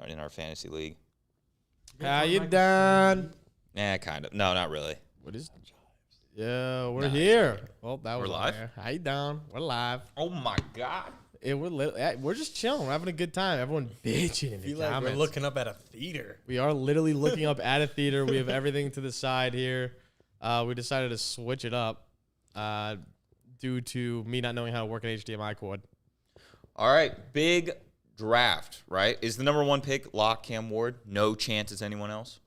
in our fantasy league. How you done? Kind of. No, not really. What is? Yeah, we're here. Well, that was We're live? there. How you doing? We're live. Oh my god. Yeah, we're just chilling. We're having a good time. Everyone bitching in the comments. We're looking up at a theater. We are literally looking up at a theater. We have everything to the side here. We decided to switch it up due to me not knowing how to work an HDMI cord. All right, big draft, right? Is the number 1 pick lock Cam Ward? No chance it's anyone else?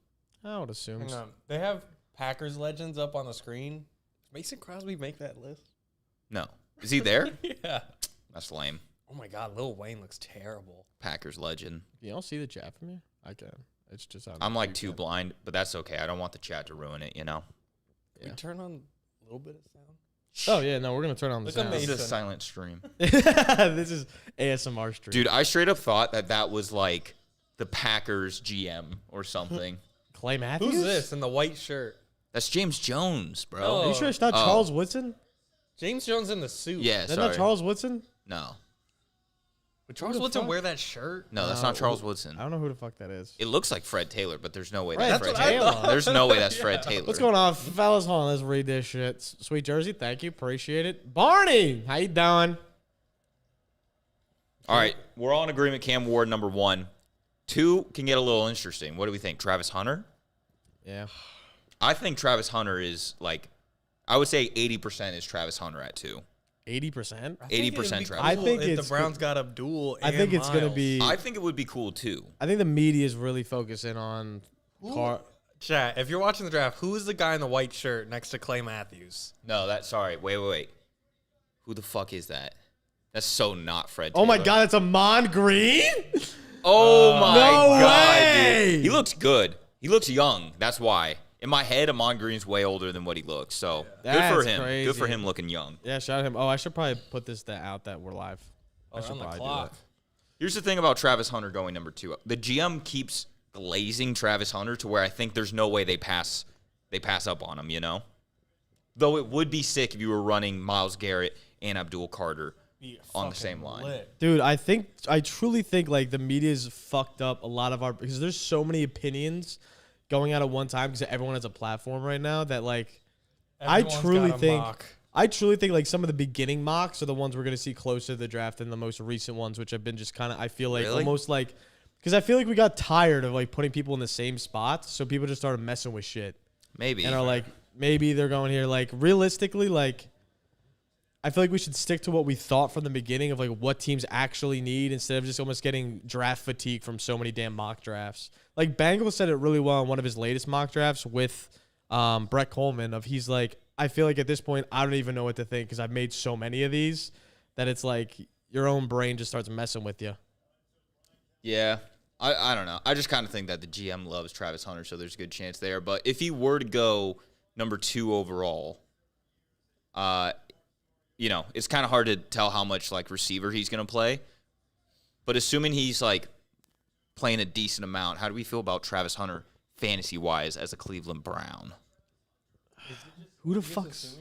I would assume. Hang on. They have Packers legends up on the screen. Does Mason Crosby make that list? No. Is he there? Yeah. That's lame. Oh my God, Lil Wayne looks terrible. Packers legend. You don't see the chat from here? I can. It's just I'm like too blind, but that's okay. I don't want the chat to ruin it, you know? Can we turn on a little bit of sound? Oh, yeah. No, we're going to turn on the Look at sound. This is a Mason. silent stream. This is ASMR stream. Dude, I straight up thought that was like the Packers GM or something. Clay Matthews? Who's this in the white shirt? That's James Jones, bro. Oh. Are you sure it's not Charles Woodson? James Jones in the suit. Yeah, Is that sorry. not Charles Woodson? No. Would Charles Who the Woodson fuck? wear that shirt? No, that's not Charles Woodson. I don't know who the fuck that is. It looks like Fred Taylor, but there's no way Fred that's Fred Taylor. Taylor. There's no way that's Fred Taylor. What's going on, fellas? Hold on, let's read this shit. Sweet Jersey, thank you, appreciate it. Barney, how you doing? All right, we're all in agreement. Cam Ward, number 1. 2 can get a little interesting. What do we think? Travis Hunter? Yeah. I think Travis Hunter is like, I would say 80% is Travis Hunter at 2. 80%? 80% Travis. I think if it's the Browns got Abdul. I think it's going to Miles. be. I think it would be cool too. I think the media is really focusing on. Chat, if you're watching the draft, who is the guy in the white shirt next to Clay Matthews? No, sorry. Wait. Who the fuck is that? That's so not Fred Oh my Taylor. God, it's Amon Green? Oh my No God, way! dude. He looks good. He looks young. That's why. In my head, Amon Green's way older than what he looks. So good for That's him. crazy. Good for him looking young. Yeah, shout out him. Oh, I should probably put this out that we're live. I Oh, should on the probably clock. do Here's the thing about Travis Hunter going number 2. The GM keeps glazing Travis Hunter to where I think there's no way they pass up on him, you know? Though it would be sick if you were running Myles Garrett and Abdul Carter on the same line. that. Dude, I truly think like the media's fucked up a lot of our, because there's so many opinions going out at one time because everyone has a platform right now that like, I truly think like some of the beginning mocks are the ones we're going to see closer to the draft than the most recent ones, which have been just kind of, I feel like Really? almost like, because I feel like we got tired of like putting people in the same spots. So people just started messing with shit Maybe. and are like, maybe they're going here. Like realistically, like I feel like we should stick to what we thought from the beginning of like what teams actually need instead of just almost getting draft fatigue from so many damn mock drafts. Like Bengals said it really well in one of his latest mock drafts with Brett Coleman of he's like, I feel like at this point, I don't even know what to think because I've made so many of these that it's like your own brain just starts messing with you. Yeah. I don't know. I just kind of think that the GM loves Travis Hunter, so there's a good chance there. But if he were to go number 2 overall, you know, it's kind of hard to tell how much like receiver he's going to play. But assuming he's like playing a decent amount, how do we feel about Travis Hunter fantasy-wise as a Cleveland Brown? Who the fuck's?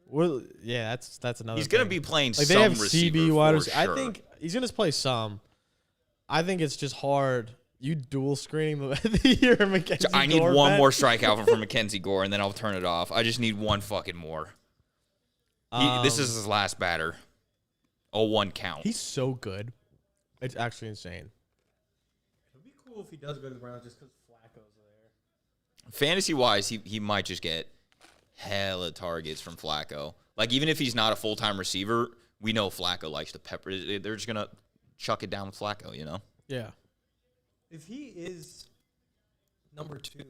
Well, yeah, that's another. He's going to thing. be playing Like some they have receiver CB wide for receiver. sure. I think he's gonna play some. I think it's just hard. You dual screening your Mackenzie. I need Gore one bet? more strikeout from Mackenzie Gore, and then I'll turn it off. I just need one fucking more. This is his last batter. 0-1 count. He's so good. It's actually insane. It'd be cool if he does go to the Browns just because Flacco's there. Fantasy-wise, he might just get hella targets from Flacco. Like, even if he's not a full-time receiver, we know Flacco likes to pepper. They're just going to chuck it down with Flacco, you know? Yeah. If he is number 2,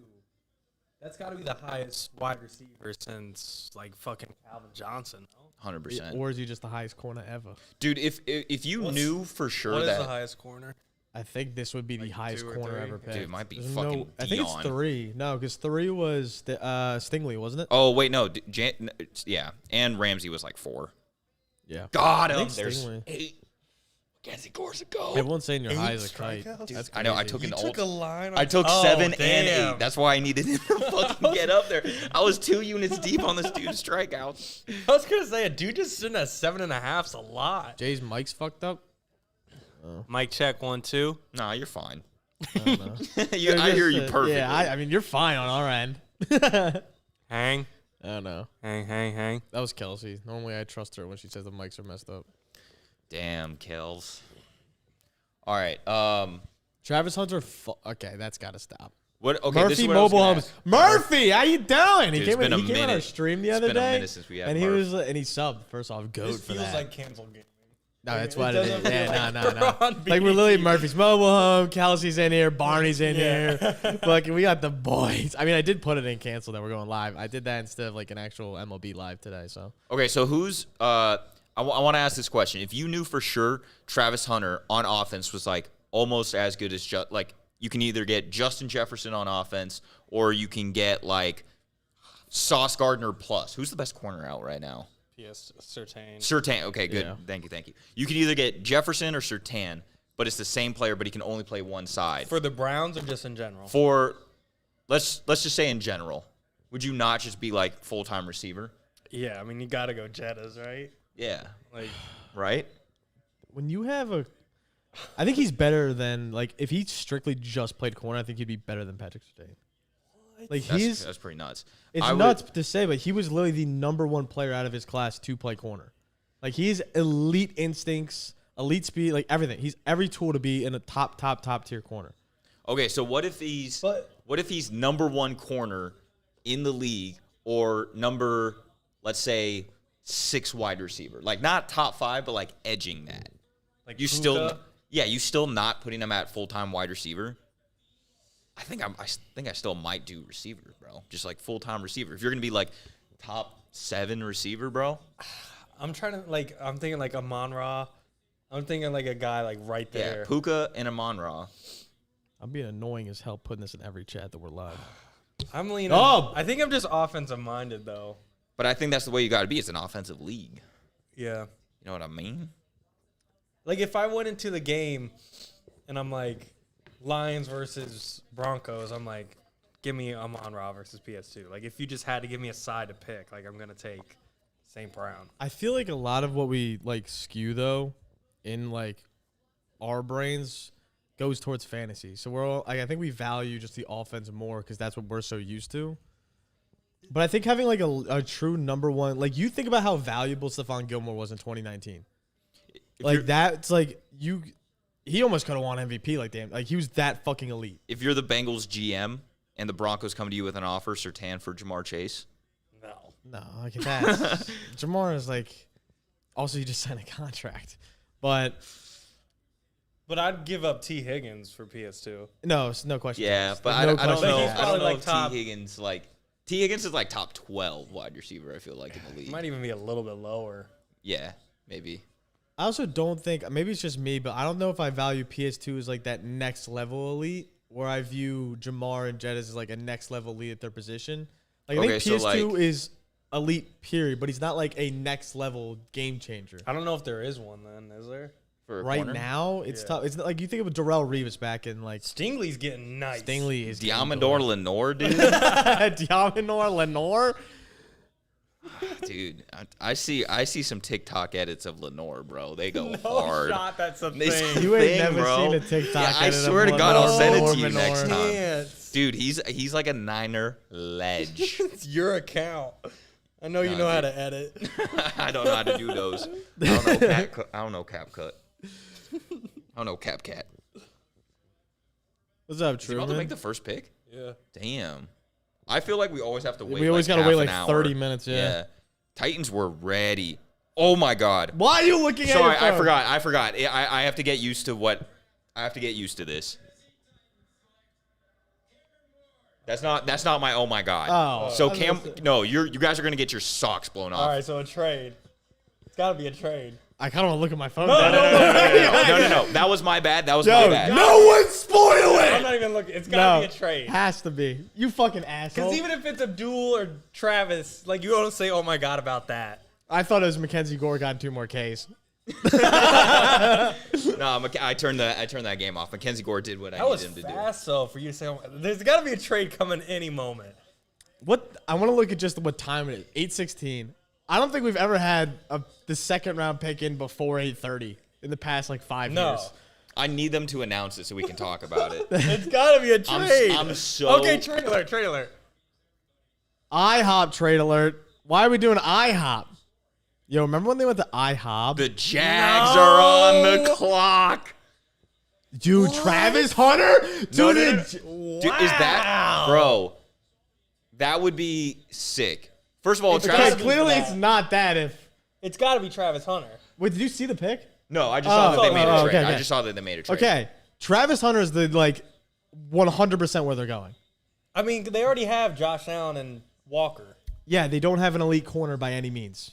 that's got to be the highest wide receiver since like fucking Calvin Johnson. No? 100%. Or is he just the highest corner ever? Dude, if you knew for sure What is that... the highest corner? I think this would be the Like highest 2 or corner 3? ever picked. Dude, it might be There's fucking I think it's Dion. 3. No, because 3 was Stingley, wasn't it? Oh, wait, no. Yeah, and Ramsey was like 4. Yeah. God, I think there's Stingley. 8. Mackenzie Gore's a go. Everyone's saying your 8 high is a kite. strikeouts? That's I know, I crazy. took You an took old... a line. I took Oh, 7 and damn. 8. That's why I needed him to fucking get up there. I was 2 units deep on this dude's strikeouts. I was gonna say a dude just sitting at 7.5's a lot. Jay's mic's fucked up. Mic check 1 2. Nah, you're fine. I don't know. I hear you perfectly. Yeah, I mean, you're fine on our end. Hang. I don't know. Hang. That was Kelsey. Normally, I trust her when she says the mics are messed up. Damn, kills. All right. Travis Hunter. Okay, that's got to stop. What? Okay, this is Murphy what I was Mobile gonna Homes. ask. Murphy, how you doing? Dude, He came on our minute. stream the other It's been a day, minute since we had and he Murph. was and he subbed. First off, goat This for feels that. like canceled gaming. No, that's It what it is. doesn't feel Yeah, like no. we're on Like we're literally Murphy's Mobile Home. Kelsey's in here. Barney's in Yeah. here. Like we got the boys. I mean, I did put it in cancel that we're going live. I did that instead of like an actual MLB live today. So Okay, so who's I want to ask this question. If you knew for sure Travis Hunter on offense was like almost as good as like you can either get Justin Jefferson on offense or you can get like Sauce Gardner plus. Who's the best corner out right now? Yes, Surtain. Surtain. Okay, good. Yeah. Thank you. You can either get Jefferson or Surtain, but it's the same player, but he can only play one side. For the Browns or just in general? For let's just say in general, would you not just be like full-time receiver? Yeah, I mean you gotta go Jettas, right? Yeah. Like Right? when you have I think he's better than like if he strictly just played corner. I think he'd be better than Patrick Surtain. Like That's pretty nuts. It's I nuts to say, but he was literally the #1 player out of his class to play corner. Like he's elite instincts, elite speed, like everything. He's every tool to be in a top tier corner. Okay, so what if he's #1 corner in the league or let's say 6 wide receiver? Like not top 5, but like edging that. like You Puka? you still not putting him at full-time wide receiver? I think I still might do receiver, bro. Just like full-time receiver. If you're going to be like top 7 receiver, bro. I'm thinking like Amon-Ra. I'm thinking like a guy like right there. Yeah, Puka and Amon-Ra. I'm being annoying as hell putting this in every chat that we're live. I'm leaning. Oh! I think I'm just offensive minded though. But I think that's the way you got to be. It's an offensive league. Yeah. You know what I mean? Like if I went into the game and I'm like Lions versus Broncos, I'm like, give me Amon-Ra versus PS2. Like if you just had to give me a side to pick, like I'm gonna take St. Brown. I feel like a lot of what we like skew though in like our brains goes towards fantasy. So we're all I think we value just the offense more because that's what we're so used to. But I think having like a true #1, like you think about how valuable Stephon Gilmore was in 2019. Like that's like he almost could have won MVP. Like damn, like he was that fucking elite. If you're the Bengals GM and the Broncos come to you with an offer, Surtain for Jamar Chase. No, like that. Jamar is like, also you just signed a contract, but I'd give up T. Higgins for PS2. no, it's no question. Yeah, but No I don't question know. asked. I don't know Like if top- T. Higgins is like top 12 wide receiver. I feel like in the league. Might even be a little bit lower. Yeah, maybe. I also don't think maybe it's just me, but I don't know if I value PS2 as like that next level elite, where I view Jamar and Jett as like a next level elite at their position. Like I Okay, think so, PS2 like- is elite, period, but he's not like a next level game changer. I don't know if there is one then, is there? For a Right corner. now, it's Yeah. tough. It's not, like you think of Darrell Reeves back in like Stingley's getting nice. Stingley is Diamondor Lenore, dude. Diamondor Lenore. Dude, I see some TikTok edits of Lenore, bro. They go No hard. shot, that's a They- thing. You ain't Thing, never bro. seen a TikTok. Yeah, I edit of swear to God, I'll send it to you Lenore. next time. Can't. Dude, he's like a Niner ledge. It's your account. I know you Nah, know how dude. to edit. I don't know how to do those. I don't know CapCut. I don't know CapCat. What's up, Is he about to Truman? make the first pick? Yeah. Damn. I feel like we always have to wait. We always like gotta wait half like an hour. 30 minutes, yeah. Titans were ready. Oh my God. Why are you looking at Sorry, your phone? I forgot. I have to get used to what. I have to get used to this. That's not my oh my God. Oh. So I Cam, missed it. no, you guys are gonna get your socks blown off. All right, so a trade. It's got to be a trade. I kind of want to look at my phone. No. That was my bad. That was my bad. no one spoil I'm it. not even looking. It's got to No, be a trade. has to be. You fucking asshole. Because even if it's Abdul or Travis, like you don't say, "Oh my God," about that. I thought it was Mackenzie Gore got 2 more Ks. No, I turned that game off. Mackenzie Gore did what I That was needed him to do. fast, though, for you to say. Oh, there's got to be a trade coming any moment. What I want to look at just what time it is. 8:16. I don't think we've ever had the second round pick in before 8:30 in the past like 5 No. years. I need them to announce it so we can talk about it. It's gotta be a trade. I'm so okay. Trade alert. Trade alert. IHOP trade alert. Why are we doing IHOP? Yo, remember when they went to IHOP? The Jags are on the clock. Dude, Travis Hunter? Dude, No. Dude, is that, bro? That would be sick. First of all, It's Travis. gotta be clearly that. it's not that if. It's gotta be Travis Hunter. Wait, did you see the pick? No, I just saw that they made a trade. okay, I okay. just saw that they made a trade. Okay. Travis Hunter is the, 100% where they're going. I mean, they already have Josh Allen and Walker. Yeah, they don't have an elite corner by any means.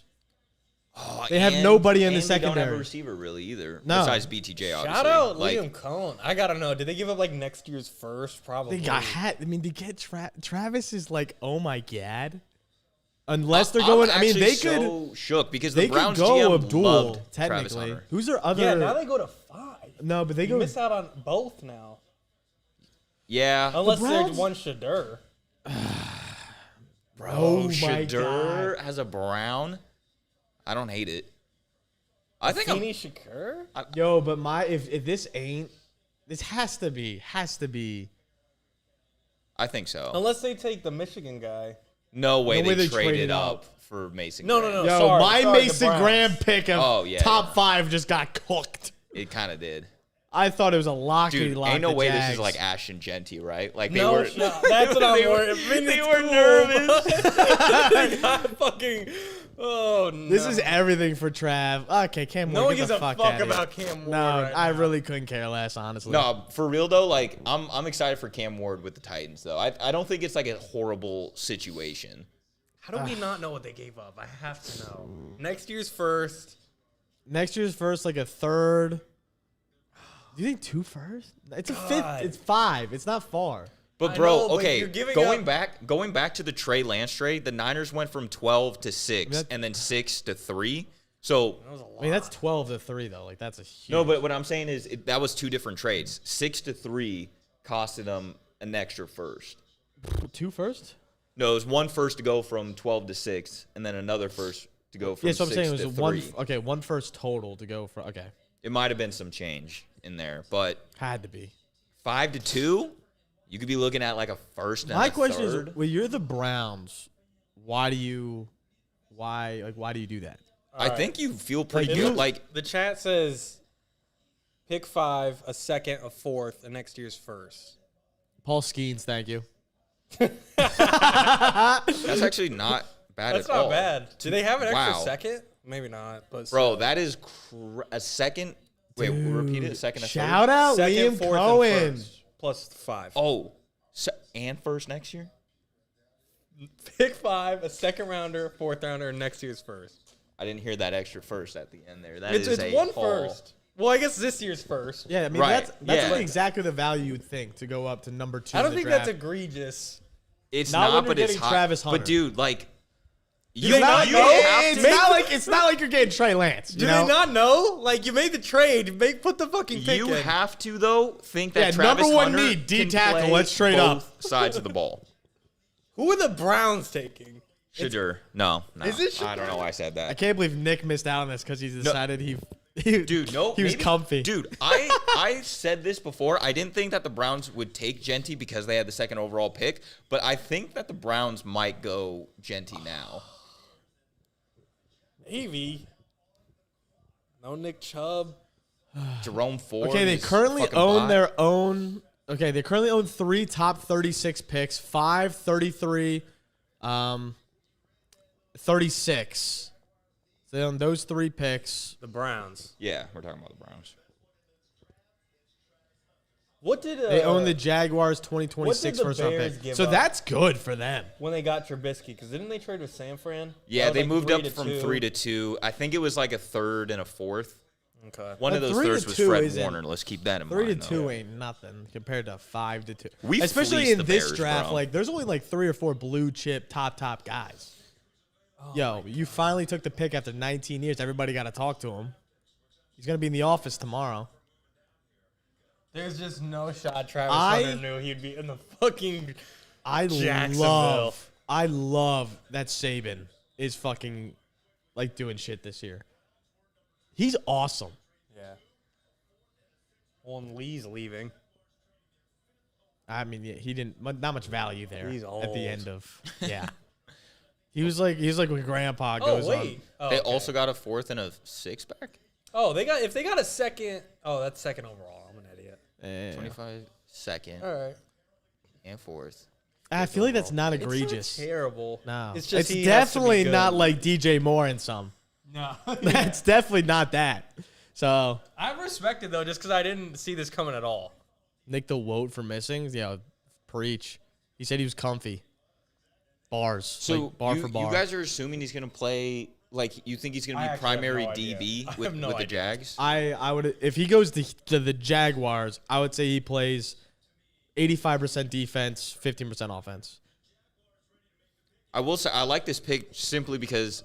Oh, They have nobody in the and they don't have secondary. a receiver really either. No. Besides BTJ, obviously. Shout out Like, Liam Cohn. I gotta know. Did they give up next year's first? Probably. They got to get Travis is oh my God. Unless they're going, I'm they actually could. so shook because They the Browns could go GM Abdul, loved Travis technically. Hunter. Who's their other? Yeah, now they go to 5. No, but they You go. miss out on both now. Yeah, Unless there's Browns- one Shadur. Oh my Shadur God. has a Brown. I don't hate it. I think Feeney Shakur? Yo, but if this ain't, this has to be. I think so. Unless they take the Michigan guy. No way No way they they traded traded up up. for Mason. No, Graham. no. Yo, sorry, my sorry, the Mason Browns. Graham pick of Oh, yeah, top yeah. 5 just got cooked. It kind of did. I thought it was a lock. Dude, lock ain't no the way Jags. this is like Ashton Genty, right? Like they No, were. that's what I'm they were- worried. they were nervous. They got fucking. Oh no. This is everything for Trav. Okay, Cam Ward. No one get gives the a fuck outta about here. Cam Ward. No, right I now. really couldn't care less, honestly. No, for real though, like I'm excited for Cam Ward with the Titans though. I don't think it's like a horrible situation. How do we not know what they gave up? I have to know. Next year's first. Next year's first, a third. Do you think 2 first? It's a fifth. God. It's 5. It's not far. But I bro, know, but okay, you're giving going up- back to the Trey Lance trade, the Niners went from 12 to 6 That- and then 6 to 3. So That was a lot. I mean, that's 12 to 3 though. That's a huge. no, but what I'm saying is that was 2 different trades. 6 to 3 costed them an extra first. 2 first. No, it was 1 first to go from 12 to 6, and then another first to go from Yeah, so I'm 6 saying it to was 3. 1. Okay, 1 first total to go for. Okay, It might have been some change in there, but had to be. 5 to 2, you could be looking at like a first and My a question third. is, well, you're the Browns. Why do you do that? I think you feel pretty Like, good. you- Like The chat says pick 5, a second, a fourth, and next year's first. Paul Skeens, thank you. that's actually not bad That's at not all. bad. Do they have an extra Wow. second? Maybe not. But Bro, that is a second. Wait, repeat it. A second. A Shout third? out second, Liam fourth, and Cohen. first, plus 5. Oh, and first next year. Pick 5, a second rounder, fourth rounder, and next year's first. I didn't hear that extra first at the end there. That It's is a one haul. first. Well, I guess this year's first. Yeah, I mean Right, that's yeah. like exactly the value you'd think to go up to number 2. I don't in the think draft. that's egregious. It's Not not, when you're but it's getting hot. Travis Hunter. But dude, like, they you not you know? have It's to. not like you're getting Trey Lance. Do they not know? Like, you made the trade. Put the fucking pick You in. have to though think that Yeah, Travis number one Hunter need, D can tackle. play Let's trade both up. sides of the ball. Who are the Browns taking? Shadur, no, Is it I don't know why I said I that. can't believe Nick missed out on this because he decided he Dude, no, he was maybe- comfy. Dude, I said this before. I didn't think that the Browns would take Genty because they had the second overall pick, but I think that the Browns might go Genty now. Maybe. No Nick Chubb. Jerome Ford. Okay, they is currently fucking own bot. their own. Okay, they currently own 3 top 36 picks, 5, 33, 36. So they own those 3 picks. The Browns. Yeah, we're talking about the Browns. What did They own the Jaguars what 2026 did the first round Bears pick. give So up? that's good for them. when they got Trubisky? Because didn't they trade with San Fran? Yeah, That was they like moved 3 up to from 2. 3 to 2. I think it was like a third and a fourth. Okay. One But of those 3 to thirds was 2 Fred isn't- Warner. Let's keep that in 3 mind. to though. 2 ain't nothing compared to 5 to 2. We Especially fleeced in the this Bears, draft, bro. like there's only like 3 or 4 blue chip top guys. Yo, you finally took the pick after 19 years. Everybody got to talk to him. He's gonna be in the office tomorrow. There's just no shot Travis I- Hunter knew he'd be in the fucking. I Jacksonville. love that Saban is fucking like doing shit this year. He's awesome. Yeah. Well, and Lee's leaving. I mean, yeah, he didn't. Not much value there He's at old. the end of. Yeah. He was like when Grandpa Oh goes wait. on. Oh, They okay. also got a 4th and a 6th back. Oh, if they got a second. Oh, that's second overall. I'm an idiot. Yeah. 25 second All right. and 4th. I feel like that's not It's egregious. not terrible. No, It's just he has to be definitely good. not like DJ Moore and some. No. That's definitely not that. So I respect it though, just because I didn't see this coming at all. Nick the Woat for missing. Yeah, preach. He said he was comfy. Bars. So like bar for bar. you guys are assuming he's going to play, like, you think he's going I to be actually have primary no idea. DB I with have no the idea. Jags? I would if he goes to the Jaguars, I would say he plays 85% defense, 15% offense. I will say I like this pick simply because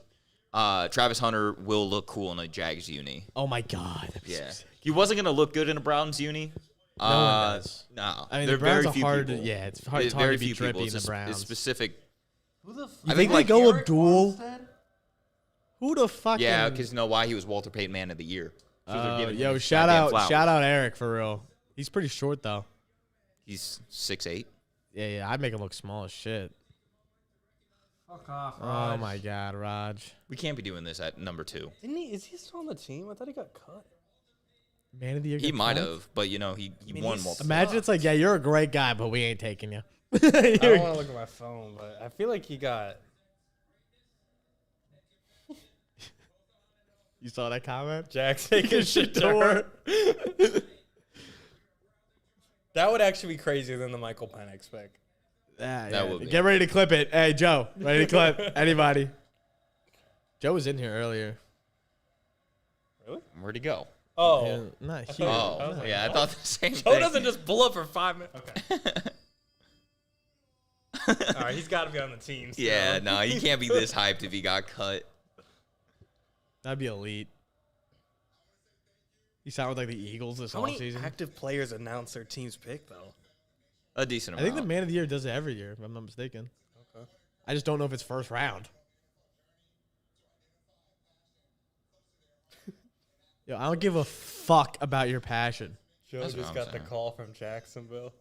Travis Hunter will look cool in a Jags uni. Oh my God. that'd be so Yeah. sick. He wasn't going to look good in a Browns uni. No one does. No. I mean, there the are Browns very are few hard. people. Yeah, it's hard, Very to be few people. trippy It's in the Browns. It's specific. Who the? You I think think, they like, go Eric a dual? Armstead? Who the fuck? Yeah, because you know why he was Walter Payton Man of the Year. So they're giving him his goddamn flowers. shout out Eric for real. He's pretty short though. He's 6'8". Yeah, I'd make him look small as shit. Fuck off, Oh Raj. my God, Raj. We can't be doing this at number 2. Didn't he? Is he still on the team? I thought he got cut. Man of the year. He got might cut? have, but you know he mean, won he's- multiple. Imagine it's like, yeah, you're a great guy, but we ain't taking you. I don't want to look at my phone, but I feel like he got. You saw that comment? Jack taking shit to her. That would actually be crazier than the Michael Penix pick. That would be. Get ready to clip it. Hey, Joe, ready to clip? Anybody? Joe was in here earlier. Really? Where'd he go? Oh. Yeah, not thought here. I Oh, was like, yeah, I what? thought the same Joe thing. doesn't just pull up for 5 minutes. Okay. All right, he's got to be on the team. still. Yeah, no, he can't be this hyped if he got cut. That'd be elite. He signed with like the Eagles this How many offseason. active players announce their team's pick though? A decent I amount. think the man of the year does it every year, if I'm not mistaken. Okay. I just don't know if it's first round. Yo, I don't give a fuck about your passion. Joe That's what just I'm got the saying. call from Jacksonville.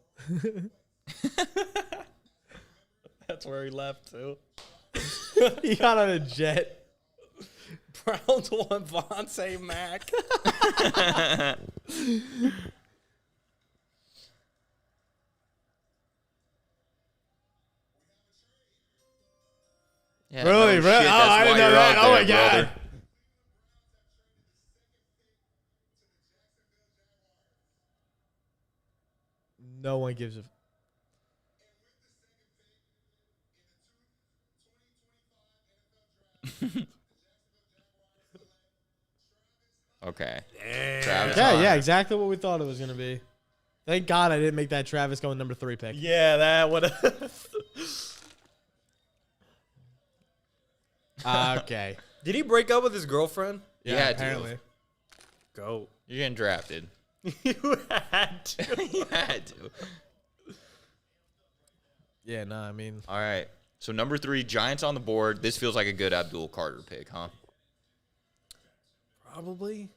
That's where he left too. He got on a jet. Browns want Vontae Mack. Yeah, Really? no Really? shit, Oh, that's I didn't why know you're that. out Oh my there, God. brother. No one gives a. Okay. Damn. Travis Yeah, Hunter. exactly what we thought it was gonna be. Thank God I didn't make that Travis going number 3 pick. Yeah, that would have. Okay. Did he break up with his girlfriend? You had to. apparently. Go. You're getting drafted. You had to. You had to. Yeah, no, I mean, All right. So number 3, Giants on the board. This feels like a good Abdul Carter pick, huh? Probably.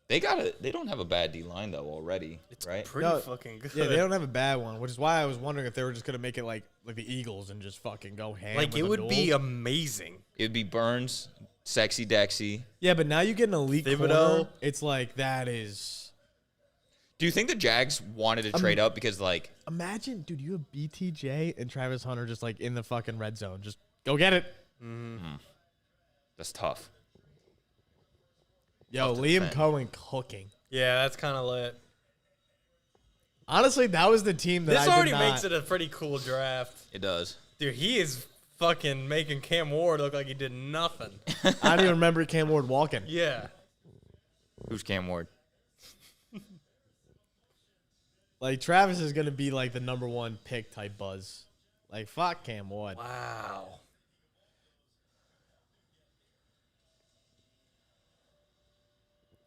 They don't have a bad D line though already, right? Pretty No, fucking good. yeah, they don't have a bad one, which is why I was wondering if they were just gonna make it like the Eagles and just fucking go ham. Like with it a would be duel. amazing. It would be Burns, Sexy Dexy. Yeah, but now you get an elite Thibodeau. corner. It's like that is. Do you think the Jags wanted to trade up because like Imagine, dude, you have BTJ and Travis Hunter just like in the fucking red zone. Just go get it. that's tough? Yo, to Liam defend. Cohen cooking. Yeah, that's kind of lit. Honestly, that was the team that This I already did not. makes it a pretty cool draft. It does. Dude, he is fucking making Cam Ward look like he did nothing. I don't even remember Cam Ward walking. Yeah. Who's Cam Ward? Like Travis is gonna be like the number 1 pick type buzz. Like fuck Cam Ward. Wow.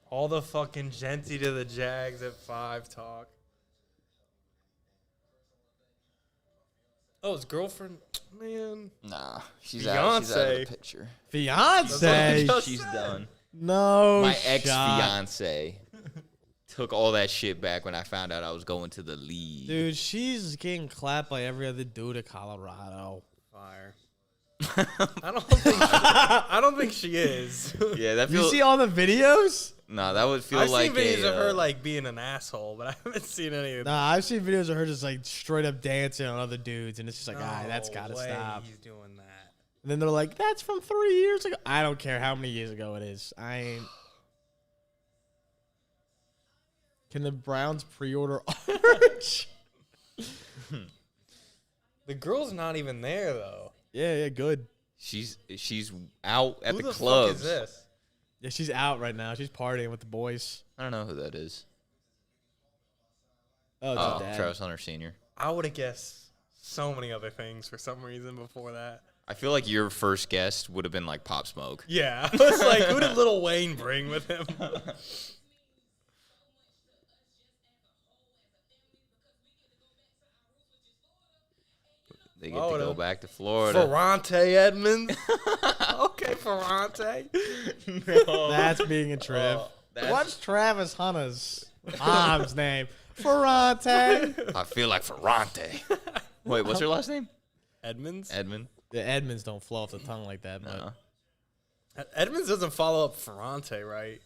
All the fucking genty to the Jags at 5 talk. Oh, his girlfriend? Man. Nah, she's out. She's out of Beyonce. the picture. Fiance. Just She's said. done. No. My shot. ex-fiance took all that shit back when I found out I was going to the league. Dude, she's getting clapped by every other dude at Colorado. Fire. I don't think she is. Yeah, that You feels. see all the videos? No, that would feel I've like seen videos a, of her like being an asshole, but I haven't seen any of Nah, I've seen videos of her just like straight up dancing on other dudes, and it's just like, that's gotta way stop. He's doing that. And then they're like, that's from 3 years ago. I don't care how many years ago it is. I ain't. Can the Browns pre-order Arch? The girl's not even there though. Yeah, good. She's out at Who the the clubs. fuck is this? Yeah, she's out right now. She's partying with the boys. I don't know who that is. Oh, it's Oh, her dad. Travis Hunter Sr. I would have guessed so many other things for some reason before that. I feel like your first guest would have been like Pop Smoke. Yeah, I was like, who did Lil Wayne bring with him? They get to go back to Florida. Ferrante Edmonds. Okay, Ferrante. That's being a trip. That's- What's Travis Hunter's mom's name? Ferrante. I feel like Ferrante. Wait, what's her last name? Edmonds? Edmund. The Edmonds don't flow off the tongue like that, but No. Edmonds doesn't follow up Ferrante, right?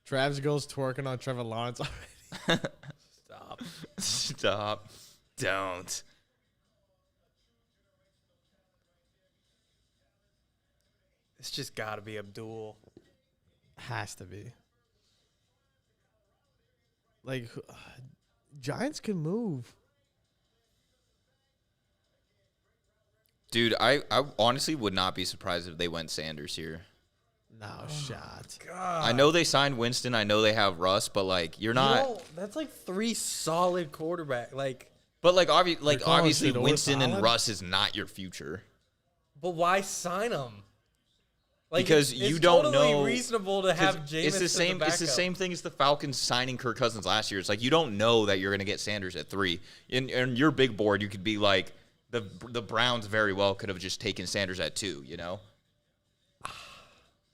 Travis goes twerking on Trevor Lawrence already. Stop. Stop. Don't. It's just got to be Abdul. Has to be. Like, Giants can move. Dude, I honestly would not be surprised if they went Sanders here. No shot. God. I know they signed Winston. I know they have Russ, but like you're not. You know, that's like 3 solid quarterback. But like, calling obviously, Shador Winston and solid? Russ is not your future. But why sign them? Like, Because it's you don't totally know- reasonable to have Jameis It's the as same. It's the backup. same thing as the Falcons signing Kirk Cousins last year. It's like you don't know that you're going to get Sanders at 3. In your big board, you could be like the Browns very well could have just taken Sanders at 2. You know,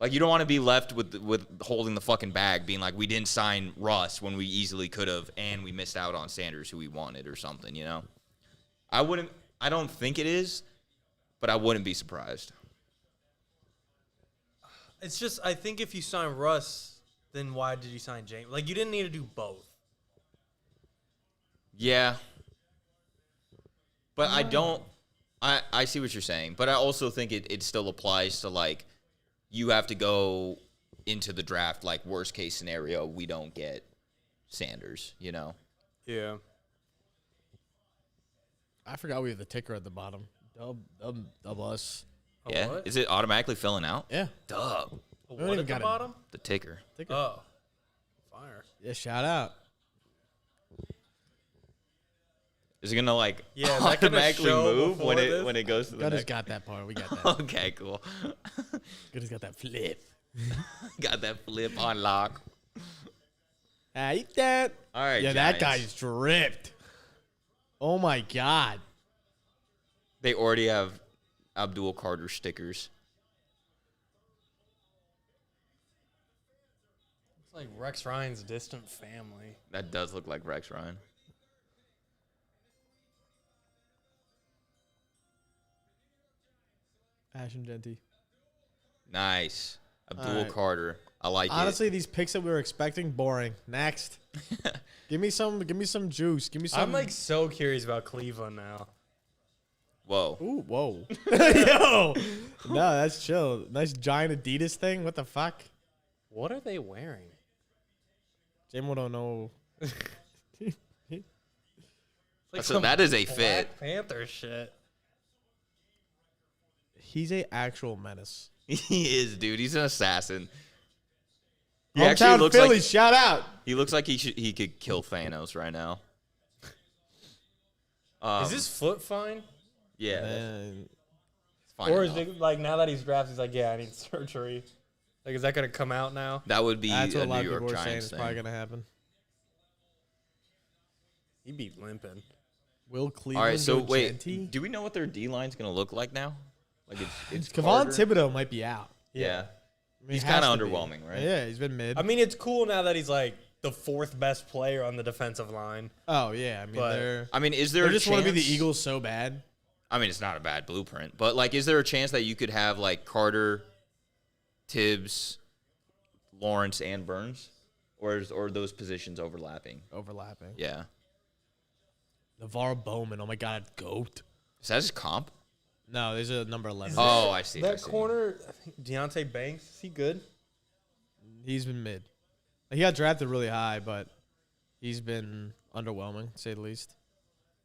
like you don't want to be left with holding the fucking bag, being like we didn't sign Russ when we easily could have, and we missed out on Sanders who we wanted or something. You know, I wouldn't. I don't think it is, but I wouldn't be surprised. It's just, I think if you sign Russ, then why did you sign James? Like, you didn't need to do both. Yeah. But I don't I see what you're saying, but I also think it still applies to like you have to go into the draft like worst case scenario we don't get Sanders, you know. Yeah. I forgot we have the ticker at the bottom. Dub us. Yeah. What? Is it automatically filling out? Yeah. Dub. What even at the got it. bottom? The ticker. Ticker. Oh. Fire. Yeah, shout out. Is it gonna like Yeah, is that gonna automatically show move before this? when it goes to the Gunner's next? got that part. We got that. Okay, cool. Gunner's got that flip. Got that flip on lock. I eat that. All right. Yeah, that Giants. guy's dripped. Oh my god. They already have Abdul Carter stickers. It's like Rex Ryan's distant family. That does look like Rex Ryan. Ashton Genty. Nice. Abdul right. Carter. I like Honestly, these picks that we were expecting, boring. Next. it. Give me some juice. Give me some. I'm like so curious about Cleveland now. Whoa. Ooh, whoa. Yo. No, that's chill. Nice giant Adidas thing. What the fuck? What are they wearing? Jamo don't know. It's like So some that is a Black fit. Panther shit. He's a actual menace. He is, dude. He's an assassin. He Hometown actually looks Philly, like shout out. he looks like he could kill Thanos right now. Is his foot fine? Yeah, Man. it's fine Or is enough. it like now that he's drafted, he's like, yeah, I need surgery. Like, is that gonna come out now? That would be That's what a a lot New of people York are saying Giants is thing. probably going to happen. He'd be limping. Will Cleveland All right, so go wait, Genty? do we know what their D line's gonna look like now? Like it's Kevon Carter? Thibodeau might be out. Yeah, I mean, he's he has kind of to be. underwhelming, right? Yeah, he's been mid. I mean, it's cool now that he's like the fourth best player on the defensive line. Oh yeah, I mean But- they're. Is there They a just want to be chance- the Eagles so bad. I mean, it's not a bad blueprint, but like, is there a chance that you could have like Carter, Tibbs, Lawrence, and Burns, or are those positions overlapping? Overlapping. Yeah, Navarro Bowman. Oh my God, goat. is that his comp? No, there's a number 11. Oh, I see. I That see. corner, I think Deontay Banks, is he good? He's been mid. He got drafted really high, but he's been underwhelming, to say the least.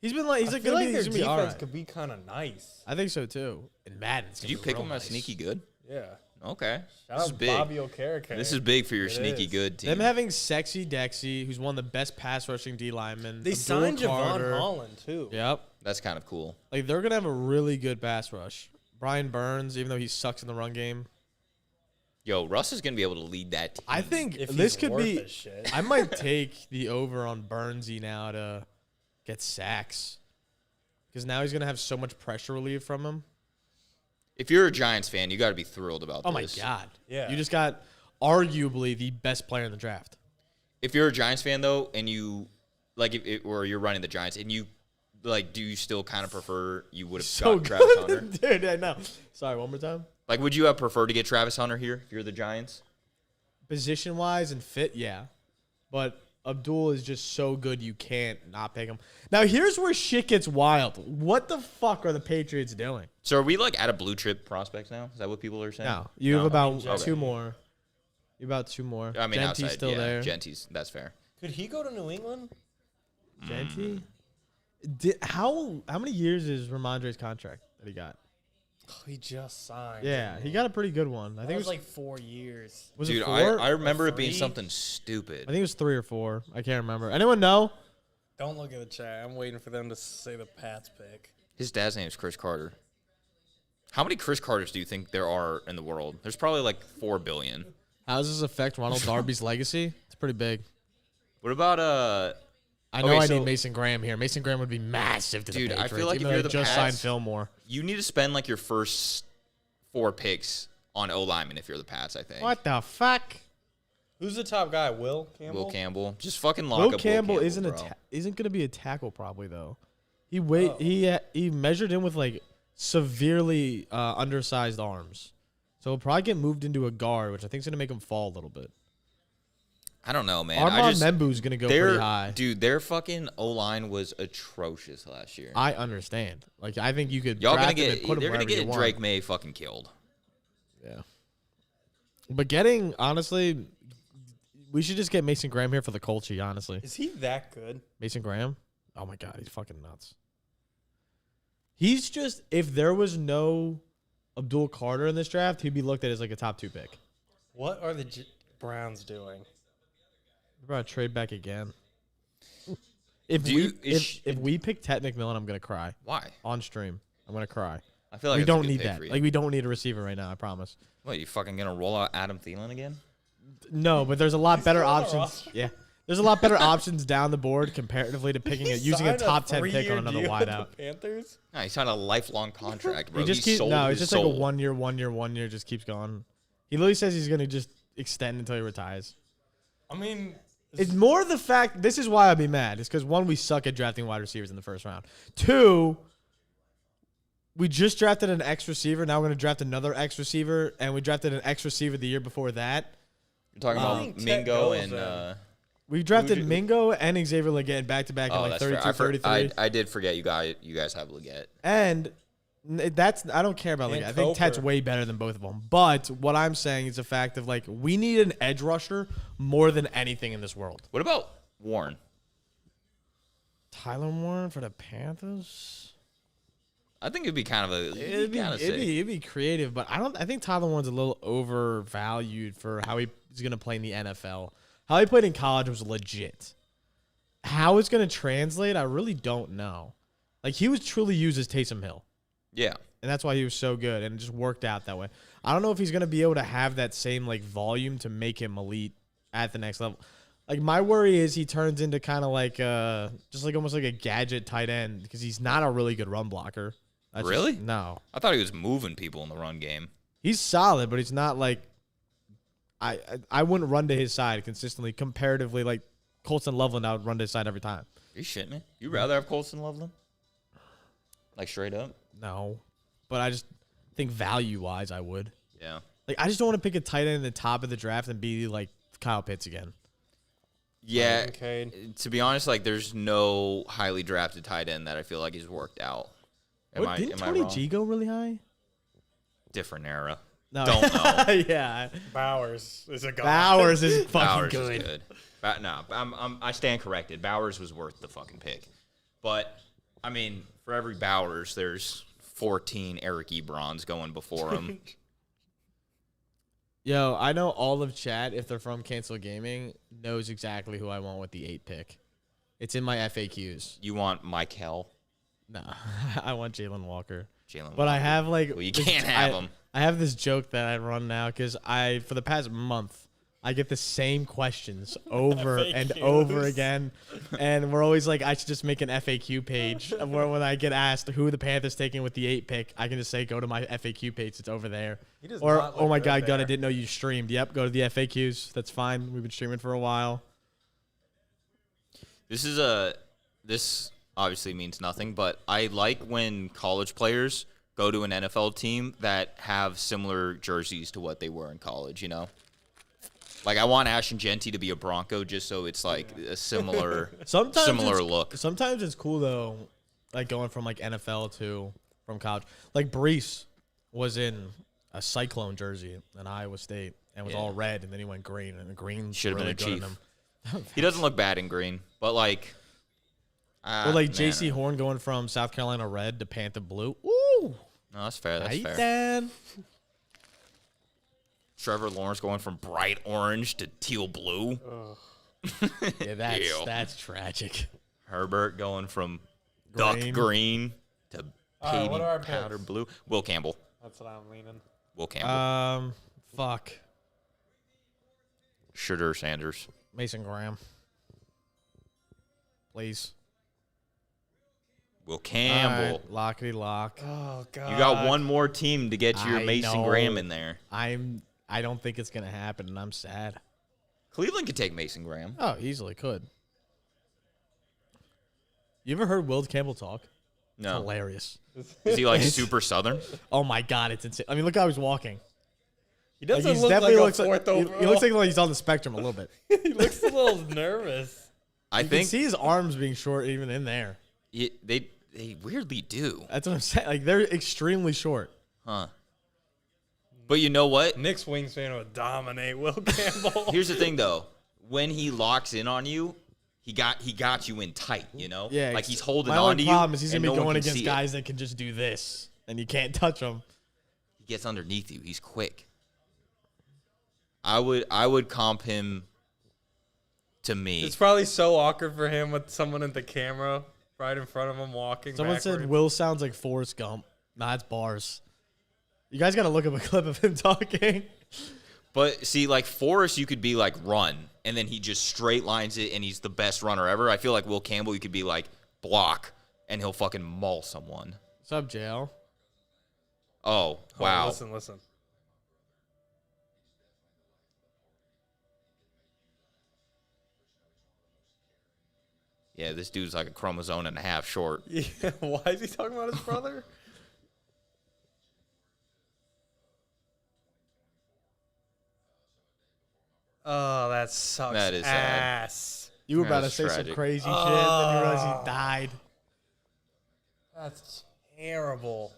He's been like I feel like their he's gonna be all defense right. could be kind of nice. I think so too. And Madden. Did you pick him as sneaky good? Yeah. Okay, Shout this is out big. Bobby Okereke. This is big for your It sneaky is. good team. Them having Sexy Dexy, who's one of the best pass rushing D linemen. They Abdul signed Javon Carter. Holland, too. Yep. That's kind of cool. Like they're gonna have a really good pass rush. Brian Burns, even though he sucks in the run game, Yo, Russ is gonna be able to lead that team. I think If this he's could worth be. a shit. I might take the over on Burnsy now to get sacks, because now he's gonna have so much pressure relief from him. If you're a Giants fan, you got to be thrilled about Oh my this. God! Yeah. You just got arguably the best player in the draft. If you're a Giants fan though, and you like, or you're running the Giants, and you like, do you still kind of prefer you would have So got Travis good, Hunter? dude. I know. Sorry, one more time. Like, would you have preferred to get Travis Hunter here if you're the Giants? Position wise and fit, yeah, but Abdul is just so good you can't not pick him. Now here's where shit gets wild. What the fuck are the Patriots doing? So are we like out of blue chip prospects now? Is that what people are saying? No, you have about Okay. two more. You about two more. I mean, Genty's outside, still yeah, there. Genty's, that's fair. Could he go to New England? Genty. How many years is Ramondre's contract that he got? Oh, he just signed. Yeah, he got a pretty good one. I I think think it was like 4 years. was Dude, it 4? I remember it being 3? something stupid. I think it was 3 or 4. I can't remember. Anyone know? Don't look at the chat. I'm waiting for them to say the Pats pick. His dad's name is Chris Carter. How many Chris Carters do you think there are in the world? There's probably like 4 billion. How does this affect Ronald Darby's legacy? It's pretty big. What about I know Okay, I so- need Mason Graham here. Mason Graham would be massive to the Dude, I Patriots. feel like even if though you're they the just Pats- signed Fillmore. you need to spend like your first 4 picks on O lineman if you're the Pats, I think. What the fuck? Who's the top guy? Will Campbell? Will Campbell. Just fucking lock Will up Campbell Will isn't Campbell, bro. isn't going to be a tackle probably though. He he measured in with like severely undersized arms. So he'll probably get moved into a guard, which I think is going to make him fall a little bit. I don't know, man. Armand Membu's going to go pretty high. Dude, their fucking O-line was atrocious last year. I understand. Like I think you could Y'all gonna draft him and get put him they're gonna wherever you get want. Drake May fucking killed. Yeah. But getting honestly, we should just get Mason Graham here for the culture. Honestly, Is he that good? Mason Graham. Oh my God, he's fucking nuts. He's just if there was no Abdul Carter in this draft, he'd be looked at as like a top 2 pick. What are the Browns doing? We're about to trade back again. If Do we you- is if we pick Ted McMillan, I'm gonna cry Why? on stream. I'm gonna cry. I feel like We that's a don't good need pick that. for you. Like we don't need a receiver right now. I promise. What, you fucking gonna roll out Adam Thielen again? No, but there's a lot better still on the options. roster? Yeah, there's a lot better options down the board comparatively to picking He using a signed top 10 pick 3-year on another deal with wideout. the Panthers? No, he signed a lifelong contract, bro. He just He keeps sold no. his It's just like a soul. 1 year, 1 year, 1 year. Just keeps going. He literally says he's gonna just extend until he retires. I mean, It's more the fact. This is why I'd be mad. It's because 1, we suck at drafting wide receivers in the first round. 2, we just drafted an X receiver. Now we're gonna draft another X receiver, and we drafted an X receiver the year before that. You're talking I about think Ted Mingo goes and then. We drafted Who'd you- Mingo and Xavier Leggett back to back in oh, like that's 32, fair. 33. I did forget you guys have Leggett. And that's I don't care about And Leggett. I think Tet's Coker. way better than both of them. But what I'm saying is the fact of like we need an edge rusher more than anything in this world. What about Warren? Tyler Warren for the Panthers. I think it'd be kind of a It'd kind of sick. be creative, but I think Tyler Warren's a little overvalued for how he's gonna play in the NFL. How he played in college was legit. How it's gonna translate, I really don't know. Like he was truly used as Taysom Hill. Yeah. And that's why he was so good, and it just worked out that way. I don't know if he's going to be able to have that same like volume to make him elite at the next level. Like my worry is he turns into kind of like just like almost like a gadget tight end because he's not a really good run blocker. That's just- Really? no. I thought he was moving people in the run game. He's solid, but he's not like I wouldn't run to his side consistently comparatively like Colson Loveland, I would run to his side every time. Are you shitting me? You rather have Colson Loveland? Like straight up? No, but I just think value-wise, I would. Yeah. Like, I just don't want to pick a tight end in the top of the draft and be like Kyle Pitts again. Yeah. Kincaid. To be honest, like there's no highly drafted tight end that I feel like is worked out. Didn't Tony G go really high? Different era. No. Don't know. Yeah. Bowers is a guy. Bowers is fucking Bowers good. is good. No, I stand corrected. Bowers was worth the fucking pick. But, I mean, for every Bowers, there's 14 Eric Ebrons going before him. Yo, I know all of chat, if they're from Cancel Gaming, knows exactly who I want with the 8 pick. It's in my FAQs. You want Michael? No, I want Jalen Walker. Jalen But Walker. I have like... Well, you can't have him. I have this joke that I run now because for the past month, I get the same questions over and over again. And we're always like, I should just make an FAQ page where when I get asked who the Panthers taking with the 8 pick, I can just say, go to my FAQ page. It's over there. Or, oh my God, Gunn, I didn't know you streamed. Yep, go to the FAQs. That's fine. We've been streaming for a while. This obviously means nothing, but I like when college players go to an NFL team that have similar jerseys to what they were in college, you know? Like, I want Ashton Genty to be a Bronco just so it's, like, a similar look. Sometimes it's cool, though, like going from, like, NFL to from college. Like, Brees was in a Cyclone jersey in Iowa State and was all red, and then he went green, and the green should have really been a good on Chief. him. He doesn't look bad in green, but, like... Or, like, J.C. Horn going from South Carolina red to Panther blue. Ooh! No, that's fair. That's fair. Dan. Trevor Lawrence going from bright orange to teal blue. Yeah, that's tragic. Herbert going from duck green to baby powder blue. Will Campbell. That's what I'm leaning. Will Campbell. Fuck. Shooter Sanders. Mason Graham. Please. Will Campbell. Right, lockety lock. Oh God. You got one more team to get your Mason Graham in there. I don't think it's gonna happen, and I'm sad. Cleveland could take Mason Graham. Oh, easily could. You ever heard Will Campbell talk? No. It's hilarious. Is he like super Southern? Oh my God, it's insane. I mean, look how he's walking. He doesn't Like, look like a fourth overall. he looks like he's on the spectrum a little bit. He looks a little nervous. I You think can see his arms being short even in there. they weirdly do. That's what I'm saying. Like, they're extremely short. Huh. But you know what? Nick's wingspan would dominate Will Campbell. Here's the thing, though. When he locks in on you, he got you in tight, you know? Yeah. Like he's holding My on only to you. problem is he's going and to be no one going can against see guys that can just do this, and you can't touch them. He gets underneath you. He's quick. I would comp him to me. It's probably so awkward for him with someone at the camera right in front of him walking Someone backwards. said Will sounds like Forrest Gump. Nah, it's bars. You guys got to look up a clip of him talking. But see, like Forrest, you could be like run, and then he just straight lines it, and he's the best runner ever. I feel like Will Campbell, you could be like block, and he'll fucking maul someone. What's up, JL? Oh, wow. Listen. Yeah, this dude's like a chromosome and a half short. Yeah, why is he talking about his brother? Oh, that sucks. That is sad. ass. You were about to That's say tragic. some crazy shit, and then you realize he died. That's terrible.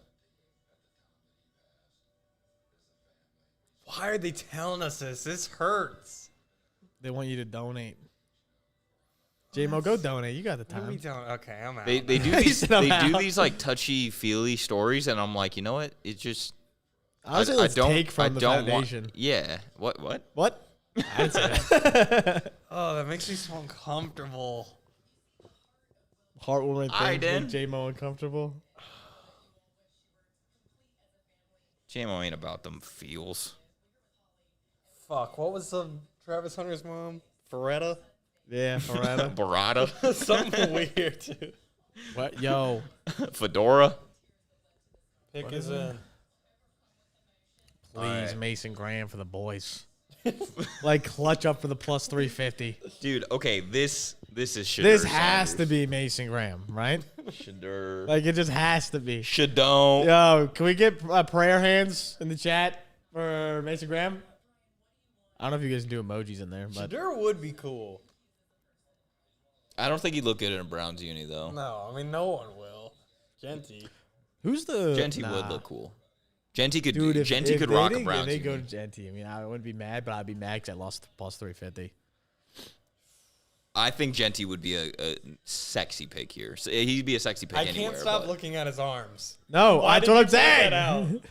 Why are they telling us this? This hurts. They want you to donate. J-Mo, go donate. You got the What are we time. doing? Okay, I'm out. They do He these said I'm they do out. these like touchy-feely stories, and I'm like, you know what? It just Honestly, let's take from the foundation. Yeah. What? What? I didn't say that. Oh, that makes me so uncomfortable. Heartwarming I things did. make J-Mo uncomfortable. JMO ain't about them feels. Fuck, what was Travis Hunter's mom? Ferretta? Yeah, Ferretta. Barada, Something weird, dude. What? Yo. Fedora. Pick is in. Please, Mason Graham for the boys. Like clutch up for the plus 350. Dude, okay, this is Shedeur This has to Sanders. be Mason Graham, right? Shedeur. Like it just has to be. Shadone. Yo, can we get prayer hands in the chat for Mason Graham? I don't know if you guys can do emojis in there, but Shedeur would be cool. I don't think he'd look good in a Browns uni though. No, I mean no one will. Genty. who's the Genty nah. would look cool. Genty could Dude, if Genty could they rock a didn't- Browns If they uni. go to Genty, I mean, I wouldn't be mad, but I'd be mad because I lost plus 350. I think Genty would be a sexy pick here. So he'd be a sexy pick I anywhere. can't stop but- looking at his arms. No, Why that's did what you I'm point that saying. out?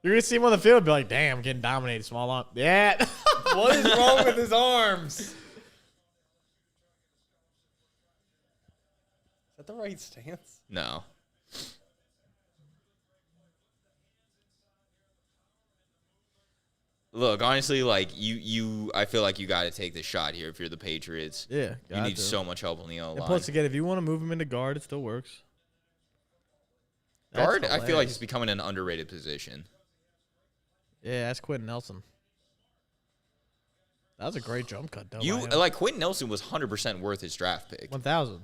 You're gonna see him on the field, and be like, "Damn, I'm getting dominated, small arm." Yeah. What is wrong with his arms? Is that the right stance? No. Look, honestly, like I feel like you got to take the shot here if you're the Patriots. Yeah, You need so much help on the O And line. plus, again, if you want to move him into guard, it still works. That's Guard, I feel like hilarious. he's becoming an underrated position. Yeah, that's Quentin Nelson. That was a great jump cut, though. You by him. like Quentin Nelson was 100% worth his draft pick. 1,000.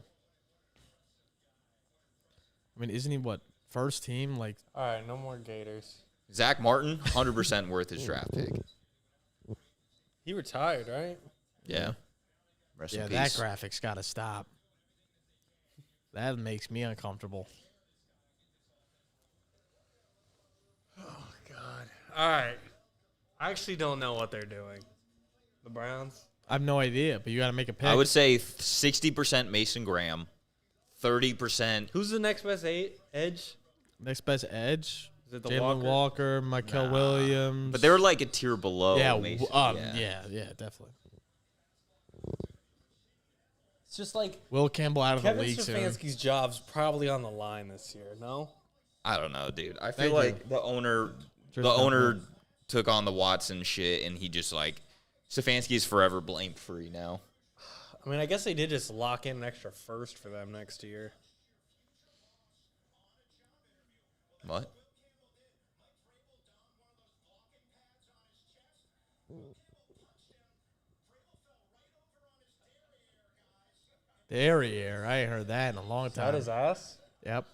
I mean, isn't he what first team? Like, All right, no more Gators. Zach Martin, 100% worth his draft pick. He retired, right? Yeah. Rest yeah, in that peace. graphic's got to stop. That makes me uncomfortable. Oh God. All right. I actually don't know what they're doing. The Browns. I have no idea, but you got to make a pick. I would say 60% Mason Graham, 30%. Who's the next best edge? Next best edge. Is it the Jalen Walker? Walker, Michael Williams. But they're like a tier below. yeah, Mason. yeah, definitely. It's just like Will Campbell out of the Kevin league soon. Stefanski's job's probably on the line this year. No. I don't know, dude. I Thank feel you. like the owner Cheers, took on the Watson shit, and he just like Stefanski's forever blame free now. I mean, I guess they did just lock in an extra first for them next year. What? Derriere. I ain't heard that in a long Is time. that his ass? Yep.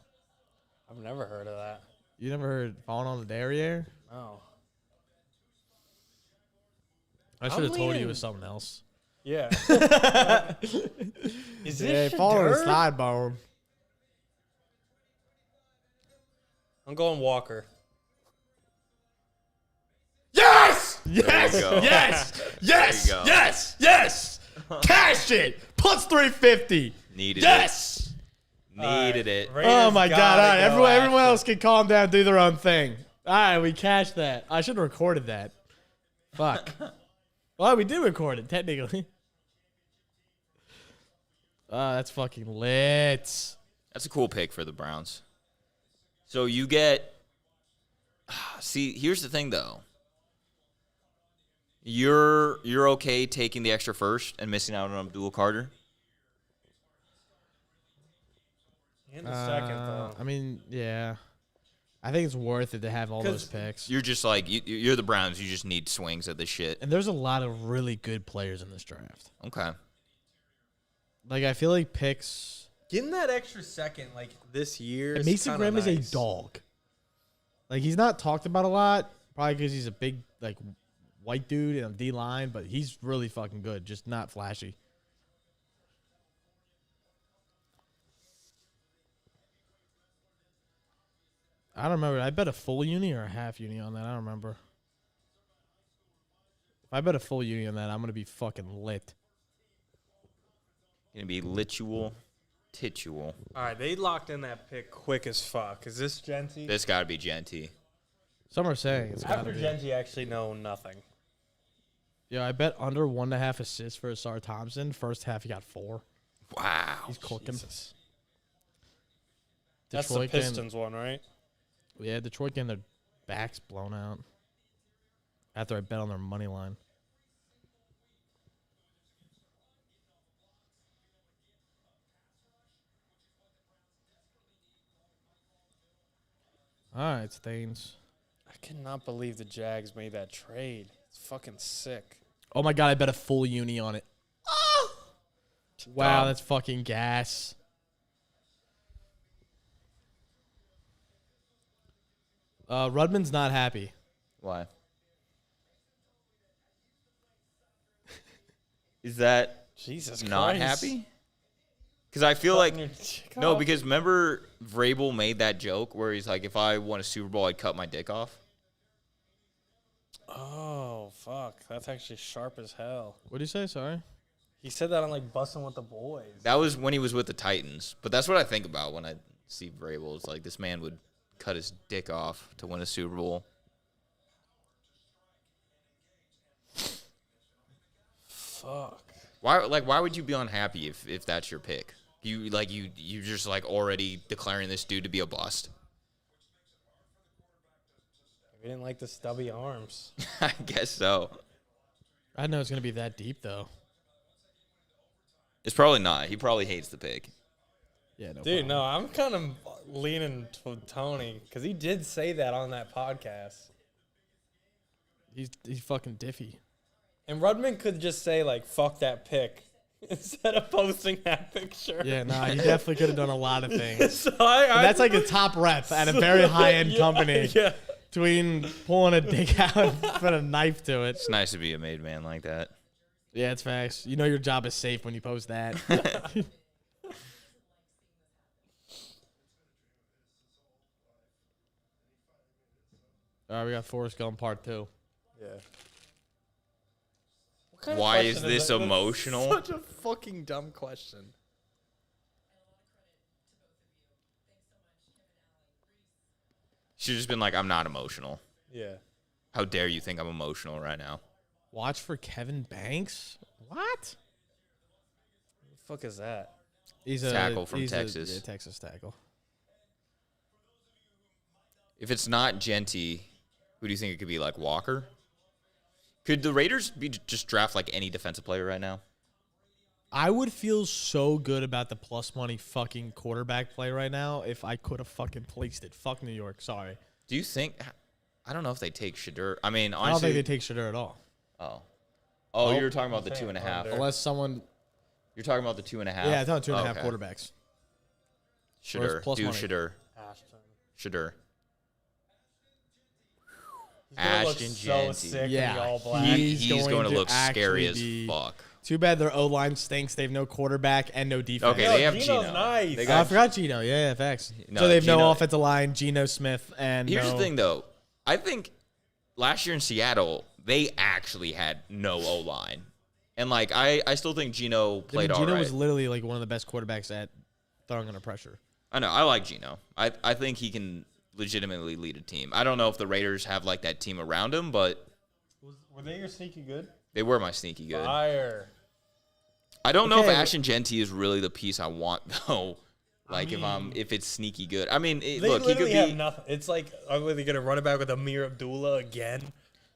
I've never heard of that. You never heard falling on the derriere? Oh. I should have told you it leaning- was something else. Yeah. Is Yeah, this falling on the Shedeur? side bone. I'm going Walker. Yes! There Yes! you go. Yes! Yes! There you go. Yes! Yes! Cash it! Plus 350. Needed Yes! it. Needed it. Oh my God! All right, Raiders gotta everyone go else can calm down, do their own thing. All right, we cashed that. I should have recorded that. Fuck. Well, we did record it technically. That's fucking lit. That's a cool pick for the Browns. So you get. See, here's the thing though. You're okay taking the extra first and missing out on Abdul Carter. In the second, though. I mean, yeah. I think it's worth it to have all those 'Cause picks. You're just like you're the Browns. You just need swings at this shit. And there's a lot of really good players in this draft. Okay. Like, I feel like picks. Getting that extra second, like, this year is Mason kinda Graham is nice. a dog. Like, he's not talked about a lot, probably because he's a big, like, white dude in a D line, but he's really fucking good, just not flashy. I don't remember. I bet a full uni or a half uni on that. I don't remember. If I bet a full uni on that, I'm gonna be fucking lit. Gonna be litual, titual. All right, they locked in that pick quick as fuck. Is this Genty? This gotta be Genty. Some are saying it's gotta After be. Genty, actually know nothing. Yeah, I bet under 1.5 assists for Asar Thompson. First half, he got 4. Wow. He's cooking. Jesus. That's the Detroit getting- Pistons one, right? Yeah, Detroit getting their backs blown out. After I bet on their money line. All right, Stains. I cannot believe the Jags made that trade. It's fucking sick. Oh my god, I bet a full uni on it. Wow, Dumb. that's fucking gas. Rudman's not happy. Why? Is that Jesus not Christ. happy? Because I feel like Cutting your dick no, off? because remember Vrabel made that joke where he's like, if I won a Super Bowl, I'd cut my dick off. Oh, fuck. That's actually sharp as hell. What do you say? Sorry. He said that on, like, Bussin' with the Boys. That was when he was with the Titans. But that's what I think about when I see Vrabel. It's like this man would cut his dick off to win a Super Bowl. Fuck. Why would you be unhappy if that's your pick? You just like already declaring this dude to be a bust. We didn't like the stubby arms. I guess so. I didn't know it's gonna be that deep though. It's probably not. He probably hates the pick. Yeah, no. Dude, problem. no, I'm kind of leaning toward Tony because he did say that on that podcast. He's fucking diffy. And Rudman could just say, like, fuck that pick instead of posting that picture. Yeah, nah, he definitely could have done a lot of things. So And that's like a top rep at a very high end company. Yeah. Between pulling a dick out and putting a knife to it. It's nice to be a made man like that. Yeah, it's facts. You know your job is safe when you post that. All right, we got Forrest Gump Part 2. Yeah. What kind of Why is question this that? That's emotional? Such a fucking dumb question. Should have just been like, I'm not emotional. Yeah. How dare you think I'm emotional right now? Watch for Kevin Banks? What? What the fuck is that? He's Tackle from Texas. Yeah, Texas tackle. If it's not Genty, who do you think it could be? Like Walker? Could the Raiders just draft like any defensive player right now? I would feel so good about the plus money fucking quarterback play right now if I could have fucking placed it. Fuck New York. Sorry. Do you think? I don't know if they take Shadur. I mean, honestly, I don't think they take Shadur at all. Oh, you're talking about the saying 2.5. under. Unless someone. You're talking about the 2.5. Yeah, I thought 2.5 Okay. quarterbacks. Shadur. plus Do money. Shadur. Ashton. Shadur. He's gonna look Ashton so Genty. sick in Yeah, the all black. He's going to look scary actually as be- fuck. Too bad their O-line stinks. They have no quarterback and no defense. Okay, Yo, they have Gino's Gino. nice. They I got forgot Gino. Yeah, facts. No, So they have Gino- no offensive line, Geno Smith, and Here's no, the thing, though. I think last year in Seattle, they actually had no O-line. And, like, I still think Gino played all Gino right. was literally like one of the best quarterbacks at throwing under pressure. I know. I like Gino. I think he can legitimately lead a team. I don't know if the Raiders have, like, that team around him, but Were they your sneaky good? they were my sneaky good. Fire. I don't know if Okay, Ashton Genty is really the piece I want, though. Like, if it's sneaky good. I mean, They look, he could literally have be... nothing. It's like, are they going to run it back with Amir Abdullah again?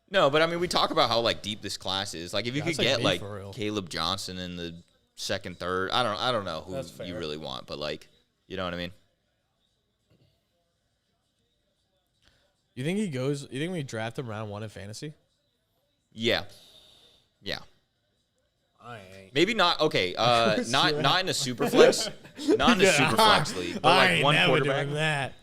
No, but I mean, we talk about how like deep this class is. Like, if you That's could like get me, like for real. Caleb Johnson in the second, third, I don't know who That's fair. you really want, but like, you know what I mean? You think he goes? You think we draft him round 1 in fantasy? Yeah. I ain't. Maybe not. Okay, not in a super flex, not in a super flex league, but I like ain't one never quarterback. doing that.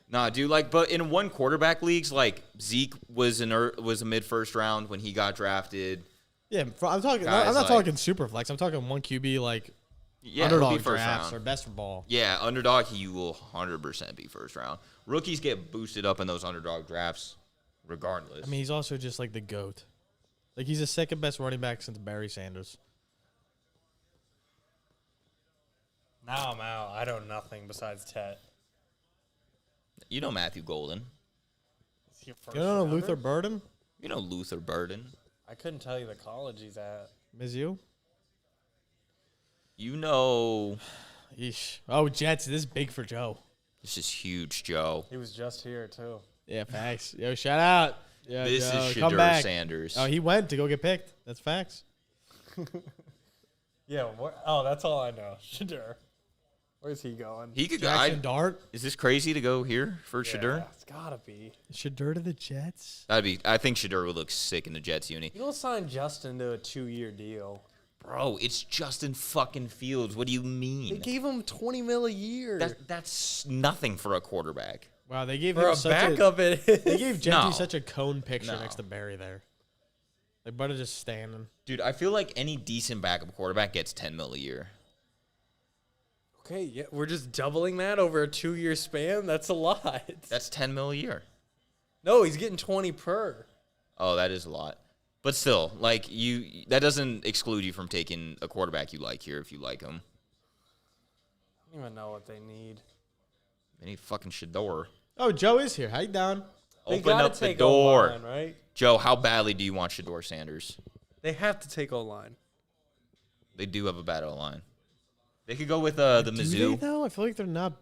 Nah, dude, like, but in one quarterback leagues, like Zeke was a mid first round when he got drafted. Yeah, I'm talking. Guys I'm not like- talking super flex. I'm talking one QB like Yeah, it'll be underdog first drafts round. or best ball. Yeah, underdog, he will 100% be first round. Rookies get boosted up in those underdog drafts, regardless. I mean, he's also just like the GOAT. Like, he's the second best running back since Barry Sanders. Now I'm out. I know nothing besides Tet. You know Matthew Golden. Is he a first You don't know rounder? Luther Burden? You know Luther Burden. I couldn't tell you the college he's at. Mizzou? You know Yeesh. Oh, Jets. This is big for Joe. this is huge, Joe. He was just here, too. Yeah, facts. Yo, shout out. Yo, This Joe, is come Shadur back. Sanders. Oh, he went to go get picked. That's facts. Yeah. That's all I know. Shadur. Where's he going? He could go. Jackson Dart. Is this crazy to go here for Shedeur? Yeah, it's gotta be. Shedeur to the Jets. I think Shedeur would look sick in the Jets uni. You don't sign Justin to a 2-year deal. Bro, it's Justin fucking Fields. What do you They mean? gave him $20 million a year. That's nothing for a quarterback. Wow, they gave For him a such backup, it is. They gave Genty No. such a cone picture No. next to Barry there. They better just standing. Dude, I feel like any decent backup quarterback gets $10 million a year. Okay, yeah, we're just doubling that over a 2-year span. That's a lot. That's $10 million a year. No, he's getting 20 per. Oh, that is a lot. But still, like that doesn't exclude you from taking a quarterback you like here if you like him. I don't even know what they need. They need fucking Shedeur. Oh, Joe is here. How you down? They Open gotta up the take door. O-line, right? Joe, how badly do you want Shedeur Sanders? They have to take O-line. They do have a bad O-line. They could go with the Do they, Mizzou. though? I feel like they're not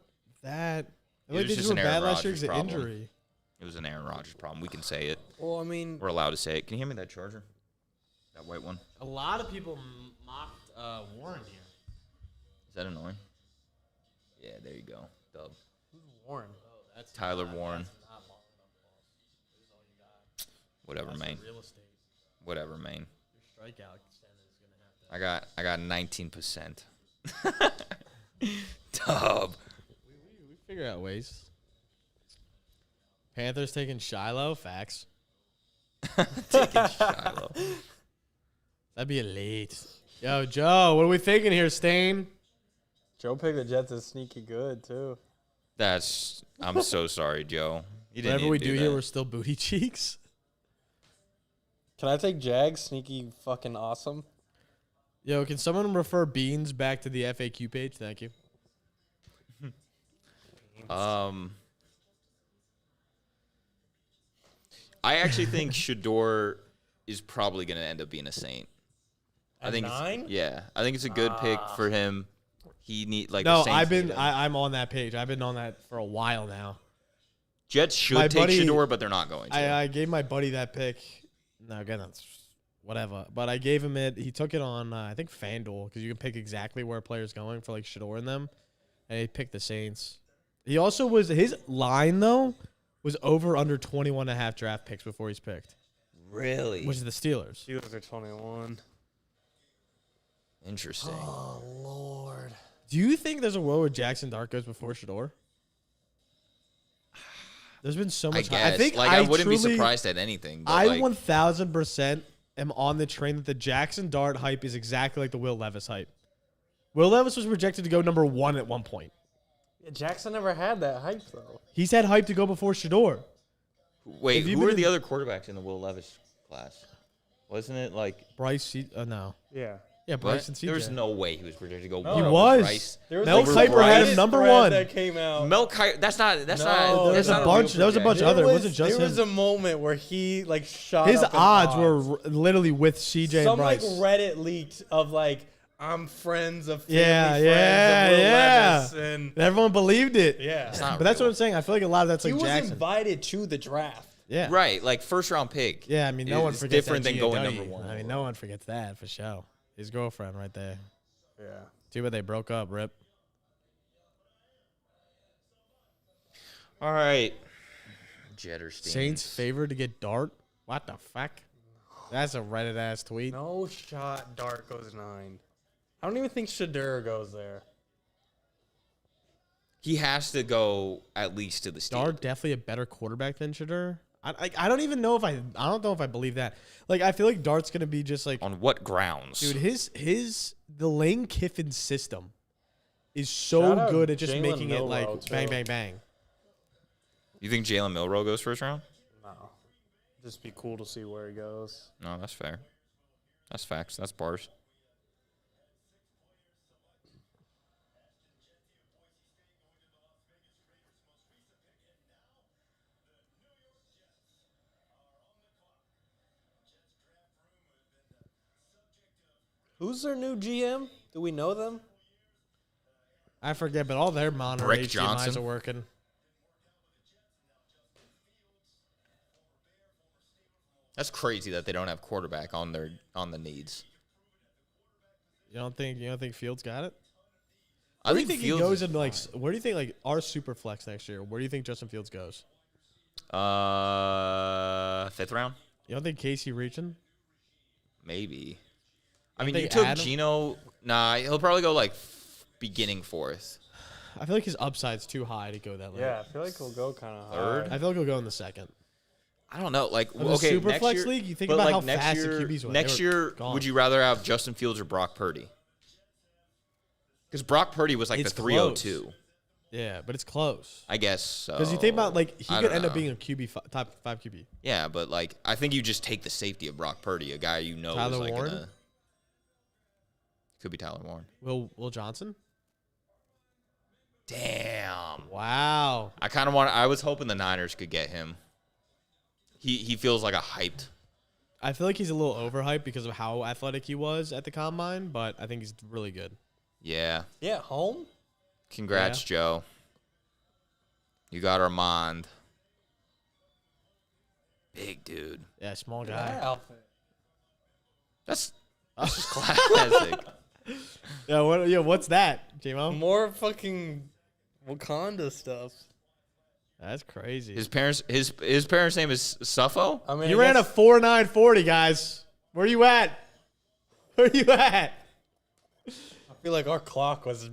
that. I feel It like was they just just were an Aaron bad last year Rodgers because of problem. injury. It was an Aaron Rodgers problem. We can say it. Well, I mean, We're allowed to say it. Can you hand me that charger? That white one. A lot of people mocked Warren here. Is that annoying? Yeah, there you go. Dub. Warren. That's Tyler Warren. not long enough balls. Whatever, man. Real estate. Whatever, man. Your strikeout standard is gonna have to. I got 19%. Dub. We figure out ways. Panthers taking Shiloh. Facts. Taking Shiloh. That'd be elite. Yo, Joe, what are we thinking here, Stain? Joe picked the Jets is sneaky good, too. I'm so sorry, Joe. You didn't Whatever need we to do that. here, we're still booty cheeks. Can I take Jags? Sneaky fucking awesome. Yo, can someone refer Beans back to the FAQ page? Thank you. I actually think Shedeur is probably going to end up being a Saint. I At think 9? I think it's a good pick for him. He need like No, the Saints I've been need him. I'm on that page. I've been on that for a while now. Jets should my take buddy- Shedeur, but they're not going to. I gave my buddy that pick. No, again, that's whatever. But I gave him it. He took it on I think FanDuel because you can pick exactly where a player's going for like Shedeur in them, and he picked the Saints. He also was his line though was over under 21.5 draft picks before he's picked, Really? which is the Steelers. Steelers are 21. Interesting. Oh, Lord. Do you think there's a world where Jackson Dart goes before Shedeur? There's been so I much. guess. I think I wouldn't be truly- surprised at anything. But I like, 1000% am on the train that the Jackson Dart hype is exactly like the Will Levis hype. Will Levis was projected to go number 1 at one point. Yeah, Jackson never had that hype, though. He's had hype to go before Shedeur. wait, if you've who are been the in- other quarterbacks in the Will Levis class? Wasn't it like Bryce, no. Yeah. Yeah, what? Bryce and CJ. There was no way he was projected to go. No. one He over was. Bryce. There was Mel like Kiper some had him Reddit number thread 1. that came out. Mel Kiper. That's not. No, there was that's a not bunch. real There was a bunch of projection. other. It wasn't just there was him. a moment where he like shot His up in odds were literally with CJ and some Bryce. like Reddit leaked of like I'm friends of family Yeah, friends yeah, of Will yeah. Levis, and Everyone believed it. yeah, It's not But that's real. what I'm saying. I feel like a lot of that's he like was Jackson. invited to the draft. Yeah. Right, like first round pick. Yeah, I mean, no one It's forgets different that than going GAW. number 1. I mean, no one forgets that for sure. His girlfriend right there. Yeah. Too bad they broke up, Rip. All right. Jetter Saints favored to get Dart? What the fuck? That's a Reddit ass tweet. No shot. Dart goes 9. I don't even think Shedeur goes there. He has to go at least to the Steelers. Dart definitely a better quarterback than Shedeur. I don't even know if I don't know if I believe that. Like I feel like Dart's gonna be just like On what grounds? dude. The Lane Kiffin system is Shout so out good at just Jalen making it like Milroe, too. bang bang bang. You think Jalen Milroe goes first round? No. Just be cool to see where he goes. No, that's fair. That's facts. That's bars. Who's their new GM? Do we know them? I forget, but all their monitor Rick HDMIs Johnson? are working. That's crazy that they don't have quarterback on the needs. You don't think Fields got it? Where do you think he Fields goes is in where do you think like our super flex next year? Where do you think Justin Fields goes? 5th round, You don't think Casey reaching? maybe. I Don't mean, they you took add him? Geno. Nah, he'll probably go like beginning 4th. I feel like his upside's too high to go that late. Yeah, I feel like he'll go kind of Third? high. I feel like he'll go in the second. I don't know. Like, Of the okay, super next flex year, league, you think but, about like, how next fast year, the QBs went. Next They were year, gone. would you rather have Justin Fields or Brock Purdy? Because Brock Purdy was like It's the 302. close. Yeah, but it's close. I guess so. Because you think about like he I could don't end up know. being a top 5 QB. Yeah, but like I think you just take the safety of Brock Purdy, a guy you know Tyler is like Warren? could be Tyler Warren. Will Johnson? Damn. Wow. I was hoping the Niners could get him. He feels like a hyped. I feel like he's a little overhyped because of how athletic he was at the combine, but I think he's really good. Yeah. Yeah, home. Congrats, Joe. You got Armand. Big dude. Yeah, small guy. That outfit. That's just classic. Yeah, what's that, J-Mo? More fucking Wakanda stuff. That's crazy. His parents name is Suffo? I mean, You ran a 4.940, guys. Where you at? Where you at? I feel like our clock was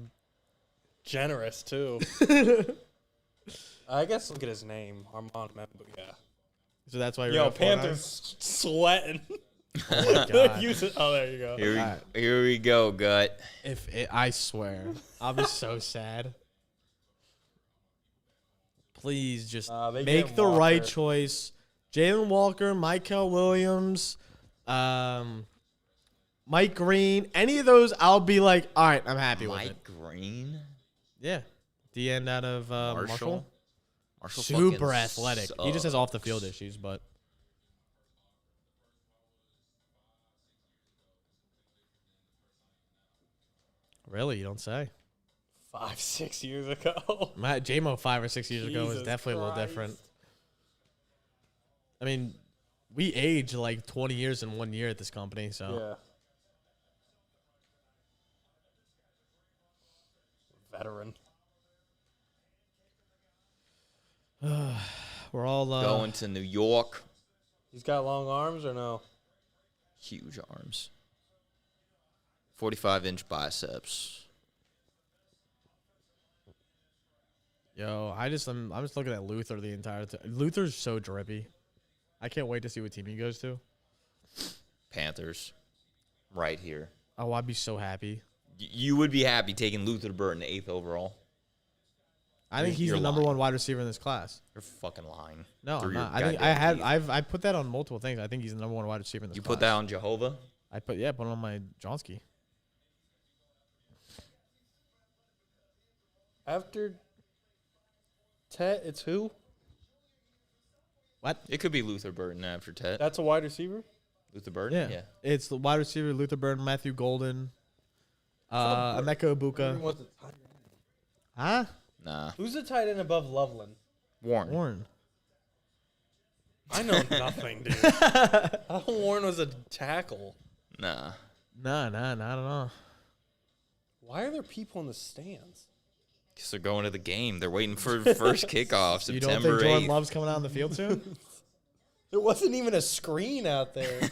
generous too. I guess look at his name, Armand Membu. Yeah. So that's why you're Yo, at 4.9? Panthers sweating. Oh my God. Oh, there you go. Here we go, Gut. I swear, I'll be so sad. Please just They make get the right Walker. choice. Jalen Walker, Michael Williams, Mike Green, any of those, I'll be like, all right, I'm happy with it. Mike Green? Yeah. The end out of Marshall. Marshall Super fucking athletic. He just has off the field sucks. issues, but really, you don't say. 5-6 years ago. J-Mo 5 or 6 years ago was Jesus definitely a little Christ. different. I mean, we age like 20 years in 1 year at this company, so Yeah. Veteran. we're all Going to New York. He's got long arms or no? Huge arms. 45-inch biceps. Yo, I'm just looking at Luther the entire time. Luther's so drippy. I can't wait to see what team he goes to. Panthers. Right here. Oh, I'd be so happy. You would be happy taking Luther Burton 8th overall. I think he's You're the number lying. one wide receiver in this class. You're fucking lying. No, Through I'm your not. I think goddamn teeth. I put that on multiple things. I think he's the number one wide receiver in this You class. put that on Jehovah? Put it on my Johnsky. After Tet, it's who? What? It could be Luther Burton after Tet. That's a wide receiver? Luther Burton? Yeah. It's the wide receiver, Luther Burton, Matthew Golden, Emeka Ibuka. What's the tight end? Huh? Nah. Who's the tight end above Loveland? Warren. Warren. I know nothing, dude. I thought Warren was a tackle. Nah. Nah, not at all. Why are there people in the stands? Because they're going to the game. They're waiting for first kickoff, You don't September think Jordan 8th. Love's coming out on the field soon? There wasn't even a screen out there.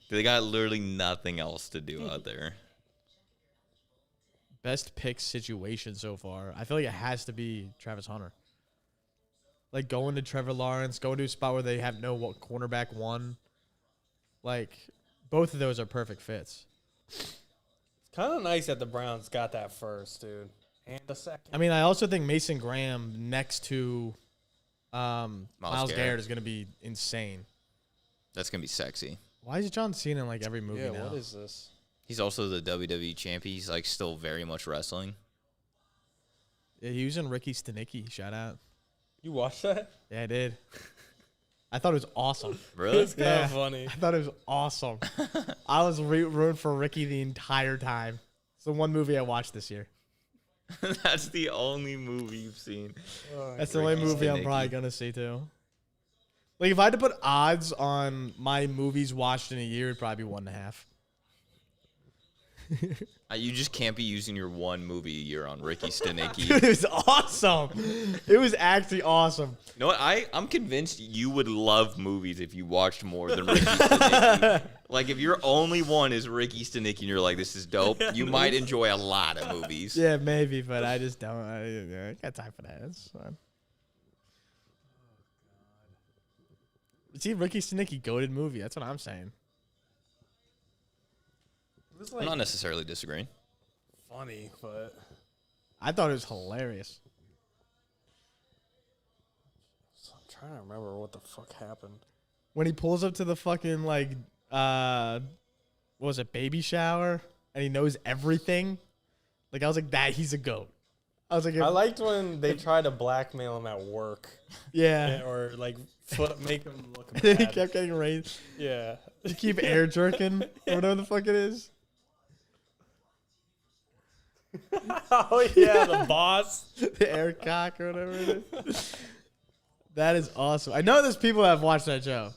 They got literally nothing else to do out there. Best pick situation so far. I feel like it has to be Travis Hunter. Like going to Trevor Lawrence, going to a spot where they have no cornerback one. Like both of those are perfect fits. It's kind of nice that the Browns got that first, dude. And the second. I mean, I also think Mason Graham next to Myles Garrett is going to be insane. That's going to be sexy. Why is John Cena in like every movie yeah, now? what is this? He's also the WWE champion. He's like still very much wrestling. Yeah, he was in Ricky Stenicki. Shout out. You watched that? Yeah, I did. I thought it was awesome. Really? It's kind Yeah. of funny. I thought it was awesome. I was rooting for Ricky the entire time. It's the one movie I watched this year. That's the only movie you've seen. That's the only Ricky movie I'm Stenicki. probably gonna see too. Like if I had to put odds on my movies watched in a year, it'd probably be 1.5. You just can't be using your one movie a year on Ricky Stanicky. Dude, it was awesome. It was actually awesome. You know what? I'm convinced you would love movies if you watched more than Ricky Stanicky. Like, if your only one is Ricky Stanicky and you're like, this is dope, you might enjoy a lot of movies. Yeah, maybe, but I just don't. I got time for that. It's fine. See, Ricky Stanicky, goated movie. That's what I'm saying. It was I'm not necessarily disagreeing. funny, but I thought it was hilarious. I'm trying to remember what the fuck happened. When he pulls up to the fucking, like, what was it, baby shower? And he knows everything. Like, I was like, he's a goat. I was like, I liked when they tried to blackmail him at work. yeah. Or, like, make him look he bad. kept getting raised. Yeah. You keep air jerking, or whatever the fuck it is. Oh, yeah, the boss. The air cock or whatever it is. That is awesome. I know there's people that have watched that show.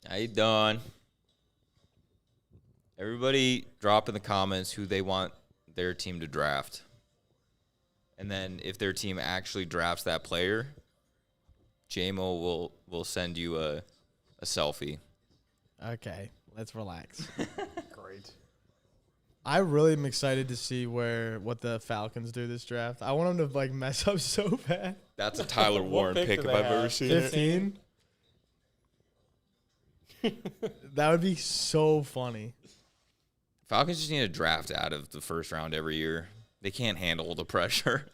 How you doing? Everybody drop in the comments who they want their team to draft. And then if their team actually drafts that player, JMO will send you a selfie. Okay, let's relax. Great. I really am excited to see what the Falcons do this draft. I want them to like mess up so bad. That's a Tyler Warren pick pick do if they I've ever have? seen it. 15. That would be so funny. Falcons just need to draft out of the first round every year. They can't handle the pressure.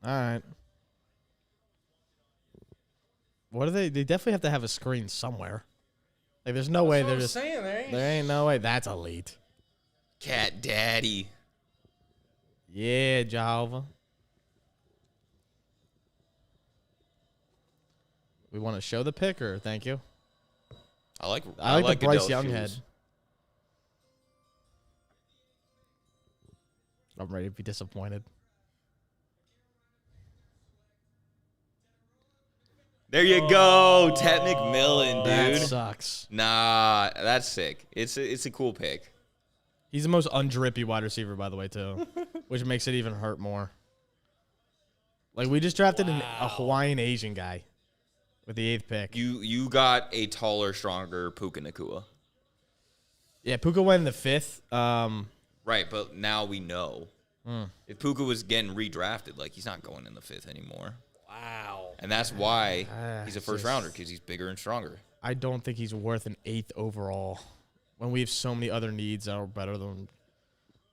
All right. What do they? They definitely have to have a screen somewhere. Like, there's no way they're just. saying, There ain't no way that's elite. Cat Daddy. Yeah, Jehovah. We want to show the picker. Thank you. I like the Bryce Goodell's Young shoes. head. I'm ready to be disappointed. There you go, Ted McMillan, That dude. sucks. Nah, that's sick. It's a cool pick. He's the most undrippy wide receiver, by the way, too, which makes it even hurt more. Like, we just drafted a Hawaiian Asian guy with the 8th pick. You got a taller, stronger Puka Nacua. Yeah, Puka went in the 5th. Right, but now we know. If Puka was getting redrafted, like, he's not going in the 5th anymore. Wow. And that's why he's a just- first rounder, because he's bigger and stronger. I don't think he's worth an 8th overall when we have so many other needs that are better than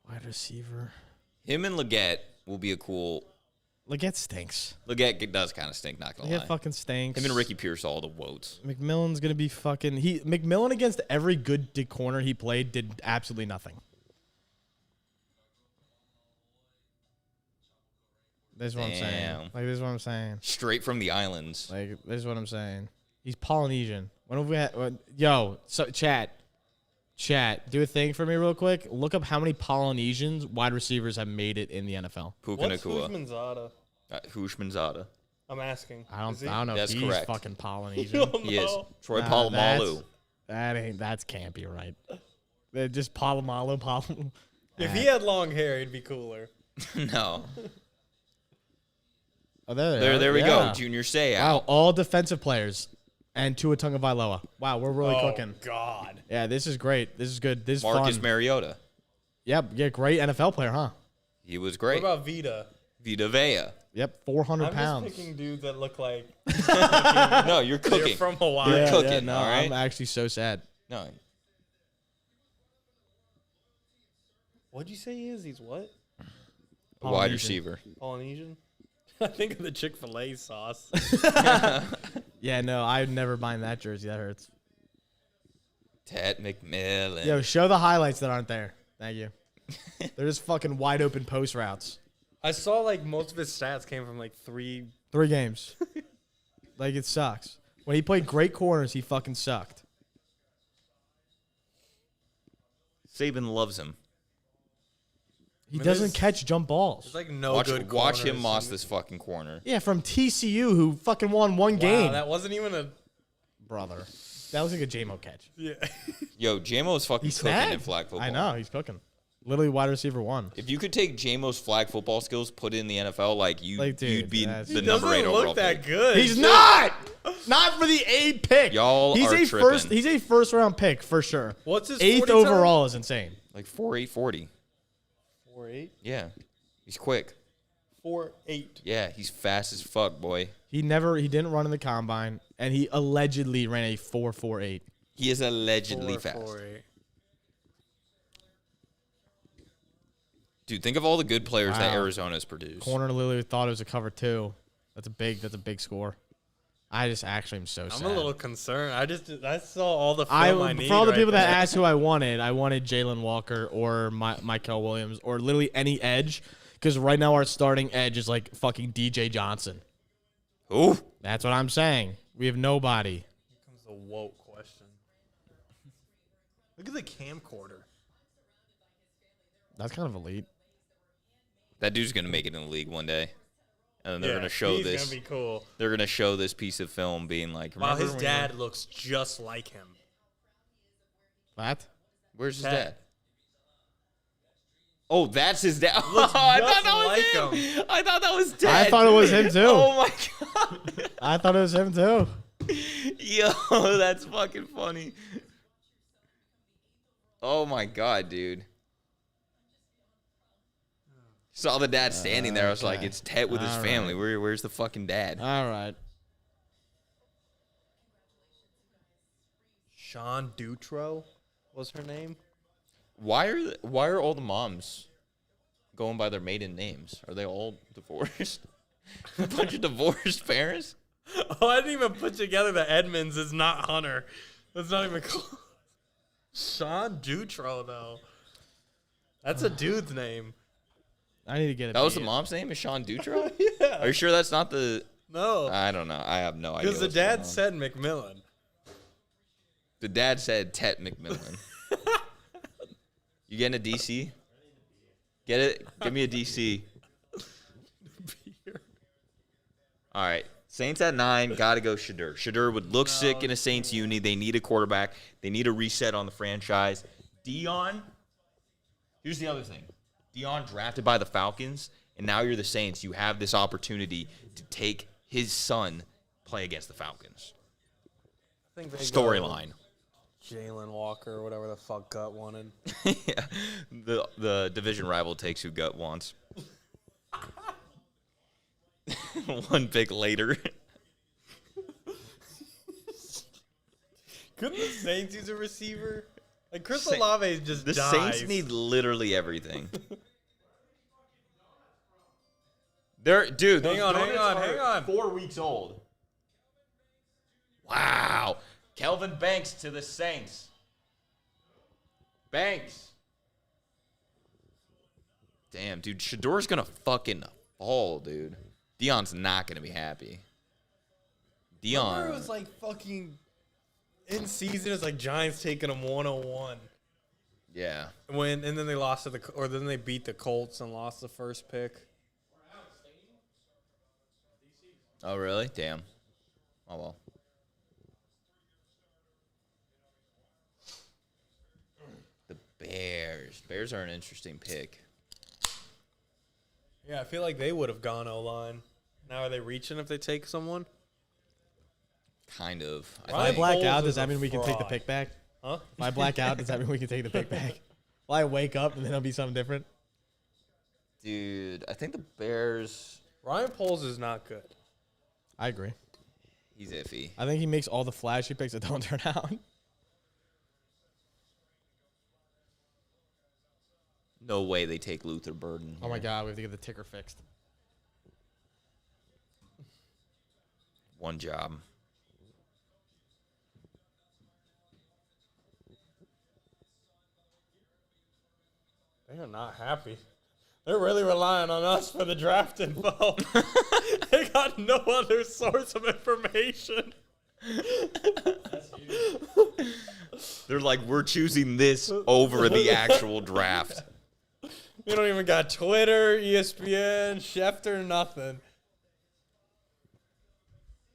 wide receiver. Him and Leggett will be a cool. Leggett stinks. Leggett does kind of stink, not gonna Leggett lie. fucking stinks. Him and Ricky Pierce, all the woes. McMillan's going to be fucking... McMillan against every good corner he played did absolutely nothing. This is what I'm saying. Damn. Like, this is what I'm saying. Straight from the islands. Like, this is what I'm saying. He's Polynesian. When have we had... Yo, so chat, do a thing for me real quick. Look up how many Polynesians wide receivers have made it in the NFL. Puka What's Nacua. Huzmanzada? Hushmanzada. I'm asking. I don't Is he? know That's if he's correct. fucking You Polynesian. don't He is. know. Troy Nah, Polamalu. That can't be right. They're just Polamalu. If he had long hair, he'd be cooler. No. Oh, there There we Yeah. go. Junior Seau. Wow, all defensive players and Tua Tagovailoa. Wow, we're really Oh, cooking. God. Yeah, this is great. This is good. This is Marcus fun. Mariota. Yep, yeah, great NFL player, huh? He was What great. about Vita? Vita Vea. Yep, 400 I'm pounds. just picking dudes that look like No, you're they're cooking. from Hawaii. You're cooking, Yeah, no, all right? I'm actually so sad. No. What'd you say he is? He's what? Wide Polynesian. receiver. Polynesian? I think of the Chick-fil-A sauce. Yeah, no, I'd never mind that jersey. That hurts. Ted McMillan. Yo, show the highlights that aren't there. Thank you. They're just fucking wide open post routes. I saw like most of his stats came from like 3. 3 games. Like, it sucks. When he played great corners, he fucking sucked. Saban loves him. He doesn't catch jump balls. There's like no Watch good corners. him moss this fucking corner. Yeah, from TCU, who fucking won one game. Wow, that wasn't even a Brother. That was like a JMO catch. yeah. Yo, JMO is fucking He cooking in snagged. flag football. I know, he's cooking. Literally wide receiver 1. If you could take JMO's flag football skills, put it in the NFL, like Dude, you'd be that's- the He number 8 doesn't overall look that pick. good. He's not! Not for the 8th pick. Y'all he's are a tripping. He's a first round pick for sure. What's his 8th 40 time? overall is insane. Like 4.840. 4.8. Yeah, he's quick. 4.8. Yeah, he's fast as fuck, boy. He didn't run in the combine, and he allegedly ran a 4.48. He is allegedly fast. 4.8. Dude, think of all the good players that Wow. Arizona's produced. Corner literally thought it was a cover 2. That's a big score. I just actually am so sad. I'm a little concerned. I saw all the film I need. For all the right people that there. asked who I wanted Jalen Walker or Michael Williams or literally any edge, because right now our starting edge is like fucking DJ Johnson. Ooh. That's what I'm saying. We have nobody. Here comes the woke question. Look at the camcorder. That's kind of elite. That dude's going to make it in the league one day. And then they're going to show he's this. gonna be cool. They're going to show this piece of film being like, Wow, remember his when dad looks just like him. What? Where's his Ted. dad? Oh, that's his dad. Looks I just thought that was like him. I thought that was dad. I thought it was him too. Oh my god. I thought it was him too. Yo, that's fucking funny. Oh my god, dude. Saw the dad standing there. I was like, Okay. it's Ted with his All family. Where's the fucking dad? All right. Sean Dutro was her name. Why are all the moms going by their maiden names? Are they all divorced? A bunch of divorced parents? Oh, I didn't even put together that Edmonds is not Hunter. That's not even close. Sean Dutro, though. That's a dude's name. I need to get it. That was the mom's name? Is Sean Dutro? Yeah. Are you sure that's not the... No. I don't know. I have no idea. Because the what's going dad on. said McMillan. The dad said Tet McMillan. You getting a DC? Get it? Give me a DC. All right. Saints at 9. Got to go Shadur. Shadur would look sick in a Saints uni. They need a quarterback. They need a reset on the franchise. Dion. Here's the other thing. Dion drafted by the Falcons, and now you're the Saints. You have this opportunity to take his son play against the Falcons. I think they Storyline. Jalen Walker or whatever the fuck Gut wanted. Yeah, the division rival takes who Gut wants. One pick later. Couldn't the Saints use a receiver? Like Chris Olave just The dies. Saints need literally everything. Dude, Hang on. 4 weeks old. Wow. Kelvin Banks to the Saints. Banks. Damn, dude. Shador's going to fucking fall, dude. Dion's not going to be happy. Remember Dion. it was like fucking in season. It's like Giants taking them 101. Yeah. And then they lost to then they beat the Colts and lost the first pick. Oh, really? Damn. Oh, well. The Bears. Bears are an interesting pick. Yeah, I feel like they would have gone O-line. Now are they reaching if they take someone? Kind of. If I black Foles out, is does that a mean we can take the fraud. pick back? Huh? If I black out, does that mean we can take the pick back? Will I wake up and then it'll be something different? Dude, I think the Bears, Ryan Poles is not good. I agree. he's iffy. I think he makes all the flashy picks that don't turn out. No way they take Luther Burden. Oh my here. God, we have to get the ticker fixed. One job. They are not happy. They're really relying on us for the draft info. They got no other source of information. They're like, we're choosing this over the actual draft. We don't even got Twitter, ESPN, Schefter, nothing.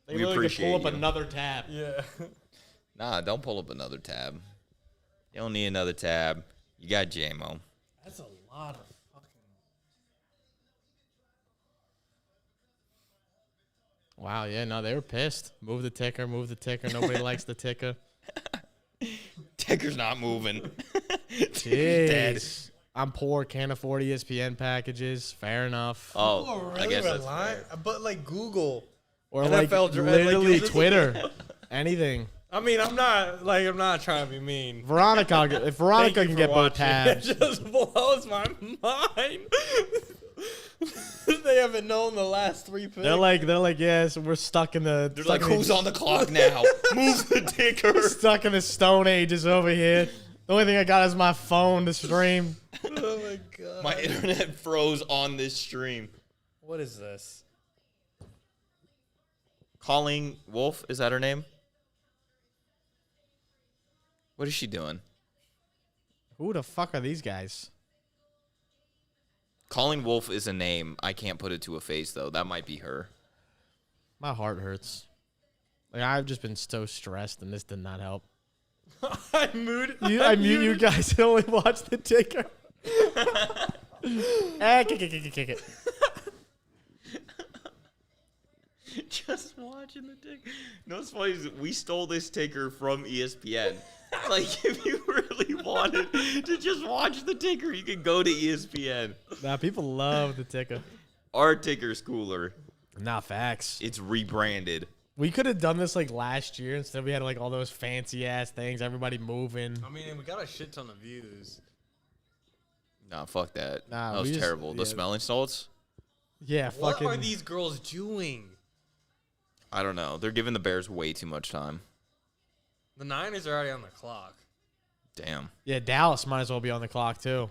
They We literally could pull appreciate up you. another tab. Yeah. Nah, don't pull up another tab. You don't need another tab. You got JMO. That's a lot of fucking. Wow, yeah, no, they were pissed. Move the ticker, move the ticker. Nobody likes the ticker. Ticker's not moving. Ticker's dead. Jeez. I'm poor, can't afford ESPN packages. Fair enough. Oh, I guess that's lying. fair. But like Google. Or NFL like draft, like, literally you'll just- Twitter. Anything. I mean, I'm not trying to be mean. Veronica, if Veronica Thank can you get for both watching. tabs. It just blows my mind. They haven't known the last 3 picks. They're like, yes, we're stuck in the. They're like, who's on the clock now? Move the ticker. Stuck in the Stone Ages over here. The only thing I got is my phone to stream. Oh my god. My internet froze on this stream. What is this? Calling Wolf, is that her name? What is she doing? Who the fuck are these guys? Calling Wolf is a name. I can't put it to a face, though. That might be her. My heart hurts. Like I've just been so stressed, and this did not help. I muted. I mute you guys and only watch the ticker. Kick it. Just watching the ticker. No, what's funny is we stole this ticker from ESPN. Like, if you really wanted to just watch the ticker, you could go to ESPN. Nah, people love the ticker. Our ticker's cooler. Nah, facts. It's rebranded. We could have done this like last year. Instead, we had like all those fancy ass things. Everybody moving. I mean, we got a shit ton of views. Nah, fuck that. Nah, that was we just- terrible. The yeah. smelling salts? Yeah, What fucking. are these girls doing? I don't know. They're giving the Bears way too much time. The Niners are already on the clock. Damn. Yeah, Dallas might as well be on the clock too.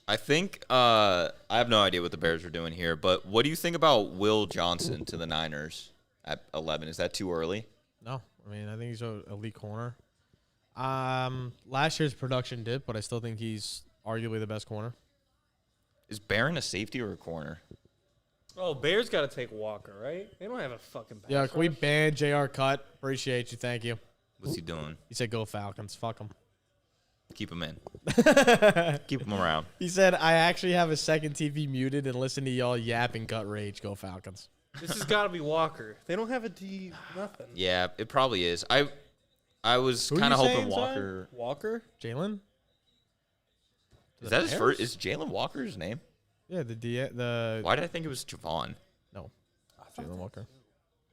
I think I have no idea what the Bears are doing here, but what do you think about Will Johnson to the Niners at 11? Is that too early? No, I mean I think he's a elite corner. Last year's production dipped, but I still think he's arguably the best corner. Is Barron a safety or a corner? Oh, Bears got to take Walker, right? They don't have a fucking pass Yeah, can we rush. ban JR Cut? Appreciate you, thank you. What's he doing? He said go Falcons. Fuck him. Keep him in. Keep him around. He said I actually have a second TV muted and listen to y'all yap and gut rage. Go Falcons. This has got to be Walker. They don't have a D nothing. Yeah, it probably is. I was Who are kind of you hoping saying, Zach? Walker. Walker? Jalen? Is that his first? Is Jalen Walker's name? Yeah, the Why did I think it was Javon? no, Jalen Walker.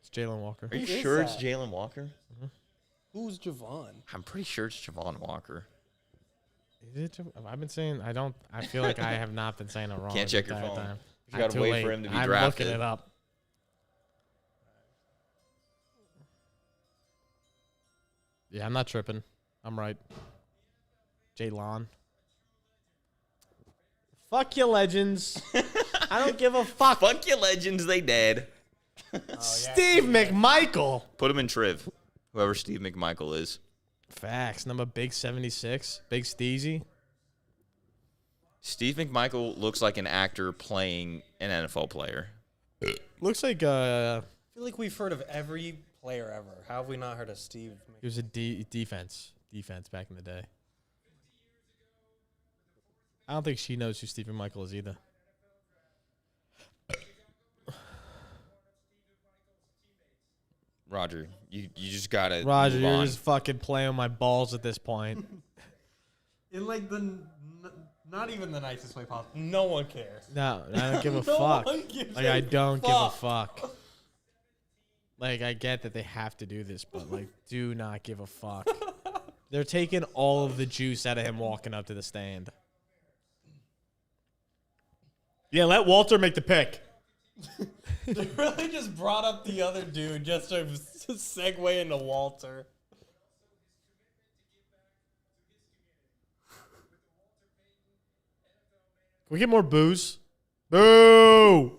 It's Jalen Walker. Are you Who is sure it's that? Jalen Walker? Who's Javon? I'm pretty sure it's Javon Walker. Is it? I've been saying I don't. I feel like I have not been saying it wrong. Can't the check your entire phone. time. You gotta Too wait late. for him to be I'm drafted. looking it up. Yeah, I'm not tripping. I'm right. Jalen. Fuck you, legends. I don't give a fuck. Fuck your legends, they dead. Steve McMichael. Put him in Triv. Whoever Steve McMichael is. Facts. Number big 76. Big Steezy. Steve McMichael looks like an actor playing an NFL player. Looks like I feel like we've heard of every player ever. How have we not heard of Steve? he was a defense back in the day. I don't think she knows who Stephen Michael is either. Roger, you just gotta. Roger, move you're on. just fucking playing my balls at this point. In like the not even the nicest way possible. No one cares. No, I don't give a No fuck. one gives Like a I don't give a fuck. fuck. Like I get that they have to do this, but like do not give a fuck. They're taking all of the juice out of him walking up to the stand. Yeah, let Walter make the pick. They really just brought up the other dude just to segue into Walter. Can we get more booze? Boo!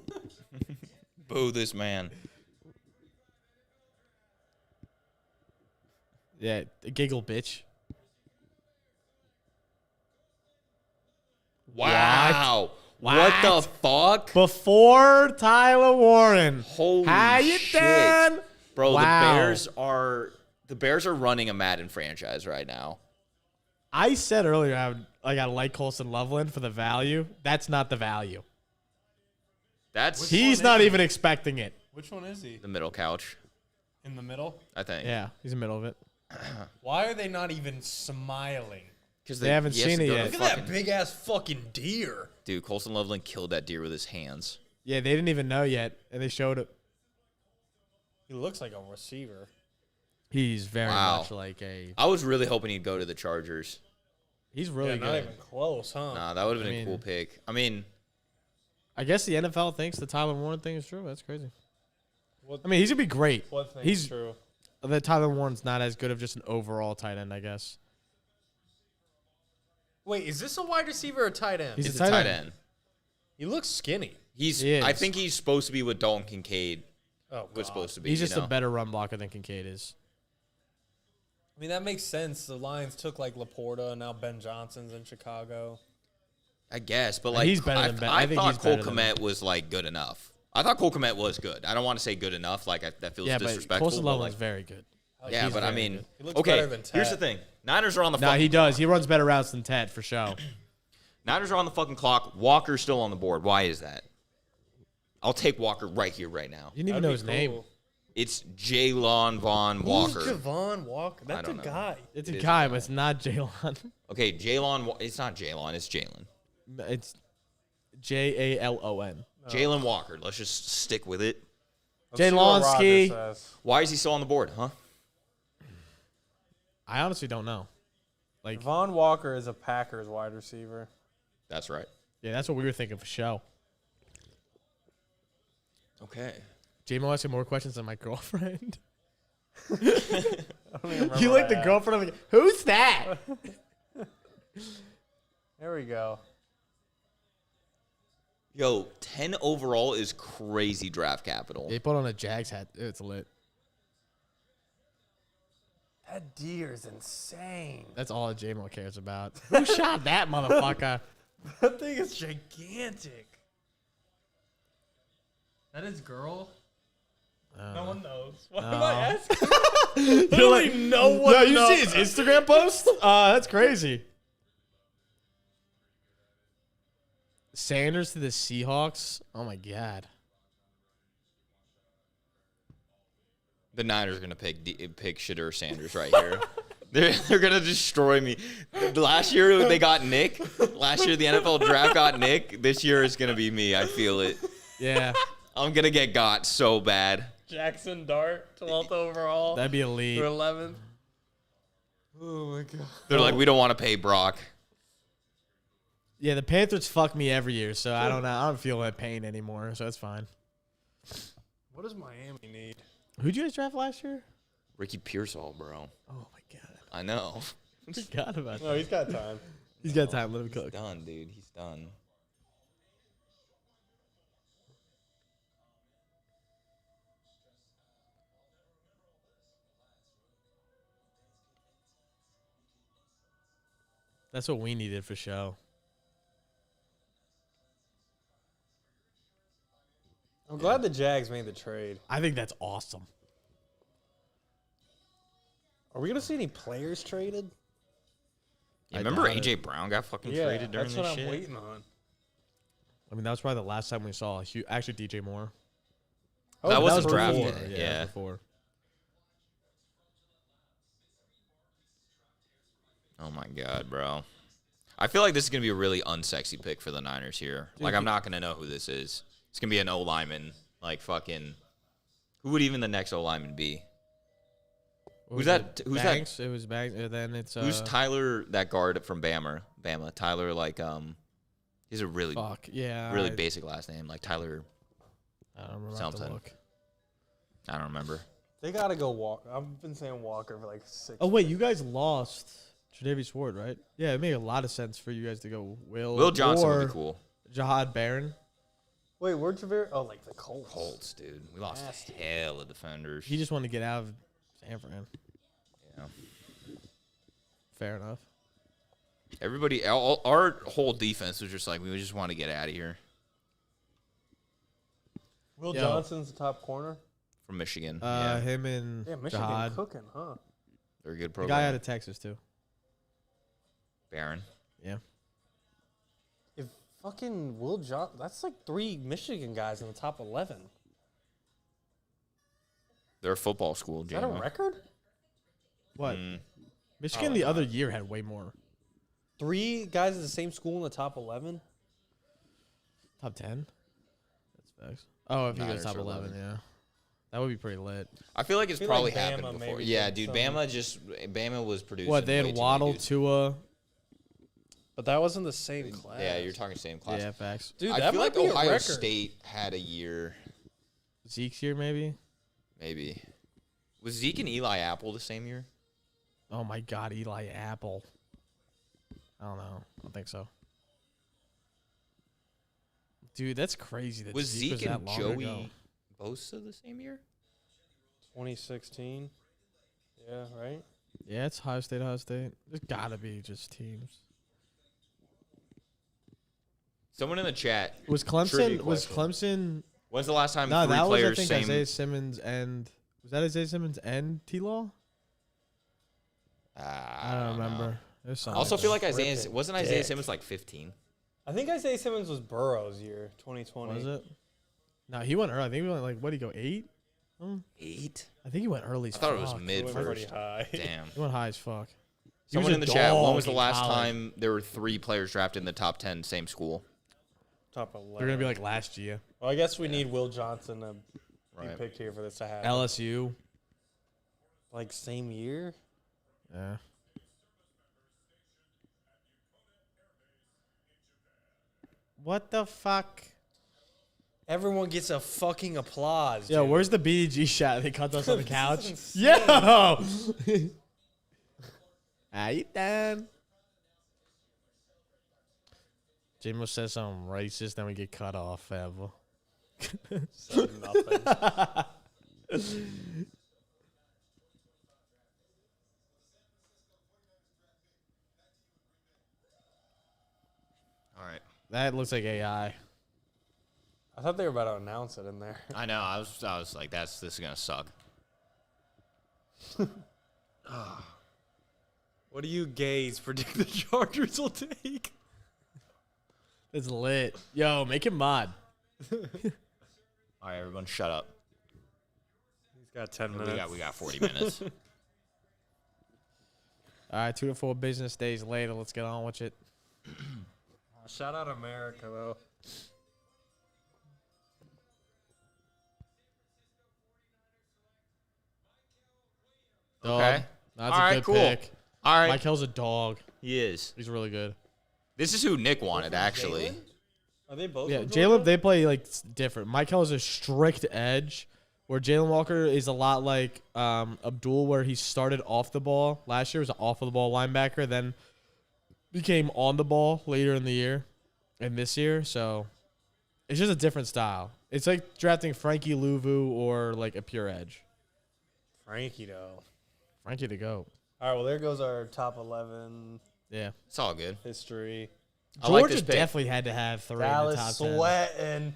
Boo this man. Yeah, giggle bitch. Wow. What the fuck? Before Tyler Warren. Holy How you shit. done? Bro, Wow. the Bears are running a Madden franchise right now. I said earlier I like Colson Loveland for the value. That's not the value. He's not even expecting it. Which one is he? The middle couch, In the middle? I think. Yeah, he's in the middle of it. Why are they not even smiling? Because They haven't seen it yet. Look at that big ass fucking deer. Dude, Colson Loveland killed that deer with his hands. Yeah, they didn't even know yet, and they showed it. He looks like a receiver. He's very Wow. much like a. I was really hoping he'd go to the Chargers. He's really Not good. even close, huh? Nah, that would have been I a mean- cool pick. I mean, I guess the NFL thinks the Tyler Warren thing is true. That's crazy. What, I mean, he's gonna be great. what thing's he's- true? The Tyler Warren's not as good of just an overall tight end, I guess. Wait, is this a wide receiver or tight end? He's it's a a tight tight end. end. He looks skinny. He is. I think he's supposed to be what Dalton Kincaid Oh, was God. supposed to be. He's just you know? a better run blocker than Kincaid is. I mean, that makes sense. The Lions took like Laporta, and now Ben Johnson's in Chicago. I guess, but And like he's better than Ben. I think thought he's Cole better than Kmet was like good enough. I thought Cole Kmet was good. I don't want to say good enough, like that feels Yeah, but disrespectful. Colson but, Loveland's like, very good. yeah, he's but I very mean, good. He looks okay. better than Here's the Ted. thing: Niners are on the. No, fucking he does. He runs better routes than Ted for sure. Niners are on the fucking clock. Walker's still on the board. Why is that? I'll take Walker right here, right now. You didn't even know his name. It's Jalon Vaughn Walker. Who's Javon Walker? That's a don't know. guy. It's It a is guy, a but it's not Jalen. Okay, Jalon. It's not Jalon. It's Jalen. It's Jalon. Jalen Walker. Let's just stick with it. Jalonski. Why is he still on the board, huh? I honestly don't know. Like, Javon Walker is a Packers wide receiver. That's right. yeah, that's what we were thinking for show. Okay. J-Mo asking more questions than my girlfriend. I don't even remember You like what the I asked. girlfriend? I'm like, who's that? There we go. Yo, 10 overall is crazy draft capital. They put on a Jags hat. It's lit. That deer is insane. That's all J-Mo cares about. Who shot that motherfucker? That thing is gigantic. That is girl. No one knows. Why am I asking? Literally no one Yo, you knows. see his Instagram post? That's crazy. Sanders to the Seahawks. Oh my god. The Niners are gonna pick Shadur Sanders right here. They're gonna destroy me. Last year they got Nick. Last year the NFL draft got Nick. This year it's gonna be me. I feel it. Yeah, I'm gonna get got so bad. Jackson Dart, 12th overall. that'd be elite. Or 11th. Oh my god. They're like, we don't want to pay Brock. Yeah, the Panthers fuck me every year, so I don't know. I don't feel that pain anymore, so it's fine. What does Miami need? Who'd you guys draft last year? Ricky Pearsall, bro. Oh my god, I know. I forgot about that. No, he's got time. He's got time. Let him He's cook. done, dude. He's done. That's what we needed for show. I'm glad the Jags made the trade. I think that's awesome. Are we gonna see any players traded? You I remember doubt it. AJ Brown got fucking traded during that's this what shit? I'm waiting on. I mean, that was probably the last time we saw actually DJ Moore. That was was a draft before. day, Yeah, yeah. before. Oh my god, bro. I feel like this is gonna be a really unsexy pick for the Niners here. Like I'm not gonna know who this is. It's gonna be an O lineman. Like fucking. Who would even the next O lineman be? What Who's was that? it? Who's Banks? It was Banks. Then it's Who's Tyler? That guard from Bama. Tyler, like he's a really fuck yeah. really basic last name. Like Tyler. I don't remember. something. Look. I don't remember. They gotta go Walker. I've been saying Walker for like 6. Oh wait, you guys lost Tre'Davious Ward, right? Yeah, it made a lot of sense for you guys to go Will Johnson or would be cool. Jahad Barron. Wait, where'd Javier? Oh, like the Colts. Colts, dude. We lost Nasty. hell of defenders. He just wanted to get out of San Fran. Yeah. Fair enough. Everybody, our whole defense was just like, we just want to get out of here. Will Yo. Johnson's the top corner. From Michigan. Yeah, Him and Yeah, Michigan Jihad. cooking, huh? they're a good The program. guy out of Texas too. Barron. Yeah. If fucking Will Johnson, that's like 3 Michigan guys in the top 11. They're a football school, Is that a JMO. record? What? Mm. Michigan Probably the other not. year had way more. 3 guys at the same school in the top 11. Top 10? That's facts. Oh, if he Niners goes top are 11, yeah. That would be pretty lit. I feel like it's I feel probably like happened Bama before. maybe Yeah, did dude, some- Bama was producing. What, they way had too many Waddle, dudes. Tua. But that wasn't the same class. Yeah, you're talking same class. Yeah, facts. Dude, I that feel might like be a Ohio record. State had a year, Zeke's year, maybe? maybe. Was Zeke and Eli Apple the same year? Oh my God, Eli Apple. I don't know. I don't think so. Dude, that's crazy. That Was Zeke Zeke that and long Joey ago. Bosa the same year? 2016. Yeah, right? Yeah, it's Ohio State, Ohio State. There's gotta be just teams. Someone in the chat. Was Trivia Clemson? Was question. Clemson? When's the last time No, three that was I players think same? Isaiah Simmons and was that Isaiah Simmons and T Law? I don't remember. There's I something also like feel that. like Isaiah Tripping wasn't Isaiah dick. Simmons like 15. I think Isaiah Simmons was Burrow's year, 2020. Was it? No, he went early. I think he went like what? Did he go 8? 8? I think he went early. I As thought it was fuck. mid Went pretty first. high. Damn. He went high as fuck. He Someone was in a the chat. When dog was the in last college. time there were 3 players drafted in the top 10 same school? Top 11. They're gonna be like last year. Well, I guess we need Will Johnson to be Right. picked here for this to happen. LSU. Like same year? Yeah. What the fuck? Everyone gets a fucking applause. Yo, dude. where's the BDG shot? They cut us on the This couch. is Yo. How you doing? Jimo says something racist, then we get cut off forever. Said nothing. All right. That looks like AI. I thought they were about to announce it in there. I know. I was like, this is gonna suck. What do you gays predict the Chargers will take? It's lit. Yo, make him mod. All right, everyone, shut up. He's got 10 minutes. We got 40 minutes. All right, 2 to 4 business days later. Let's get on with it. Shout out America, though. Dog. Okay. That's All a right, good cool. pick. All right, Mike Hill's a dog. he is. He's really good. This is who Nick wanted, actually. Are they both? Yeah, from Jalen, Georgia? they play like different. Mike Hill is a strict edge, where Jalen Walker is a lot like Abdul, where he started off the ball last year, was an off of the ball linebacker, then became on the ball later in the year and this year. So it's just a different style. It's like drafting Frankie Louvu or like a pure edge. Frankie, though. Frankie to go. All right, well, there goes our top 11 Yeah. It's all good. history. I like Georgia this pick. definitely had to have 3 in the Dallas top 10. sweating.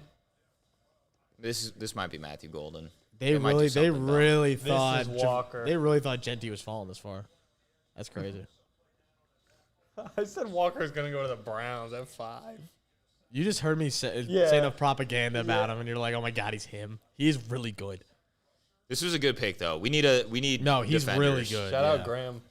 This might be Matthew Golden. They might do really, something, though. really This thought is Walker. They really thought Genty was falling this far. That's crazy. I said Walker's going to go to the Browns at 5. You just heard me say Yeah. enough propaganda about him, and you're like, "Oh my God, he's him. He's really good." This was a good pick, though. We need No, he's really defenders. good. Shout yeah. out Yeah, Graham.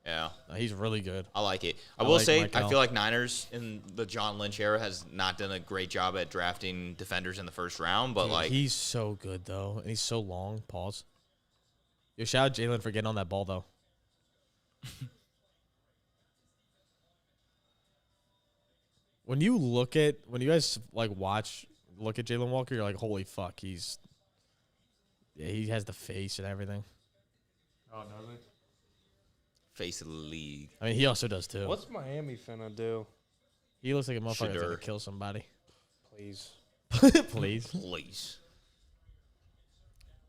No, he's really good. I like it. I I will like say, Mike I Hill. feel like Niners in the John Lynch era has not done a great job at drafting defenders in the first round, but Dude, like, he's so good though, and he's so long. Pause. Yo, shout out Jalen for getting on that ball though. When you guys like look at Jalen Walker, you're like, holy fuck, he has the face and everything. Oh, does he? face of the league. I mean, he also does too. What's Miami finna do? He looks like a motherfucker that's Shadur. gonna kill somebody. Please. Please. Please.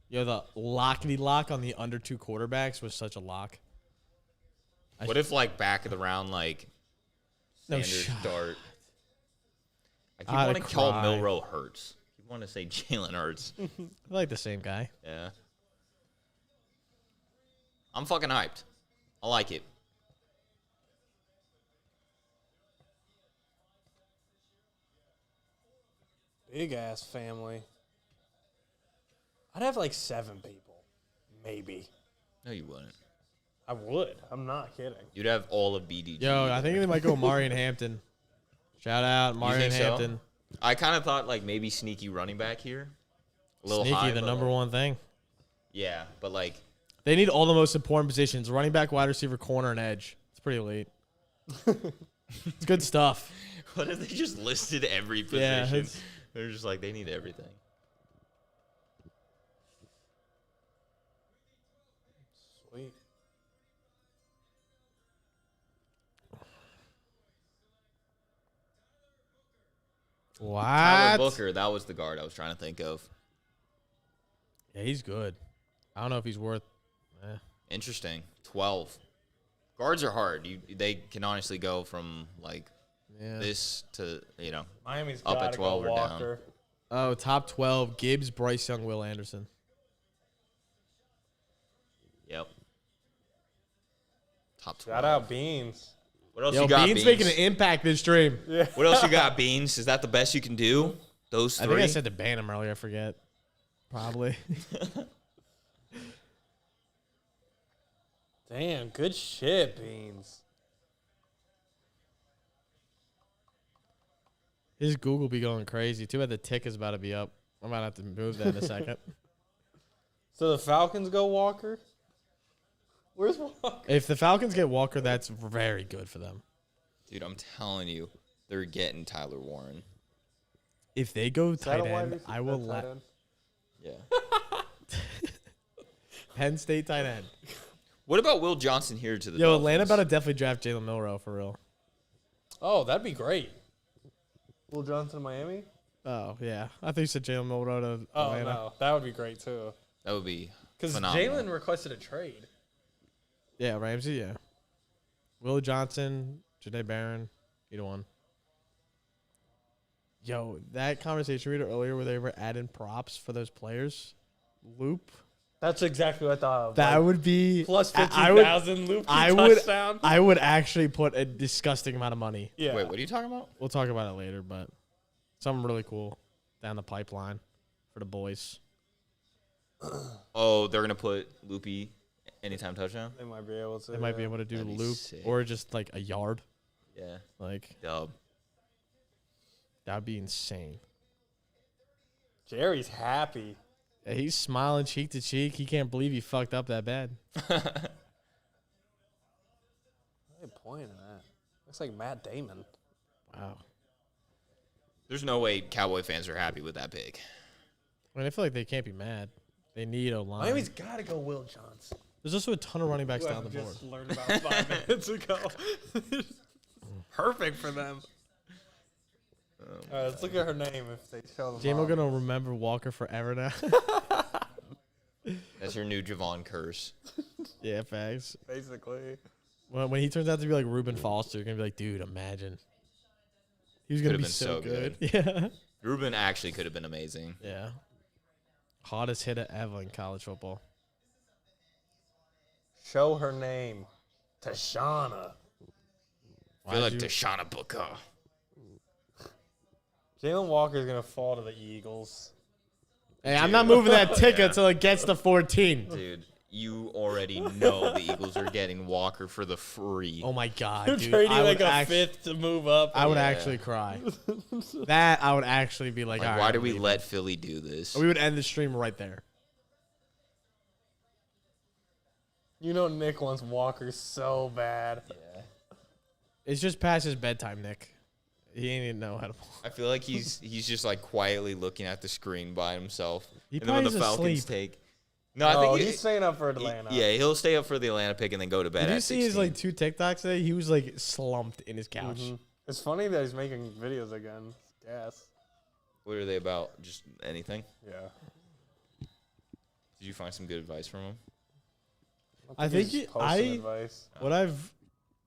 Yo, the lockety lock on the under 2 quarterbacks was such a lock. What if like back of the round, like Standard shot. start. I keep I'd wanting to call cry. Milroe Hurts. I keep want to say Jalen Hurts. I like the same guy. Yeah. I'm fucking hyped. I like it. Big ass family. I'd have like 7 people, maybe. No, you wouldn't. I would. I'm not kidding. You'd have all of BDG. Yo, I think they might go Marion Hampton. Shout out Marion think so? Hampton. I kind of thought like maybe sneaky running back here. A little Sneaky, high, the but, number like, one thing. Yeah, but like They need all the most important positions: running back, wide receiver, corner, and edge. It's pretty elite. It's good stuff. what if they just listed every position? Yeah, They're just like they need everything. Sweet. Tyler What? Booker, that was the guard I was trying to think of. Yeah, he's good. I don't know if he's worth. Interesting. 12. Guards are hard. They can honestly go from like Yeah. this to Miami's Up at gotta 12 go or down. Walker. Oh, top 12: Gibbs, Bryce Young, Will Anderson. Yep. Top 12. Shout out Beans. What else Yo, you got? Beans making an impact this stream. Yeah. What else you got, Beans? Is that the best you can do? Those I three? think I said to ban him earlier. I forget. Probably. Damn, good shit, Beans. His Google be going crazy. Too bad the tick is about to be up. I might have to move that in a second. So the Falcons go Walker? Where's Walker? If the Falcons get Walker, that's very good for them. Dude, I'm telling you, they're getting Tyler Warren. If they go Is that tight a wide end, receiver? I will Tight let end? Yeah. Penn State tight end. What about Will Johnson here to the Yo, Dolphins? Atlanta about to definitely draft Jalen Milroe for real. Oh, that'd be great. Will Johnson to Miami? Oh yeah, I think you said Jalen Milroe to Oh, Atlanta. no. That would be great, too. That would be Because phenomenal. Jalen requested a trade. Yeah, Ramsey. Yeah. Will Johnson, Janae Barron, either one. Yo, that conversation we had earlier where they were adding props for those players, loop. That's exactly what I thought of. That Like, would be plus I would- 50,000 loop I would- touchdown. I would actually put a disgusting amount of money. Yeah. Wait, what are you talking about? We'll talk about it later, but something really cool down the pipeline for the boys. Oh, they're going to put Loopy anytime touchdown? They might be able to. They might be able to do That'd be loop sick. or just like a yard. Yeah. Like Dub. that'd be insane. Jerry's happy. Yeah, he's smiling cheek to cheek. He can't believe he fucked up that bad. Good point in that. Looks like Matt Damon. Wow. There's no way Cowboy fans are happy with that pick. I mean, I feel like they can't be mad. They need a line. Miami's got to go Will Johnson. There's also a ton of running backs Who down I've the board. just learned about 5 minutes ago. Perfect for them. All right, let's look at her name if they show them. J-Mo gonna remember Walker forever now. That's your new Javon curse. Yeah, facts. Basically. When he turns out to be like Reuben Foster, you're gonna be like, dude, imagine. He was gonna Could've be been so so good. Yeah. Ruben actually could have been amazing. Yeah. Hottest hitter ever in college football. Show her name. Tashana. I feel like Why'd you- Deshauna Booker. Jalen Walker's going to fall to the Eagles. Hey, I'm not moving that ticket until it gets to 14. Dude, you already know the Eagles are getting Walker for the free. Oh my god, They're dude. trading I like would a actually, fifth to move up. I would Yeah. actually cry. That I would actually be like, Like, all why right, do we leave. let Philly do this? We would end the stream right there. You know Nick wants Walker so bad. Yeah. It's just past his bedtime, Nick. He ain't even know how to. I feel like he's just like quietly looking at the screen by himself. He and then when the probably is Falcons asleep. take. No, I think he's staying up for Atlanta. Yeah, he'll stay up for the Atlanta pick and then go to bed Did you at see his 16. like 2 TikToks today? He was like slumped in his couch. Mhm. It's funny that he's making videos again. Gas. What are they about? Just anything? Yeah. Did you find some good advice from him? I think he's he- posting I- advice. What I've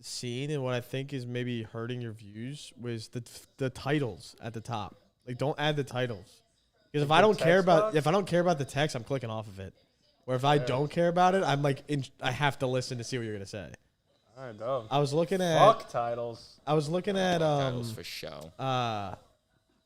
seen and what I think is maybe hurting your views was the titles at the top. Like, don't add the titles because Like if I don't care about the text, I'm clicking off of it. Or if I don't care about it, I'm like I have to listen to see what you're gonna say. All right, dog. I was looking at Fuck titles. I was looking at Titles for show.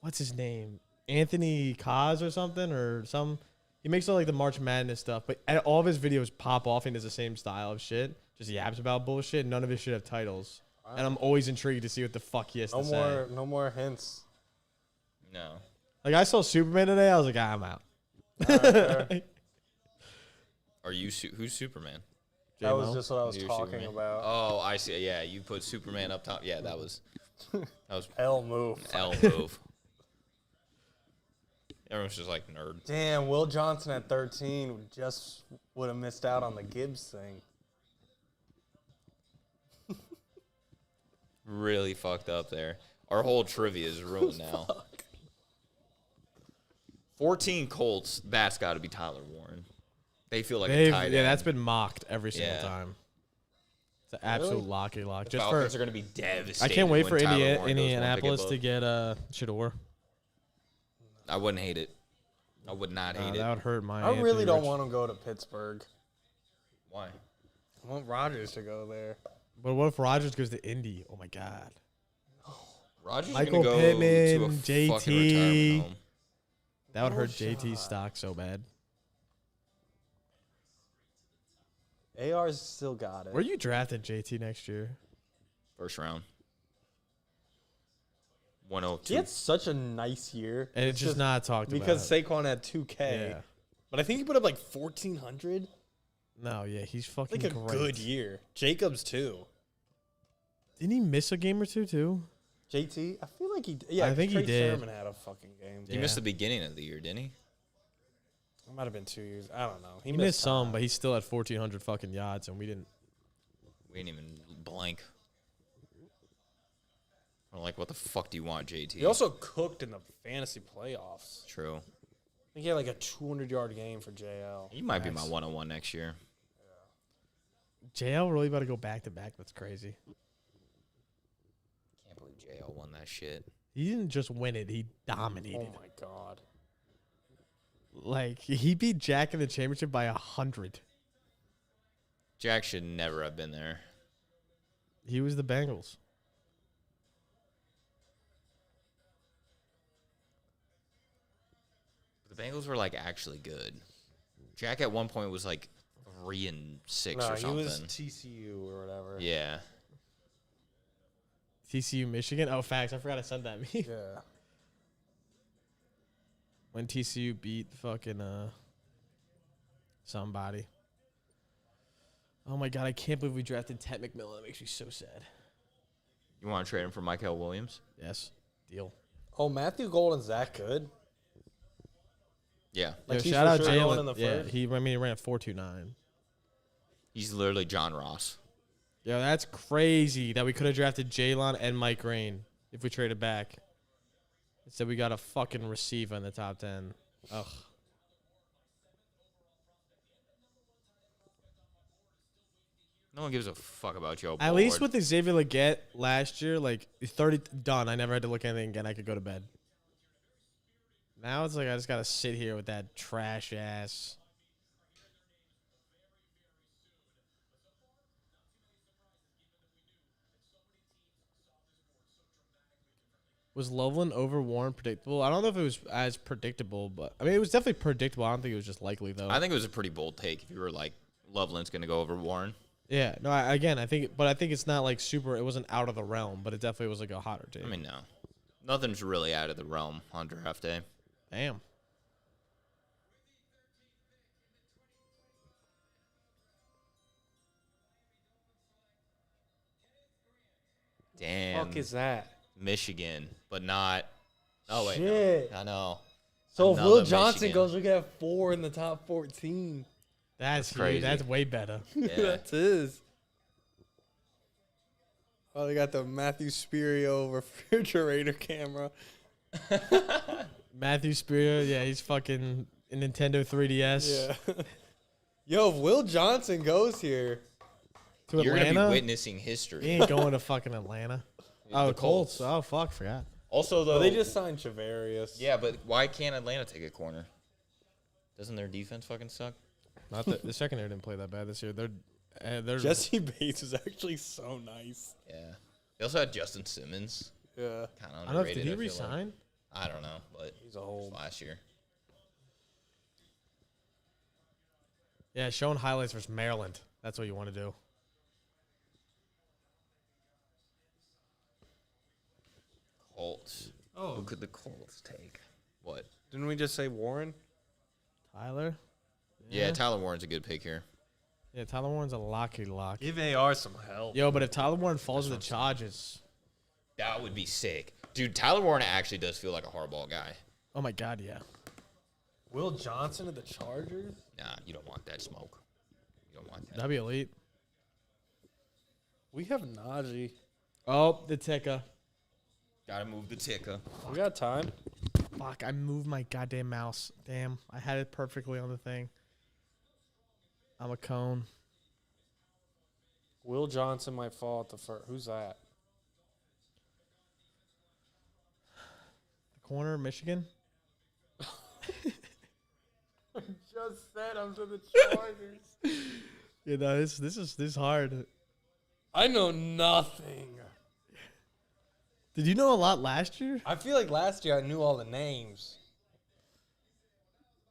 what's his name? Anthony Kaz or something or some. He makes all like the March Madness stuff, but all of his videos pop off and does the same style of shit. Just yaps about bullshit. None of his shit have titles, and I'm always intrigued to see what the fuck he has to say. No more hints. No. Like I saw Superman today, I was like, I'm out. Are you who's Superman? That was just what I was You're talking Superman. about. Oh, I see. Yeah, you put Superman up top. Yeah, that was L move. L move. Everyone's just like nerd. Damn, Will Johnson at 13 just would have missed out on the Gibbs thing. Really fucked up there. Our whole trivia is ruined now. 14 Colts. That's got to be Tyler Warren. They feel like a tight end. Yeah, that's been mocked every single Yeah. time. It's an absolute locky lock. The Just Falcons for are going to be devastated. I can't wait when for Tyler Warren goes Indianapolis one to pick get Shador. I wouldn't hate it. I would not hate it. That would hurt my. I really don't want him to go to Pittsburgh. Why? I want Rodgers to go there. But what if Rodgers goes to Indy? Oh my God. Rodgers Michael going to go Pittman, to a JT. fucking retirement home. That would hurt shot. JT's stock so bad. AR's still got it. Where you drafted JT next year? First round. He 102. had such a nice year. And it's just not talked because about. Saquon had 2K. Yeah. But I think he put up like 1,400. No, yeah, he's fucking Like a great. good year. Jacobs too. Didn't he miss a game or two too? JT, I feel like he. Yeah, I think he Trey did. Sermon had a fucking game. He missed the beginning of the year, didn't he? It might have been 2 years. I don't know. He missed some, but he still had 1,400 fucking yards, and we didn't. We didn't even blank. I'm like, what the fuck do you want, JT? He also cooked in the fantasy playoffs. True. I think he had like a 200-yard game for JL. He might be my 101 next year. JL really about to go back to back. That's crazy. Can't believe JL won that shit. He didn't just win it; he dominated. Oh my god. Like he beat Jack in the championship by 100. Jack should never have been there. He was the Bengals. The Bengals were like actually good. Jack at one point was like 3-6 No, or he something. was TCU or whatever. Yeah. TCU, Michigan. Oh, facts. I forgot I sent that. Yeah. When TCU beat fucking somebody. Oh my god, I can't believe we drafted Ted McMillan. That makes me so sad. You want to trade him for Michael Williams? Yes, deal. Oh, Matthew Golden's that good? Yeah. Like, Yo, he's shout for out sure going in Jalen. the Yeah, first? he ran at 4.29. He's literally John Ross. Yo, that's crazy that we could have drafted Jalen and Mike Rain if we traded back. Instead, we got a fucking receiver in the top 10. Ugh. No one gives a fuck about Joe. At least with Xavier Legette last year, like 30 done. I never had to look at anything again. I could go to bed. Now it's like I just gotta sit here with that trash ass. Was Loveland over Warren predictable? I don't know if it was as predictable, but I mean it was definitely predictable. I don't think it was just likely though. I think it was a pretty bold take if you were like Loveland's going to go over Warren. Yeah, no. I think it's not like super. It wasn't out of the realm, but it definitely was like a hotter take. I mean, no. Nothing's really out of the realm on draft day. Damn. Damn. Fuck is that? Michigan, but not. Oh, wait. Shit. No. I know. So if Another Will Johnson Michigan. goes, we could have 4 in the top 14. That's crazy. crazy. That's way better. Yeah. That's his. Oh, they got the Matthew Spirio refrigerator camera. Matthew Spear, yeah, he's fucking a Nintendo 3DS. Yeah. Yo, if Will Johnson goes here, To You're going to Atlanta? be witnessing He history. ain't going to fucking Atlanta. Oh, The Colts. Oh, fuck, forgot. Also, though, But they just signed Chavarius. yeah, but why can't Atlanta take a corner? Doesn't their defense fucking suck? Not the secondary didn't play that bad this year. They're Jesse Bates is actually so nice. Yeah. They also had Justin Simmons. Yeah. Kind of I don't know. underrated. Did he I feel like. resign? I don't know, but He's a whole. last year. Yeah, showing highlights versus Maryland. That's what you want to do. Colts. Oh. Who could the Colts take? What? Didn't we just say Warren? Tyler? Yeah, Tyler Warren's a good pick here. Yeah, Tyler Warren's a locky lock. Give AR some help. Yo, but if Tyler Warren falls to the Chargers, That would be sick. Dude, Tyler Warren actually does feel like a hardball guy. oh my God, yeah. Will Johnson of the Chargers? Nah, you don't want that smoke. You don't want that. That'd be elite. We have Najee. Oh, the ticker. Gotta move the ticker. We got time. Fuck, I moved my goddamn mouse. Damn, I had it perfectly on the thing. I'm a cone. Will Johnson might fall at the first. Who's that? The corner, Michigan. Just said I'm to the Chargers. Yeah, no, this is hard. I know nothing. Did you know a lot last year? I feel like last year I knew all the names.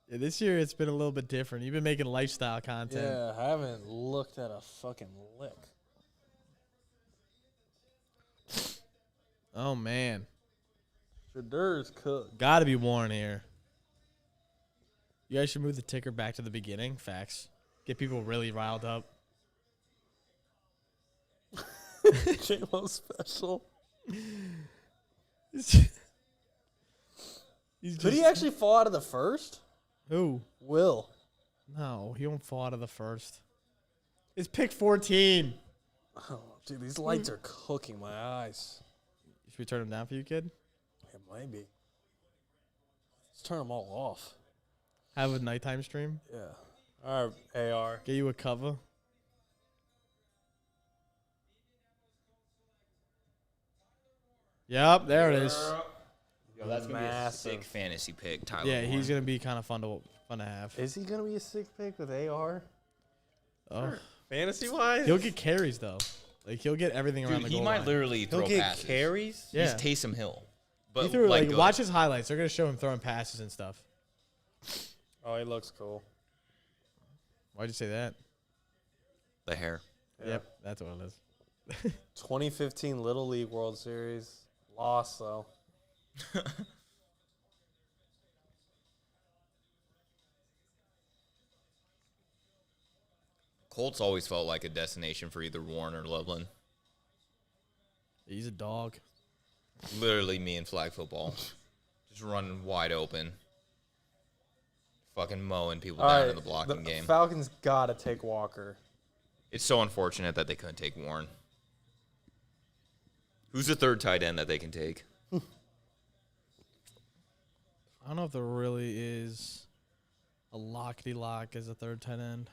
Yeah, this year it's been a little bit different. You've been making lifestyle content. Yeah, I haven't looked at a fucking lick. Oh man, Shadur's cooked. gotta be Warren here. You guys should move the ticker back to the beginning. Facts. Get people really riled up. J-Lo special. He's Could he actually fall out of the first? Who? Will. No, he won't fall out of the first. It's pick 14. Oh, dude, these lights are cooking my eyes. Should we turn him down for you, kid? It might be. Let's turn them all off. Have a nighttime stream. Yeah. All right, AR. Get you a cover. Yep, there it is. Yo, that's gonna be a Massive. sick fantasy pick, Tyler. Yeah, he's Warren. gonna be kind of fun to have. Is he going to be a sick pick with AR? Oh, Fantasy-wise? he'll get carries though. Like he'll get everything around Dude, the he goal might line. literally He'll throw get passes. carries? Yeah. He's Taysom Hill. But He threw like good. watch his highlights. They're gonna show him throwing passes and stuff. Oh, he looks cool. Why'd you say that? the hair. Yeah. Yep, that's what it is. 2015 Little League World Series. Lost, though. Colts always felt like a destination for either Warren or Loveland. He's a dog. Literally me in flag football. Just running wide open. Fucking mowing people All down right, in the blocking the game. Falcons got to take Walker. It's so unfortunate that they couldn't take Warren. Who's the third tight end that they can take? I don't know if there really is a lockety lock as a third tight end.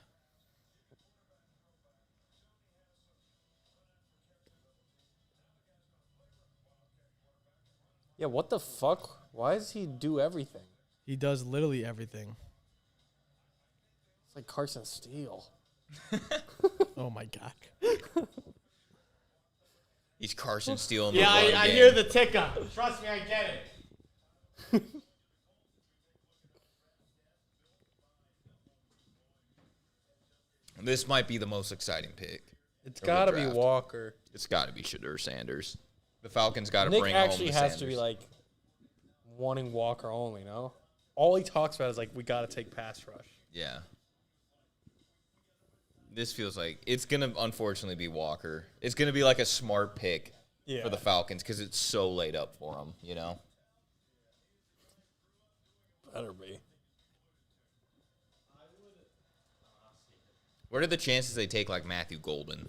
Yeah, what the fuck? Why does he do everything? He does literally everything. It's like Carson Steele. Oh my god. He's Carson Steele in the run game. hear the ticker. Trust me, I get it. This might be the most exciting pick. It's the got to be draft. Walker. It's got to be Shadur Sanders. The Falcons got to Nick bring actually home the has to be Sanders. like wanting Walker only, no? All he talks about is like, we got to take pass rush. Yeah. This feels like it's going to unfortunately be Walker. It's going to be like a smart pick Yeah. for the Falcons because it's so laid up for them, you know? Better be. What are the chances they take like Matthew Golden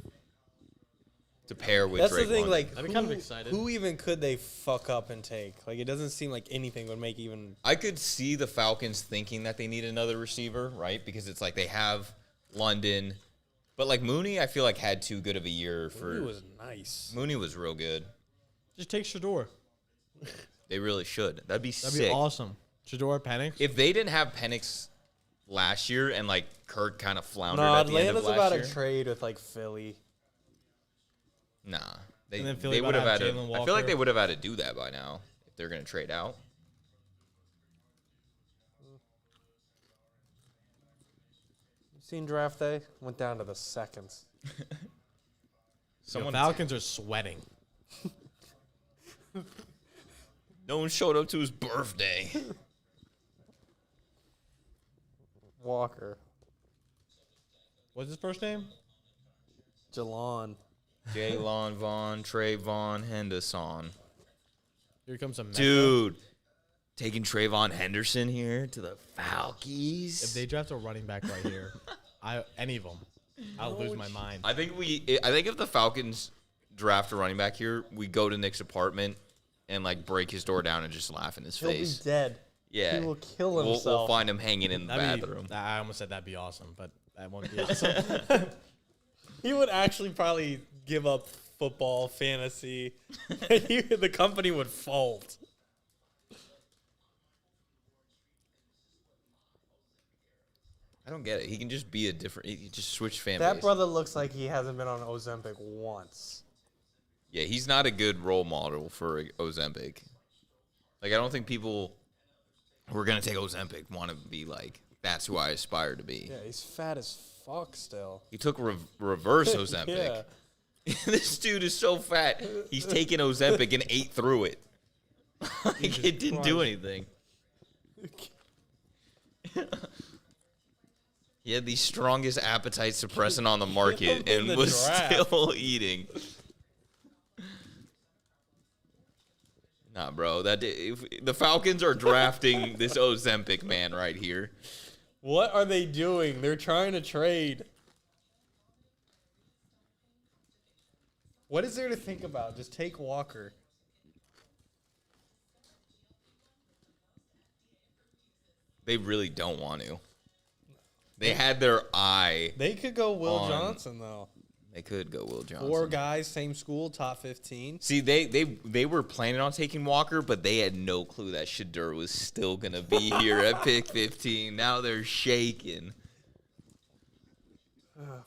to pair with That's Drake the thing, London? like, I'd be kind of excited. who even could they fuck up and take? Like, it doesn't seem like anything would make even... I could see the Falcons thinking that they need another receiver, right? Because it's like they have London, But like Mooney, I feel like had too good of a year for. He was nice. Mooney was real good. Just take Shador. They really should. That'd be That'd sick. be awesome. Shador, Penix. If they didn't have Penix last year and like Kirk kind of floundered No, at the end of Atlanta's last about year. to trade with like Philly. Nah, And then Philly they would about have to had have to. Jalen I feel like Walker. they would have had to do that by now if they're gonna trade out. You seen draft day? Went down to the seconds. The Falcons are sweating. No one showed up to his birthday. Walker. What's his first name? Jalon. Jaylon Vaughn, Trayvon Henderson. Here comes a Mecca. Dude, taking Trayvon Henderson here to the Falcons. If they draft a running back right here, any of them, I'll lose my mind. I think if the Falcons draft a running back here, we go to Nick's apartment and like break his door down and just laugh in his He'll face. be dead. Yeah, He will kill We'll himself. find him hanging in the bathroom. I almost said that'd be awesome, but that won't be awesome. He would actually probably give up football, fantasy. The company would fold. I don't get it. He can just be a different. He can just switch fan That base. brother looks like he hasn't been on Ozempic once. Yeah, he's not a good role model for Ozempic. Like, I don't think people who are gonna take Ozempic want to be like, that's who I aspire to be. Yeah, he's fat as fuck still. He took reverse Ozempic. Yeah. This dude is so fat. He's taking Ozempic and ate through it. Like, it didn't do anything. He had the strongest appetite suppressant on the market in and the was draft. still eating. Nah, bro. The Falcons are drafting this Ozempic man right here. What are they doing? They're trying to trade. What is there to think about? Just take Walker. They really don't want to. They had their eye. They could go Will On- Johnson though. They could go Will Johnson. 4 guys, same school, top 15. See, they were planning on taking Walker, but they had no clue that Shadur was still gonna be here at pick 15. Now they're shaking.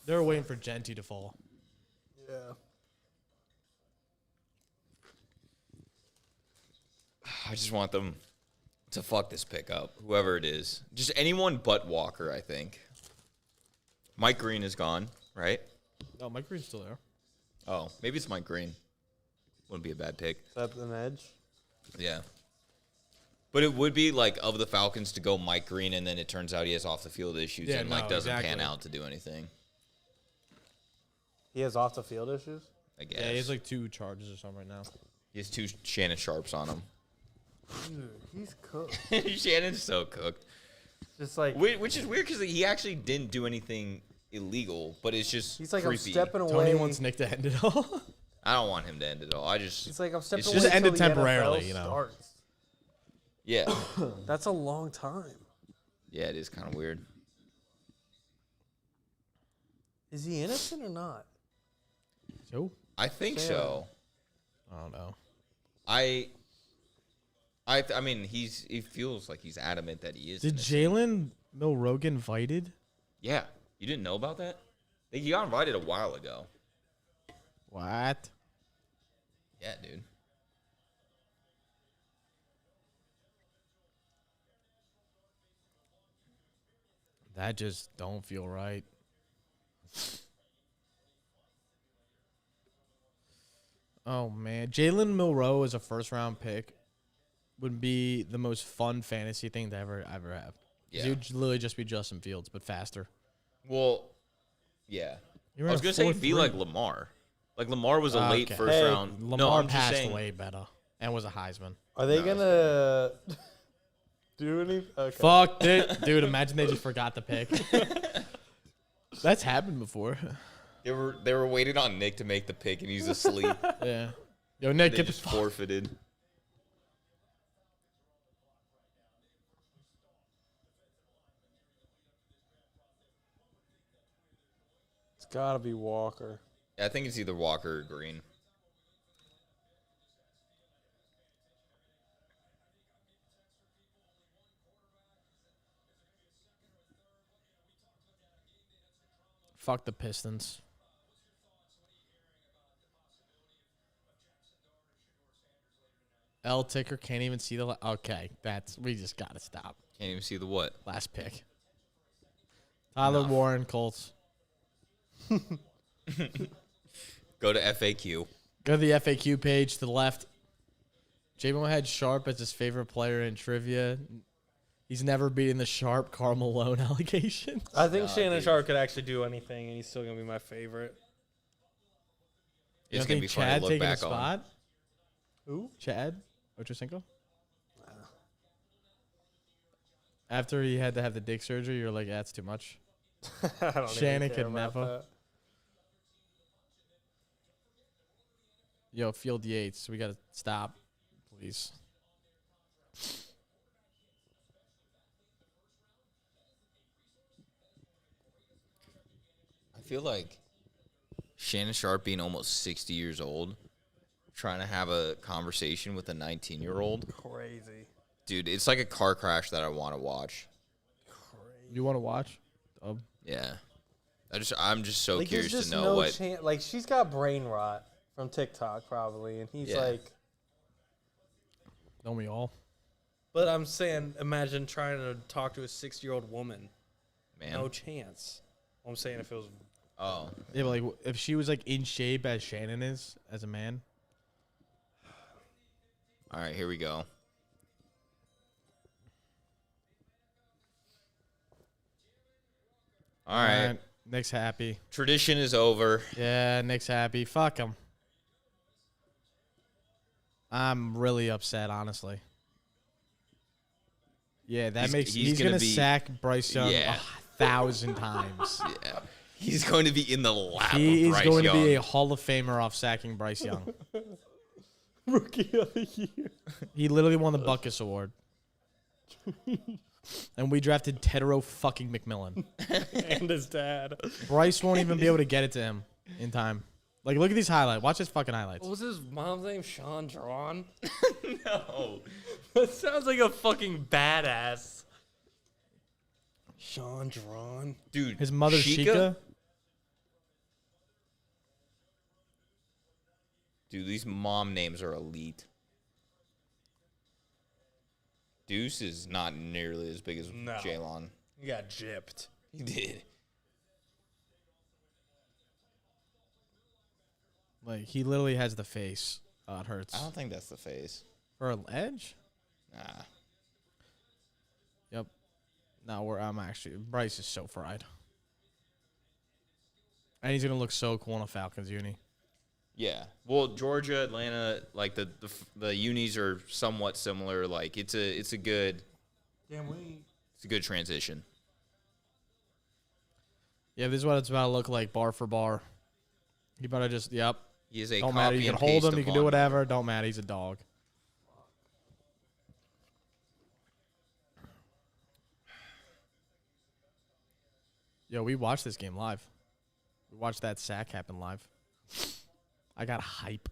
They're waiting for Genty to fall. Yeah. I just want them to fuck this pick up, whoever it is. Just anyone but Walker, I think. Mike Green is gone, right? No, Mike Green's still there. Oh, maybe it's Mike Green. Wouldn't be a bad pick. Is that an edge? Yeah. But it would be like of the Falcons to go Mike Green, and then it turns out he has off the field issues Yeah, and like no, doesn't pan exactly. out to do anything. He has off the field issues? I guess. Yeah, he has like 2 charges or something right now. He has 2 Shannon Sharps on him. Dude, he's cooked. Shannon's so cooked. Just like Which is weird because he actually didn't do anything illegal, but it's just he's like creepy. I'm stepping away. Tony wants Nick to end it all. I don't want him to end it all. He's like I'm stepping It's away. just end it till the temporarily, NFL you know. starts. Yeah. That's a long time. Yeah, it is kind of weird. Is he innocent or not? So? I think Sam. so. I don't know. I mean, he feels like he's adamant that he is. Did innocent. Jalen Milroe get invited? Yeah. You didn't know about that? He got invited a while ago. What? Yeah, dude. That just don't feel right. Oh man, Jalen Milroe as a first-round pick would be the most fun fantasy thing to ever have. 'Cause Yeah. He would literally just be Justin Fields, but faster. Well, yeah. He I ran was a going to say be 4.3. like Lamar. Like Lamar was a late Okay. first Hey, round. Lamar no, I'm just passed saying. way better and was a Heisman. Are they No, gonna do any? Okay. Fuck it, dude. Imagine they just forgot the pick. That's happened before. They were waiting on Nick to make the pick, and he's asleep. Yeah. Yo, Nick, They get the just fuck. forfeited. It's gotta be Walker. Yeah, I think it's either Walker or Green. Fuck the Pistons. L ticker can't even see the. Okay, we just gotta stop. Can't even see the what? Last pick. Tyler Enough. Warren, Colts. Go to FAQ. Go to the FAQ page to the left. J-Mo had Sharp as his favorite player in trivia. He's never beaten the Sharp Karl Malone allegation. I think Nah, Shannon dude. Sharp could actually do anything, and he's still gonna be my favorite. You It's don't gonna be think fun to Chad look taking a back on. spot? Who? Chad Ochocinco? After he had to have the dick surgery, you're like, that's too much. I don't Shannon even care could about never. that. Yo, Field Yates, we gotta stop, please. I feel like Shannon Sharp being almost 60 years old, trying to have a conversation with a 19-year-old. Crazy. Dude, it's like a car crash that I want to watch. You want to watch? Yeah. I'm just so Like, curious there's just to know no what. chance. Like, she's got brain rot from TikTok probably, and he's Yeah. like. Don't we all? But I'm saying, imagine trying to talk to a 60-year-old woman. Man. No chance. I'm saying if it was. Oh. Yeah, but like, if she was like in shape as Shannon is as a man. All right, here we go. All right. Nick's happy. Tradition is over. Yeah, Nick's happy. Fuck him. I'm really upset, honestly. Yeah, that makes he's gonna sack Bryce Young 1,000 times. Yeah. He's going to be in the lap He of is Bryce going Young. to be a Hall of Famer off sacking Bryce Young. Rookie of the year. He literally won the Buckus Award. And we drafted Tedero fucking McMillan. And his dad. Bryce won't even be able to get it to him in time. Like, look at these highlights. Watch his fucking highlights. What was his mom's name? Sean Drawn? No. That sounds like a fucking badass. Sean Drawn. Dude, His mother, Sheikah. Dude, these mom names are elite. Deuce is not nearly as big as No. Jalon. He got gypped. He did. Like, he literally has the face. Oh, it hurts. I don't think that's the face. For an edge? Nah. Yep. No, I'm actually. Bryce is so fried. And he's going to look so cool in a Falcons uni. Yeah. Well, Georgia, Atlanta, like the unis are somewhat similar. Like it's a good transition. Yeah, this is what it's about to look like bar for bar. You better just, yep. He is a Don't matter. copy You and can hold paste him. You of can do Von whatever. Don't matter. He's a dog. Yo, we watched this game live. We watched that sack happen live. I got hype.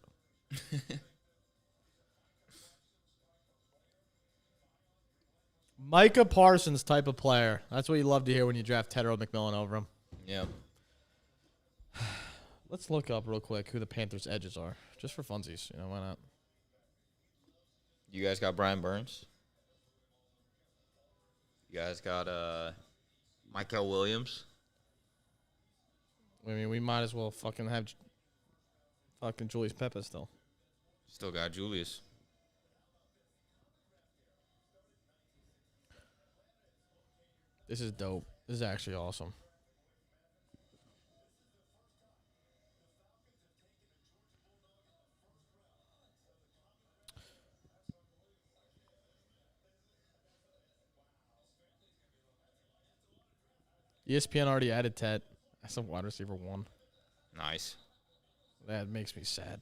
Micah Parsons type of player. That's what you love to hear when you draft Tedero McMillan over him. Yep. Let's look up real quick who the Panthers' edges are, just for funsies. You know, why not? You guys got Brian Burns. You guys got Michael Williams. I mean, we might as well fucking have fucking Julius Pepe still. Still got Julius. This is dope. This is actually awesome. ESPN already added Ted as a wide receiver 1. Nice. That makes me sad.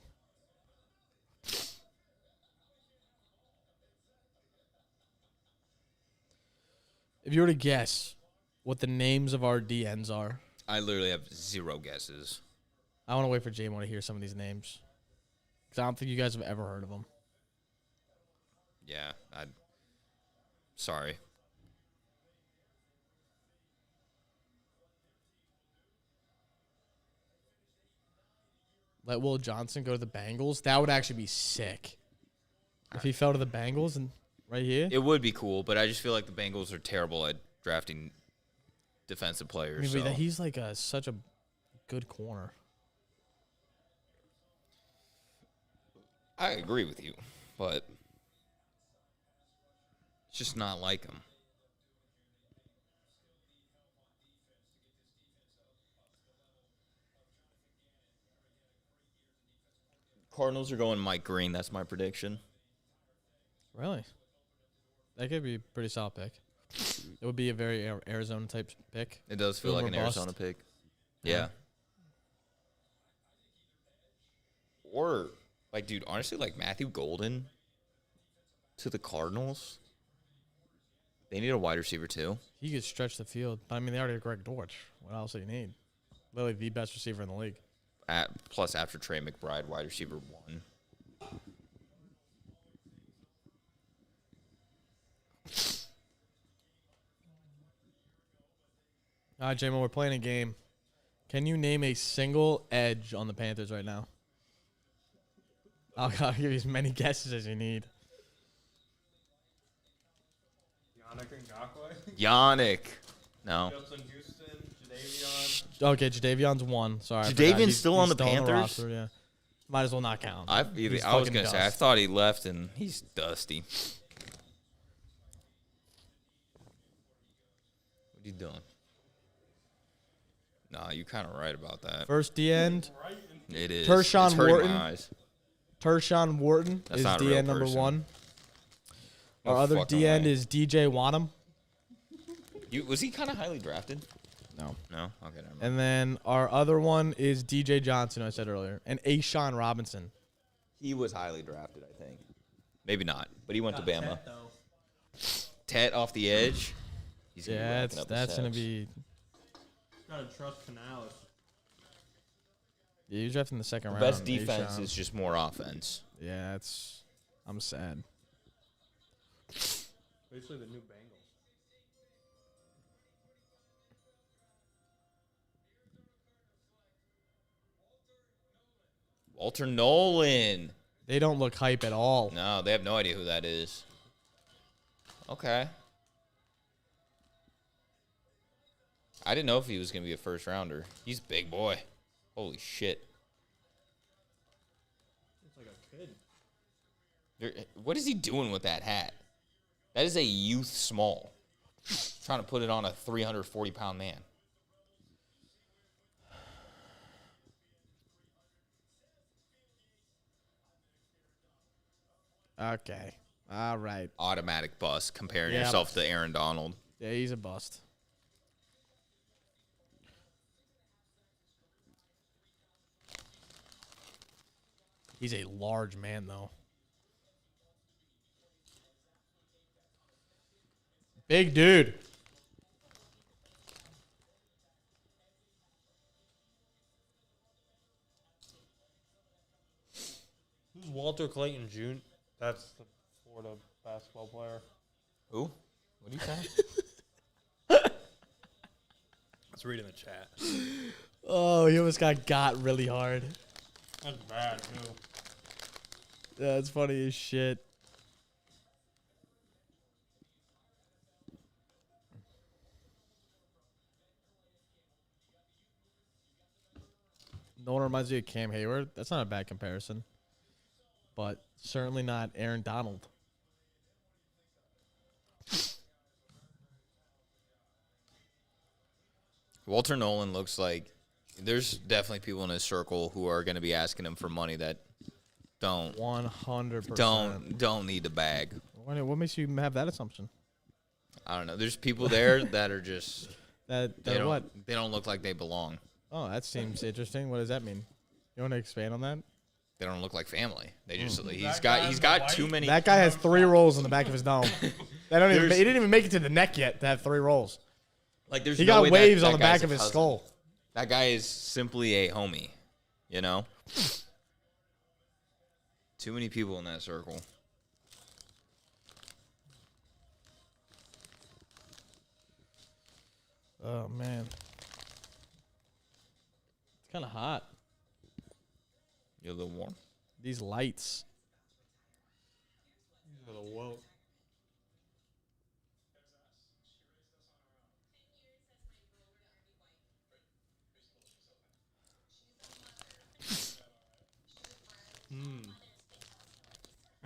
If you were to guess what the names of our DNs are, I literally have 0 guesses. I want to wait for J-Mo to hear some of these names. Because I don't think you guys have ever heard of them. Yeah, sorry. Let Will Johnson go to the Bengals. That would actually be sick. If he fell to the Bengals and right here. It would be cool, but I just feel like the Bengals are terrible at drafting defensive players. I mean, So. he's like such a good corner. I agree with you, but it's just not like him. Cardinals are going Mike Green. That's my prediction. Really? That could be a pretty solid pick. It would be a very Arizona type pick. It does feel like an Arizona pick. Yeah. Or, like, dude, honestly, like Matthew Golden to the Cardinals. They need a wide receiver, too. He could stretch the field. I mean, they already have Greg Dortch. What else do you need? Literally the best receiver in the league. Plus, after Trey McBride, wide receiver 1. All right, J-Mo, we're playing a game. Can you name a single edge on the Panthers right now? I'll give you as many guesses as you need. Yannick Ngakoue. Yannick. No. Justin Houston, Jadeveon. Okay, Jadavion's one. Sorry. I forgot. Jadavian's still on the Panthers? roster, yeah. Might as well not count. I was fucking going to say, I dust. thought he left, and he's dusty. What are you doing? Nah, you're kind of right about that. First D end, It is. Tershawn It's hurting Wharton. my eyes. Tershawn Wharton That's is not a D real end number person. 1. No Our other fucking D end way. is DJ Wadham. Was he kind of highly drafted? No. No? Okay, never mind. And then our other one is DJ Johnson, I said earlier, and Ashawn Robinson. He was highly drafted, I think. Maybe not, but he went to Bama. Tet off the edge. He's gonna be Yeah, racking up the that's going to sacks. be. Gotta trust Canales. Yeah, you drafted in the second The round. best defense Ashawn. is just more offense. Yeah, I'm sad. Basically the new Bengals. Walter Nolan. They don't look hype at all. No, they have no idea who that is. Okay. I didn't know if he was going to be a first rounder. He's a big boy. Holy shit. It's like a kid. What is he doing with that hat? That is a youth small. Trying to put it on a 340-pound man. Okay. All right. Automatic bust comparing Yep. yourself to Aaron Donald. Yeah, he's a bust. He's a large man, though. Big dude. Who's Walter Clayton Jr.? That's the Florida basketball player. Who? What are you saying? Let's read in the chat. Oh, he almost got really hard. That's bad, too. Yeah, it's funny as shit. No one reminds me of Cam Hayward. That's not a bad comparison. But certainly not Aaron Donald. Walter Nolan looks like there's definitely people in his circle who are going to be asking him for money that don't 100%. don't need the bag. What makes you have that assumption? I don't know. There's people there that are just That they don't what? they don't look like they belong. Oh, that seems interesting. What does that mean? You want to expand on that? They don't look like family. They just Hmm. he's got too many. That guy has 3 rolls in the back of his dome. He There's- didn't even make it to the neck yet to have 3 rolls. Like there's He no got way waves that on the guy's back a of his cousin. skull. That guy is simply a homie, you know? Too many people in that circle. Oh, man. It's kind of hot. You're a little warm. These lights. These are the woke.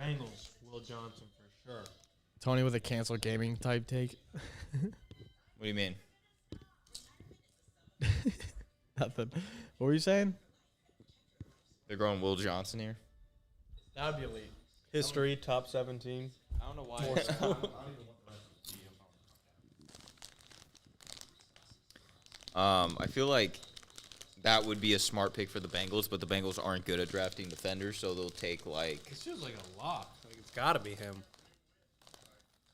Bengals, Will Johnson for sure. Tony with a cancel gaming type take. What do you mean? Nothing. What were you saying? They're going Will Johnson here? That would be elite. History, top 17. I don't know why. I feel like that would be a smart pick for the Bengals, but the Bengals aren't good at drafting defenders, so they'll take, like... This feels like a lock. Like, it's got to be him.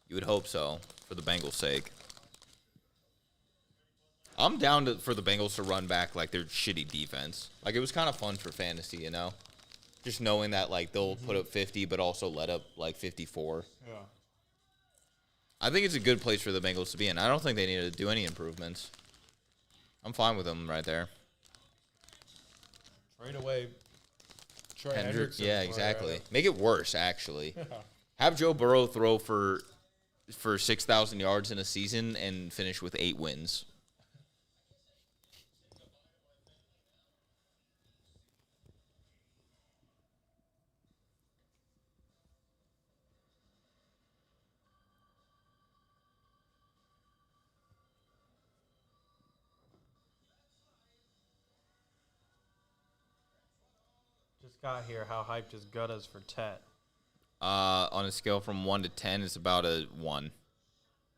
You would hope so, for the Bengals' sake. I'm down for the Bengals to run back, like, their shitty defense. Like, it was kind of fun for fantasy, you know? Just knowing that, like, they'll put up 50, but also let up, like, 54. Yeah. I think it's a good place for the Bengals to be in. I don't think they need to do any improvements. I'm fine with them right there. Trade away Troy Hendricks, Hendrickson. yeah, or, exactly. Make it worse, actually. Yeah. Have Joe Burrow throw for 6,000 yards in a season and finish with 8 wins. Just got here. How hyped is Guttas for Tet? On a scale from 1 to 10, it's about a 1.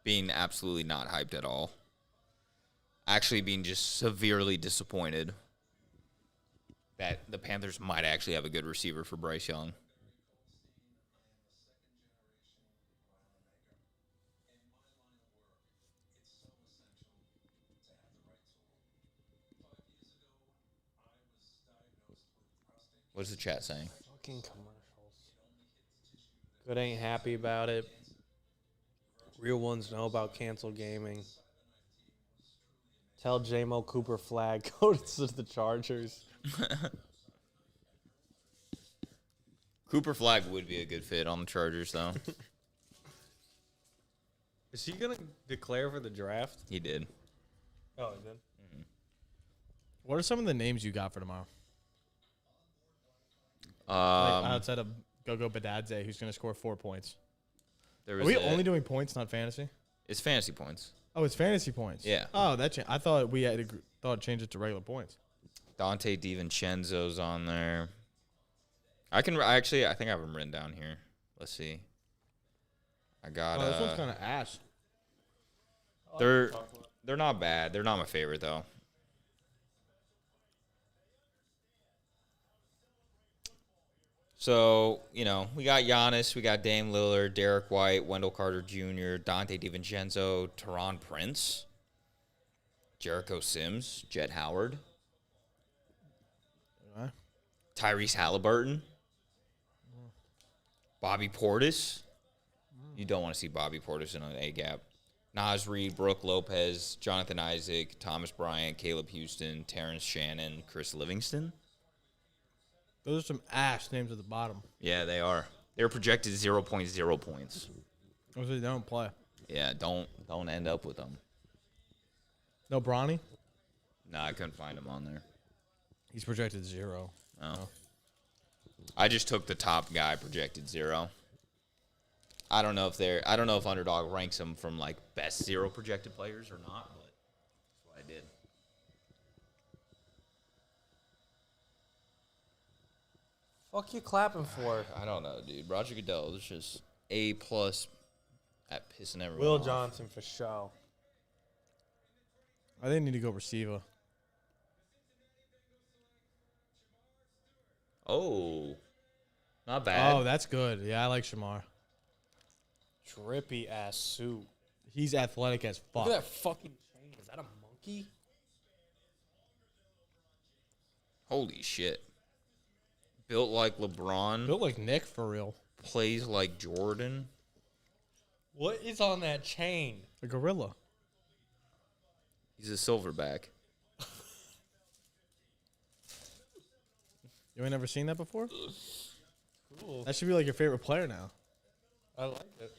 Being absolutely not hyped at all. Actually being just severely disappointed that the Panthers might actually have a good receiver for Bryce Young. What's the chat saying? Fucking commercials. Good ain't happy about it. Real ones know about cancel gaming. Tell J-Mo Cooper flag goes to the Chargers. Cooper Flag would be a good fit on the Chargers, though. Is he gonna declare for the draft? He did. Oh, he did. What are some of the names you got for tomorrow? Like outside of Gogo Badadze, who's going to score 4 points. There Are was we only doing points, not fantasy? It's fantasy points. Oh, it's fantasy points. Yeah. Oh, I thought we had changed it to regular points. Dante DiVincenzo's on there. I think I have them written down here. Let's see. I got. Oh, this one's kind of ass. They're not bad. They're not my favorite though. So, we got Giannis, we got Dame Lillard, Derek White, Wendell Carter Jr., Dante DiVincenzo, Teron Prince, Jericho Sims, Jet Howard, Tyrese Halliburton, Bobby Portis. You don't want to see Bobby Portis in an A-gap. Naz Reid, Brooke Lopez, Jonathan Isaac, Thomas Bryant, Caleb Houston, Terrence Shannon, Chris Livingston. Those are some ass names at the bottom. Yeah, they are. They're projected 0.0 points. Those they don't play. Yeah, don't end up with them. No Bronny? No, I couldn't find him on there. He's projected 0. Oh. I just took the top guy projected 0. I don't know if Underdog ranks him from like best 0 projected players or not, but that's what I did. Fuck you clapping for? I don't know, dude. Roger Goodell is just A+ at pissing everyone Will off. Johnson for show. I think they need to go receiver. Oh, not bad. Oh, that's good. Yeah, I like Shamar. Drippy ass suit. He's athletic as fuck. Look at that fucking chain. Is that a monkey? Holy shit. Built like LeBron. Built like Nick for real. Plays like Jordan. What is on that chain? A gorilla. He's a silverback. You ain't never seen that before? Cool. That should be like your favorite player now. I like it.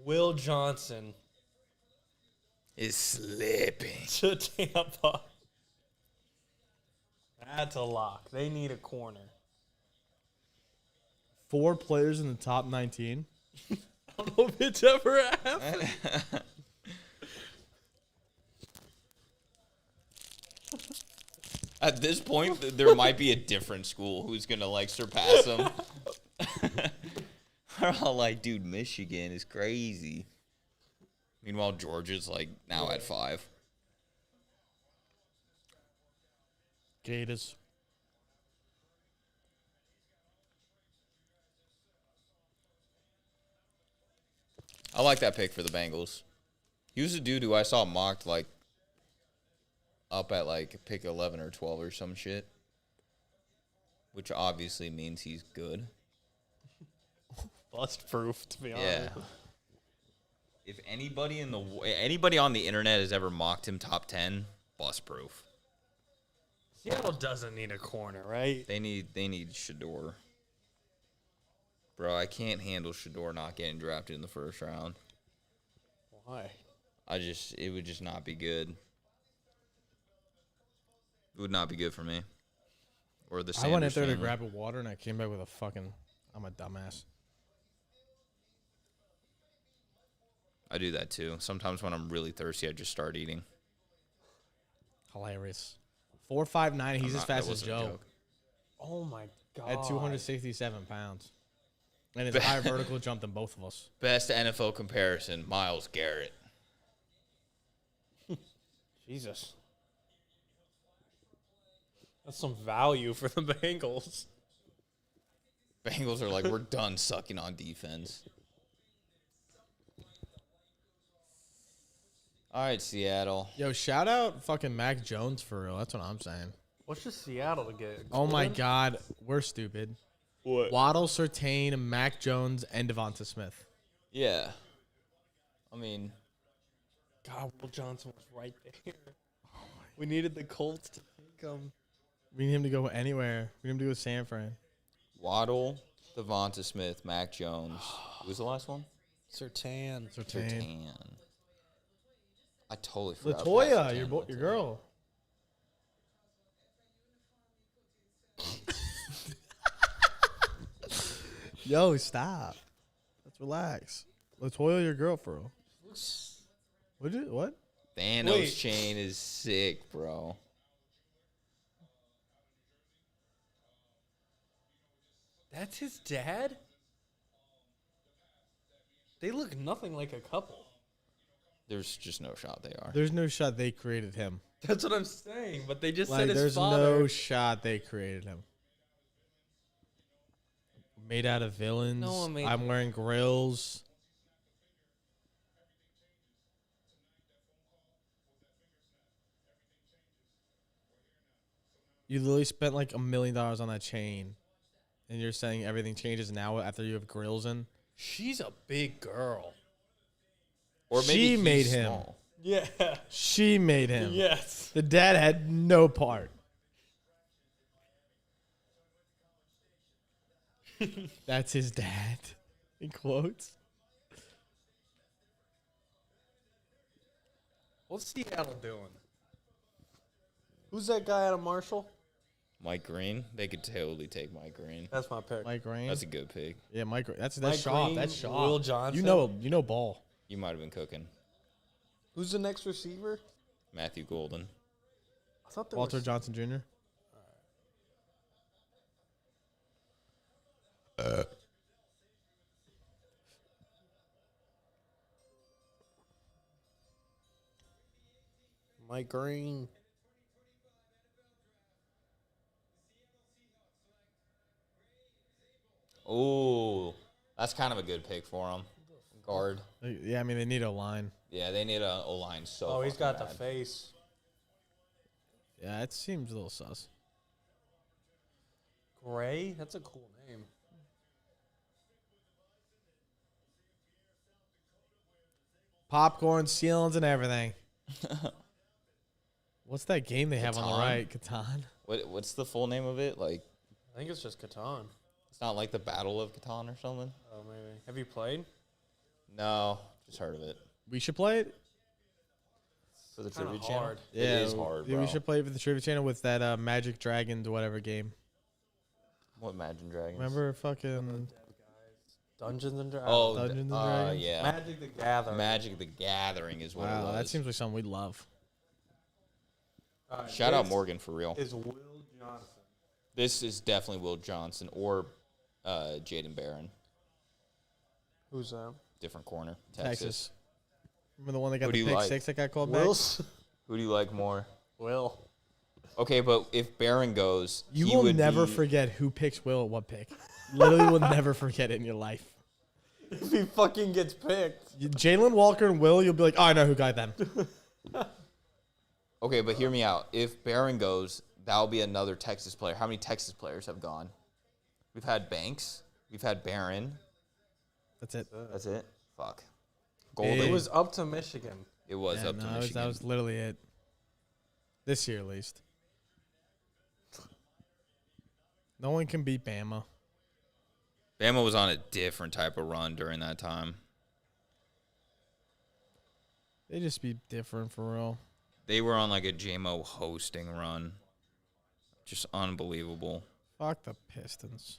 Will Johnson Is slipping. to Tampa. That's a lock. They need a corner. 4 players in the top 19. I don't know if it's ever happened. At this point, there might be a different school who's going to, like, surpass them. They're all like, dude, Michigan is crazy. Meanwhile, Georgia's, like, now at 5. Gators. I like that pick for the Bengals. He was a dude who I saw mocked, like, up at, like, pick 11 or 12 or some shit. Which obviously means he's good. Bust proof, to be honest. Yeah. If anybody anybody on the internet has ever mocked him top 10, bust proof. Seattle doesn't need a corner, right? They need Shador. Bro, I can't handle Shador not getting drafted in the first round. Why? It would just not be good. It would not be good for me. Or the I went in Sanders there to family. grab a water and I came back with a fucking. I'm a dumbass. I do that too. Sometimes when I'm really thirsty, I just start eating. Hilarious. 4'5'9". He's as fast That as wasn't a Joe. joke. Oh my god. At 267 pounds. And it's higher vertical jump than both of us. Best NFL comparison, Myles Garrett. Jesus. That's some value for the Bengals. Bengals are like, we're done sucking on defense. All right, Seattle. Yo, shout out fucking Mac Jones for real. That's what I'm saying. What's just Seattle to get? Oh my God. We're stupid. What? Waddle, Surtain, Mac Jones, and Devonta Smith. Yeah. I mean, God, Will Johnson was right there. We needed the Colts to pick him. We need him to go anywhere. We need him to go to San Fran. Waddle, Devonta Smith, Mac Jones. Who was the last one? Surtain. Surtain. I totally forgot. Latoya, Pat your Surtain. girl. Yo, stop. Let's relax. Latoya, your girl for real. What? Thanos Wait. chain is sick, bro. That's his dad? They look nothing like a couple. There's just no shot they are. There's no shot they created him. That's what I'm saying, but they just Like, said his there's father. no shot they created him. Made out of villains. No one made- I'm wearing grills. You literally spent like $1 million on that chain, and you're saying everything changes now after you have grills in. She's a big girl. Or maybe She he's made him. small. Yeah. She made him. Yes. The dad had no part. That's his dad. In quotes. What's Seattle doing? Who's that guy out of Marshall? Mike Green. They could totally take Mike Green. That's my pick. Mike Green. That's a good pick. Yeah, Mike. That's Mike Shaw. Green, That's Shaw. Will Johnson. You know ball. You might have been cooking. Who's the next receiver? Matthew Golden. I thought there Walter was Johnson Jr. Mike Green. Oh, that's kind of a good pick for him. guard. Yeah, I mean, they need a line. Yeah, they need a line so Oh, he's got fucking the bad. face. Yeah, it seems a little sus. Gray? That's a cool name. Popcorn, ceilings, and everything. What's that game they have on the Catan? right? Catan? What's the full name of it? Like, I think it's just Catan. it's not like the Battle of Catan or something? Oh, maybe. Have you played? No, just heard of it. We should play it? For the Kinda trivia channel? hard. It is hard, Yeah, bro. we should play it for the trivia channel with that Magic Dragons whatever game. What Imagine Dragons? Remember fucking... Dungeons and Dragons. Oh, Dungeons and Dragons? yeah. Magic the Gathering. Magic the Gathering is what it Wow, was. that seems like something we'd love. Shout out this Morgan for real. Is Will Johnson. This is definitely Will Johnson or Jaden Barron. Who's that? Different corner. Texas. Remember the one that got Who do the you pick like? six that got called back? Who do you like more? Will. Okay, but if Barron goes, You he will would never be- forget who picks Will at what pick. Literally will never forget it in your life. If he fucking gets picked. Jalen Walker and Will, you'll be like, oh, I know who got them. Okay, but hear me out. If Barron goes, that'll be another Texas player. How many Texas players have gone? We've had Banks. We've had Barron. That's it. That's it. Fuck. Big. Golden. It was up to Michigan. It was Yeah, up to no, Michigan. that was literally it. This year, at least. No one can beat Bama. Bama was on a different type of run during that time. They just be different for real. They were on like a JMO hosting run. Just unbelievable. Fuck the Pistons.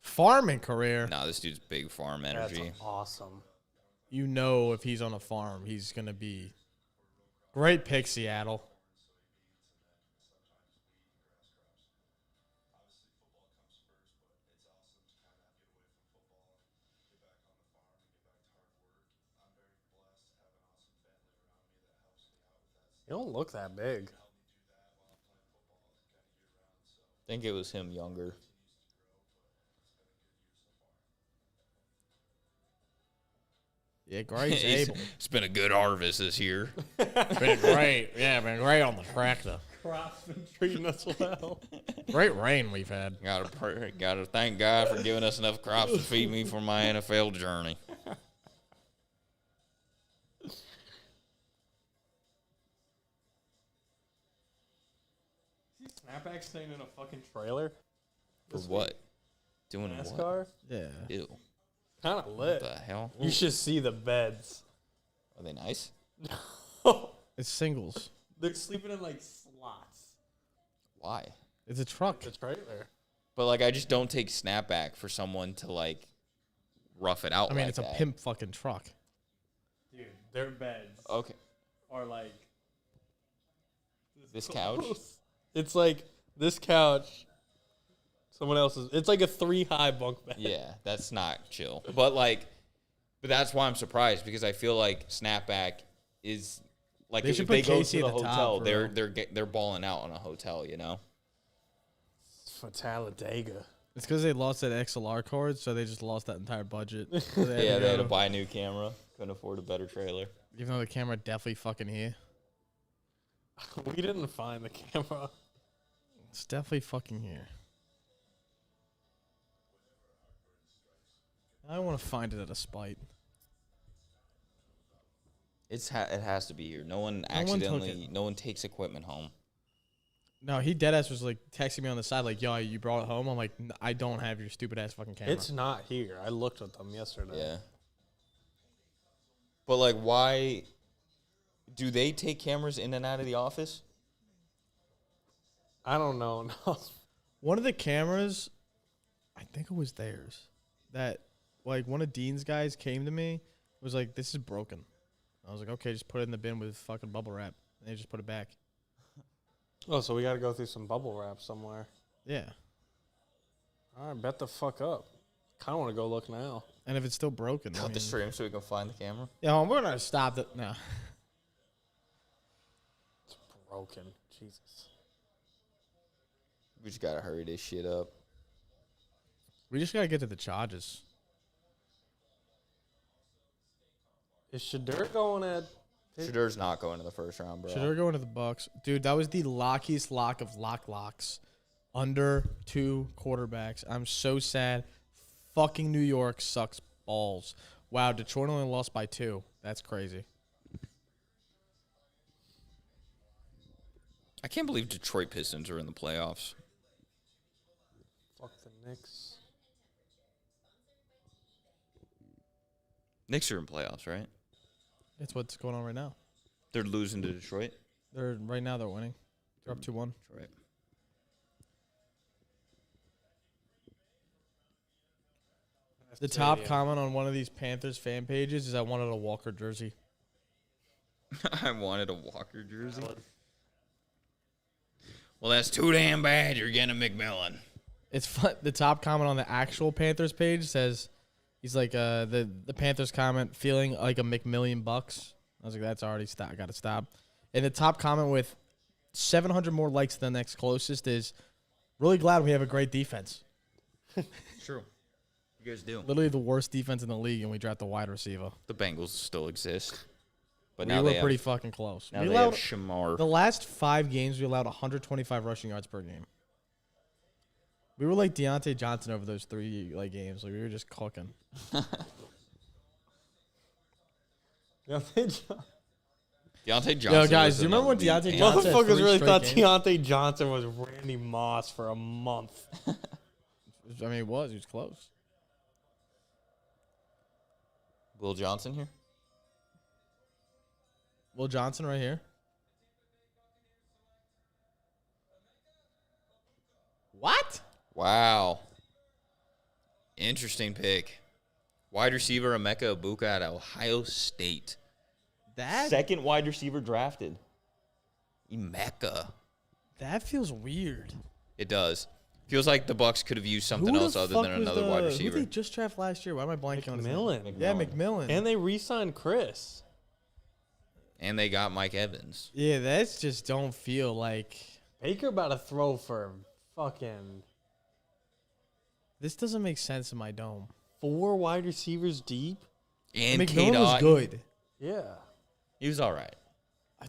Farming career. Nah, this dude's big farm That's energy. awesome. You know if he's on a farm, he's going to be great pick, Seattle. You don't look that big. I think it was him younger. Yeah, Greg's It's- able. It's been a good harvest this year. Been great. Yeah, been great on the tractor. Crops been treating us well. Great rain we've had. Gotta thank God for giving us enough crops to feed me for my NFL journey. Snapback staying in a fucking trailer. For what? Doing what? NASCAR. Yeah. Ew. Kind of lit. What the hell? You should see the beds. Are they nice? It's singles. They're sleeping in like slots. Why? It's a truck. The trailer. But like, I just don't take snapback for someone to like rough it out. I mean, like it's a that. pimp fucking truck. Dude, their beds Okay. are like This couch. It's like this couch. Someone else's. It's like a 3-high bunk bed. Yeah, that's not chill. But like, but that's why I'm surprised because I feel like snapback is like They if should they put go Casey to the at the top, hotel, for they're balling out on a hotel, you know. It's for Talladega. It's because they lost that XLR cord, so they just lost that entire budget. So Yeah, they had to go- buy a new camera. Couldn't afford a better trailer. Even though the camera definitely fucking here. We didn't find the camera. It's definitely fucking here. I want to find it at a spite. It has to be here. No one took accidentally. it. No one takes equipment home. No, he deadass was like texting me on the side, like, "Yo, you brought it home." I'm like, "I don't have your stupid ass fucking camera." It's not here. I looked with them yesterday. Yeah. But like, why do they take cameras in and out of the office? I don't know. No. One of the cameras, I think it was theirs. That like one of Dean's guys came to me, was like, "This is broken." I was like, "Okay, just put it in the bin with fucking bubble wrap." And they just put it back. Oh, so we got to go through some bubble wrap somewhere. Yeah. All right, bet the fuck up. Kind of want to go look now. And if it's still broken, I Cut the mean- stream so we can find the camera. Yeah, we're gonna stop it now. It's broken. Jesus. We just gotta hurry this shit up. We just gotta get to the charges. Is Shadur going at? Shadur's not going to the first round, bro. Should we go into the Bucks? Dude, that was the lockiest lock of locks. Under 2 quarterbacks. I'm so sad. Fucking New York sucks balls. Wow, Detroit only lost by 2. That's crazy. I can't believe Detroit Pistons are in the playoffs. Fuck the Knicks. Knicks are in playoffs, right? That's what's going on right now. They're losing to Detroit. Right now they're winning. They're up 2-1. Detroit. The top comment on one of these Panthers fan pages is I wanted a Walker jersey. I wanted a Walker jersey. Well, that's too damn bad. You're getting a McMillan. It's fun. The top comment on the actual Panthers page says he's like the Panthers comment feeling like a McMillion bucks. I was like, that's already stop. I gotta stop. And the top comment with 700 more likes than the next closest is really glad we have a great defense. True. You guys do. Literally the worst defense in the league, and we draft a wide receiver. The Bengals still exist. But We now were they pretty have, fucking close. now We they have allowed, Shamar. the last 5 games, we allowed 125 rushing yards per game. We were like Deontay Johnson over those 3 games. Like we were just cooking. Deontay Johnson. Yo, guys, was do you remember when in the Deontay league. Johnson had Motherfuckers 3 really straight thought games? Deontay Johnson was Randy Moss for a month. I mean, he was close. Will Johnson here? Will Johnson right here. What? Wow. Interesting pick. Wide receiver Emeka Ibuka at Ohio State. Second wide receiver drafted. Emeka. That feels weird. It does. Feels like the Bucks could have used something Who the else other fuck than was another wide Who receiver. did they just draft last year? Why am I blanking on his name? McMillan. Yeah, McMillan. And they re-signed Chris. And they got Mike Evans. Yeah, that's just don't feel like Baker about to throw for fucking this doesn't make sense in my dome. 4 wide receivers deep. And McMillan was good. Yeah. He was all right.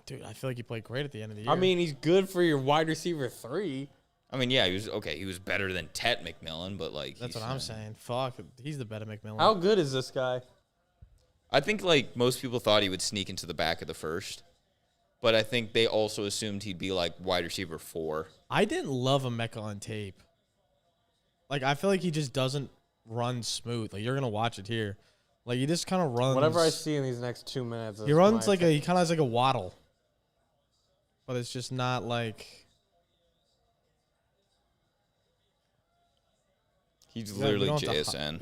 Dude, I feel like he played great at the end of the year. I mean, he's good for your wide receiver 3. I mean, yeah, he was okay. He was better than Tet McMillan, but like that's he's, what I'm saying. Fuck, he's the better McMillan. How good is this guy? I think like most people thought he would sneak into the back of the first, but I think they also assumed he'd be like wide receiver 4. I didn't love Emeka on tape. Like, I feel like he just doesn't run smooth. Like, you're gonna watch it here. Like, he just kind of runs. Whatever I see in these next 2 minutes. He runs like he kind of has like a waddle, but it's just not like. He's Yeah, we literally don't have to JSN.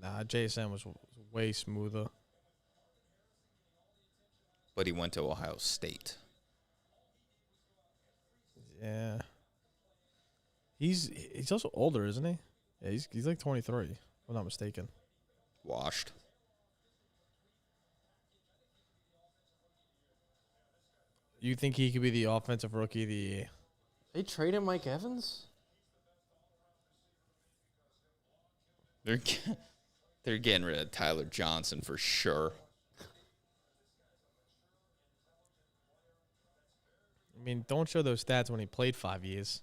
Nah, JSN was way smoother. But he went to Ohio State. Yeah. He's also older, isn't he? Yeah, he's like 23, if I'm not mistaken. Washed. You think he could be the offensive rookie of the year? They traded Mike Evans? They're getting rid of Tyler Johnson for sure. I mean, don't show those stats when he played 5 years.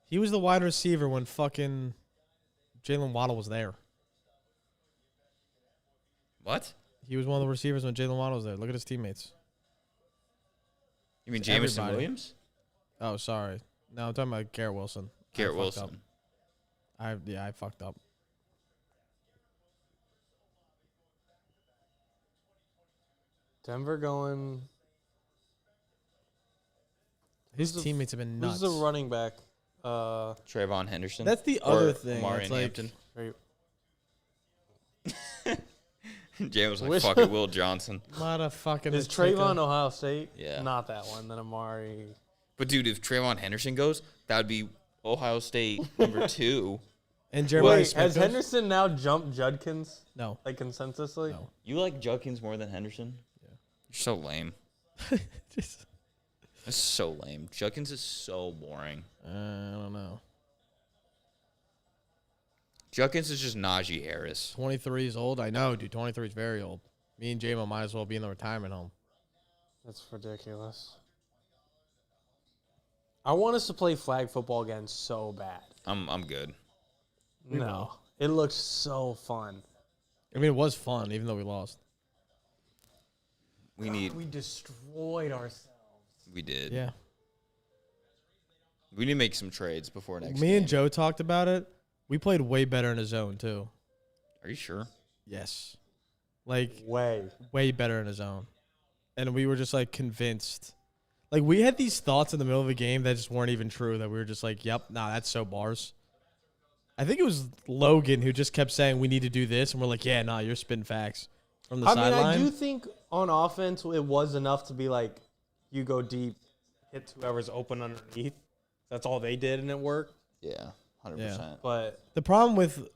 He was the wide receiver when fucking Jalen Waddle was there. What? He was one of the receivers when Jalen Waddle was there. Look at his teammates. You mean It's Jameson everybody. Williams? Oh, sorry. No, I'm talking about Garrett Wilson. Garrett I fucked up. Wilson. I fucked up. Denver going. His Who's the- teammates have been nuts. Who's the running back? Trayvon Henderson? That's the Or other thing. Omari It's like, Hampton? Right. James was like, Which- fuck it, Will Johnson. a lot of fucking. Is Trayvon Ohio State? Yeah. Not that one. Then Amari. But, dude, if Trayvon Henderson goes, that would be Ohio State number 2. And Jeremiah Wait, Smith has goes? Henderson now jumped Judkins? No. Like consensusly? No. You like Judkins more than Henderson? Yeah. You're so lame. Just, That's so lame. Judkins is so boring. I don't know. Judkins is just Najee Harris. 23 is old. I know, dude. 23 is very old. Me and J-Mo might as well be in the retirement home. That's ridiculous. I want us to play flag football again so bad. I'm good. No. It looks so fun. I mean, it was fun, even though we lost. We destroyed ourselves. We did. Yeah. We need to make some trades before next Me game. and Joe talked about it. We played way better in a zone, too. Are you sure? Yes. Like, Way. way better in a zone. And we were just, like, convinced. Like, we had these thoughts in the middle of a game that just weren't even true, that we were just like, yep, nah, that's so bars. I think it was Logan who just kept saying we need to do this, and we're like, yeah, nah, you're spitting facts from the sideline. I do think on offense it was enough to be like, you go deep, hit whoever's open underneath. That's all they did, and it worked. Yeah, 100%. Yeah. But The problem with,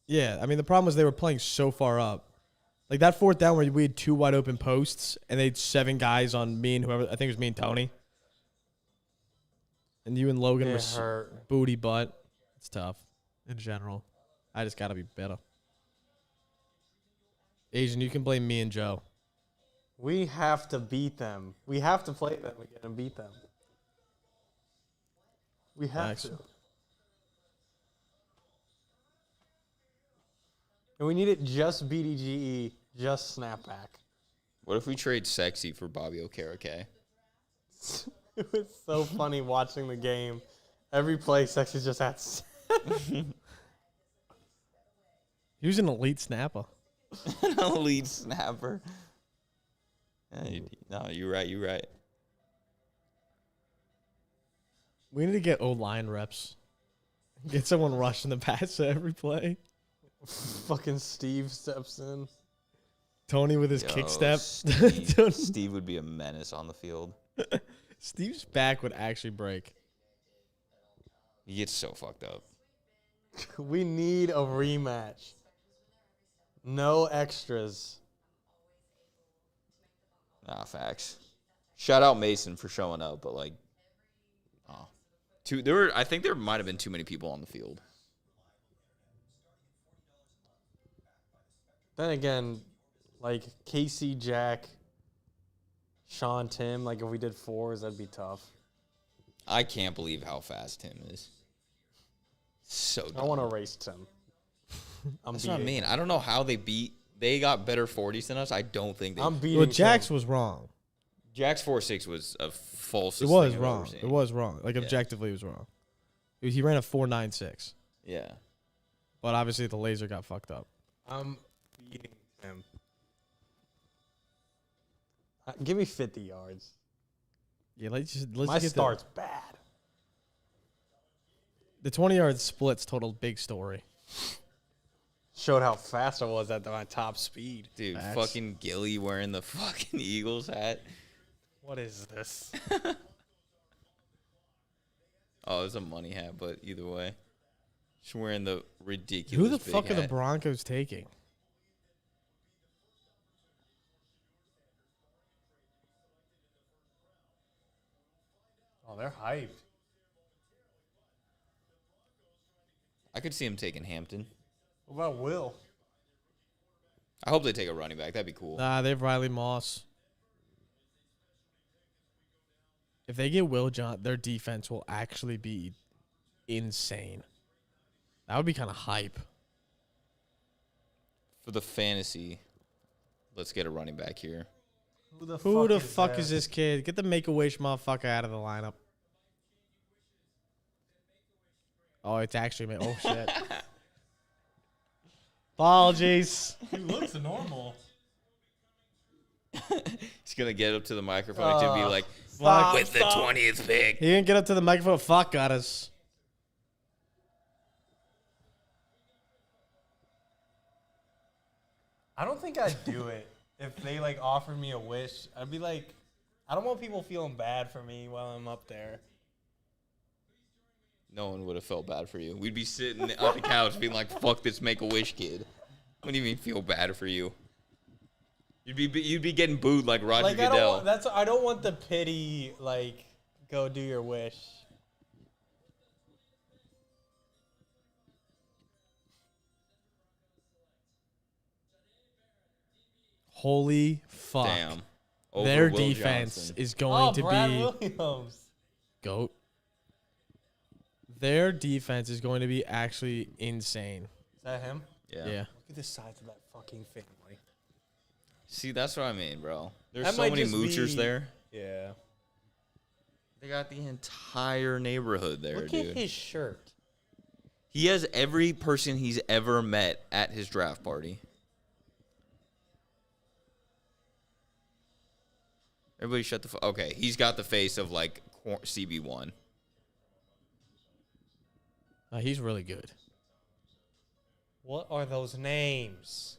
the problem was they were playing so far up. Like that fourth down where we had 2 wide open posts, and they had 7 guys on me and whoever, I think it was me and Tony. And you and Logan it were hurt. booty butt. It's tough in general. I just got to be better. Asian, you can blame me and Joe. We have to beat them. We have to play them again and beat them. We have Facts. to. And we need it just BDGE, just snapback. What if we trade Sexy for Bobby Okereke? It was so funny watching the game. Every play, Sexy just had. He was an elite snapper. An elite snapper. Yeah, no, you're right. You're right. We need to get O-line reps. Get someone rushing the pass every play. Fucking Steve steps in. Tony with his kick step. Steve would be a menace on the field. Steve's back would actually break. He gets so fucked up. We need a rematch. No extras. Nah, facts. Shout out Mason for showing up, but like, I think there might have been too many people on the field. Then again, like Casey, Jack, Sean, Tim, like if we did 4s, that'd be tough. I can't believe how fast Tim is. So dumb. I want to race Tim. That's what I mean. I don't know how they got better 40s than us. I don't think they. I'm beating Well, Jax Tim. was wrong. Jack's 4.6 was a false. It was wrong. It was wrong. Like, objectively, it was wrong. He ran a 4.96. Yeah. But obviously, the laser got fucked up. I'm beating him. Give me 50 yards. Yeah, let's My get start's bad. the 20-yard splits totaled big story. Showed how fast I was at my top speed. Dude, Facts. fucking Gilly wearing the fucking Eagles hat. What is this? Oh, it's a money hat, but either way. She's wearing the ridiculous Who the big fuck are the hat. Broncos taking? Oh, they're hyped. I could see him taking Hampton. What about Will? I hope they take a running back. That'd be cool. Nah, they have Riley Moss. If they get Will John, their defense will actually be insane. That would be kind of hype. For the fantasy, let's get a running back here. Who the fuck is this kid? Get the Make-A-Wish motherfucker out of the lineup. Oh, it's actually oh shit. Apologies. He looks normal. He's going to get up to the microphone and be like, Fuck. with the 20th pick. He didn't get up to the microphone. Fuck got us. I don't think I'd do it if they like offered me a wish. I'd be like, I don't want people feeling bad for me while I'm up there. No one would have felt bad for you. We'd be sitting on the couch being like, fuck this Make-A-Wish kid. Wouldn't even feel bad for you. You'd be getting booed like Roger Like Goodell. I don't want the pity. Like, go do your wish. Holy fuck. Damn. Over Their Will defense Johnson. is going to Brad be Williams. GOAT. Their defense is going to be actually insane. Is that him? Yeah. Yeah. Look at the size of that fucking family. See, that's what I mean, bro. There's That so might many just moochers be- there. Yeah. They got the entire neighborhood there, Look dude. at his shirt. He has every person he's ever met at his draft party. Everybody shut the fuck. Okay, he's got the face of like CB1. He's really good. What are those names?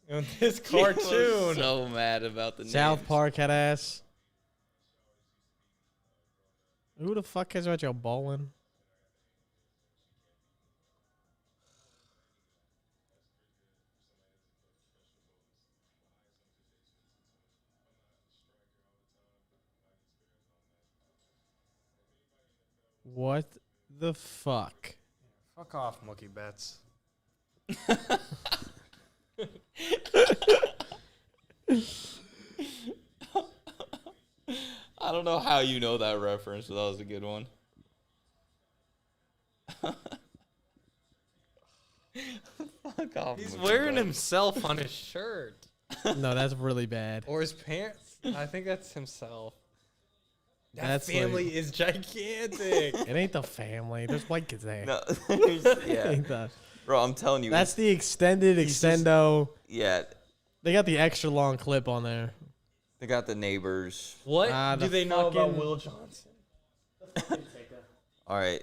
In this cartoon. So mad about the South names. Park had ass. Who the fuck cares about your bowling? What the fuck? Fuck off, Mookie Betts. I don't know how you know that reference, but that was a good one. Fuck off. He's Mookie wearing Betts. himself on his shirt. No, that's really bad. Or his pants. I think that's himself. That That's family like- is gigantic. It ain't the family. There's white kids there. No, It yeah, ain't the- bro. I'm telling you, That's the extended extendo. yeah. They got the extra long clip on there. They got the neighbors. What The do they know about fucking- Will Johnson? All right,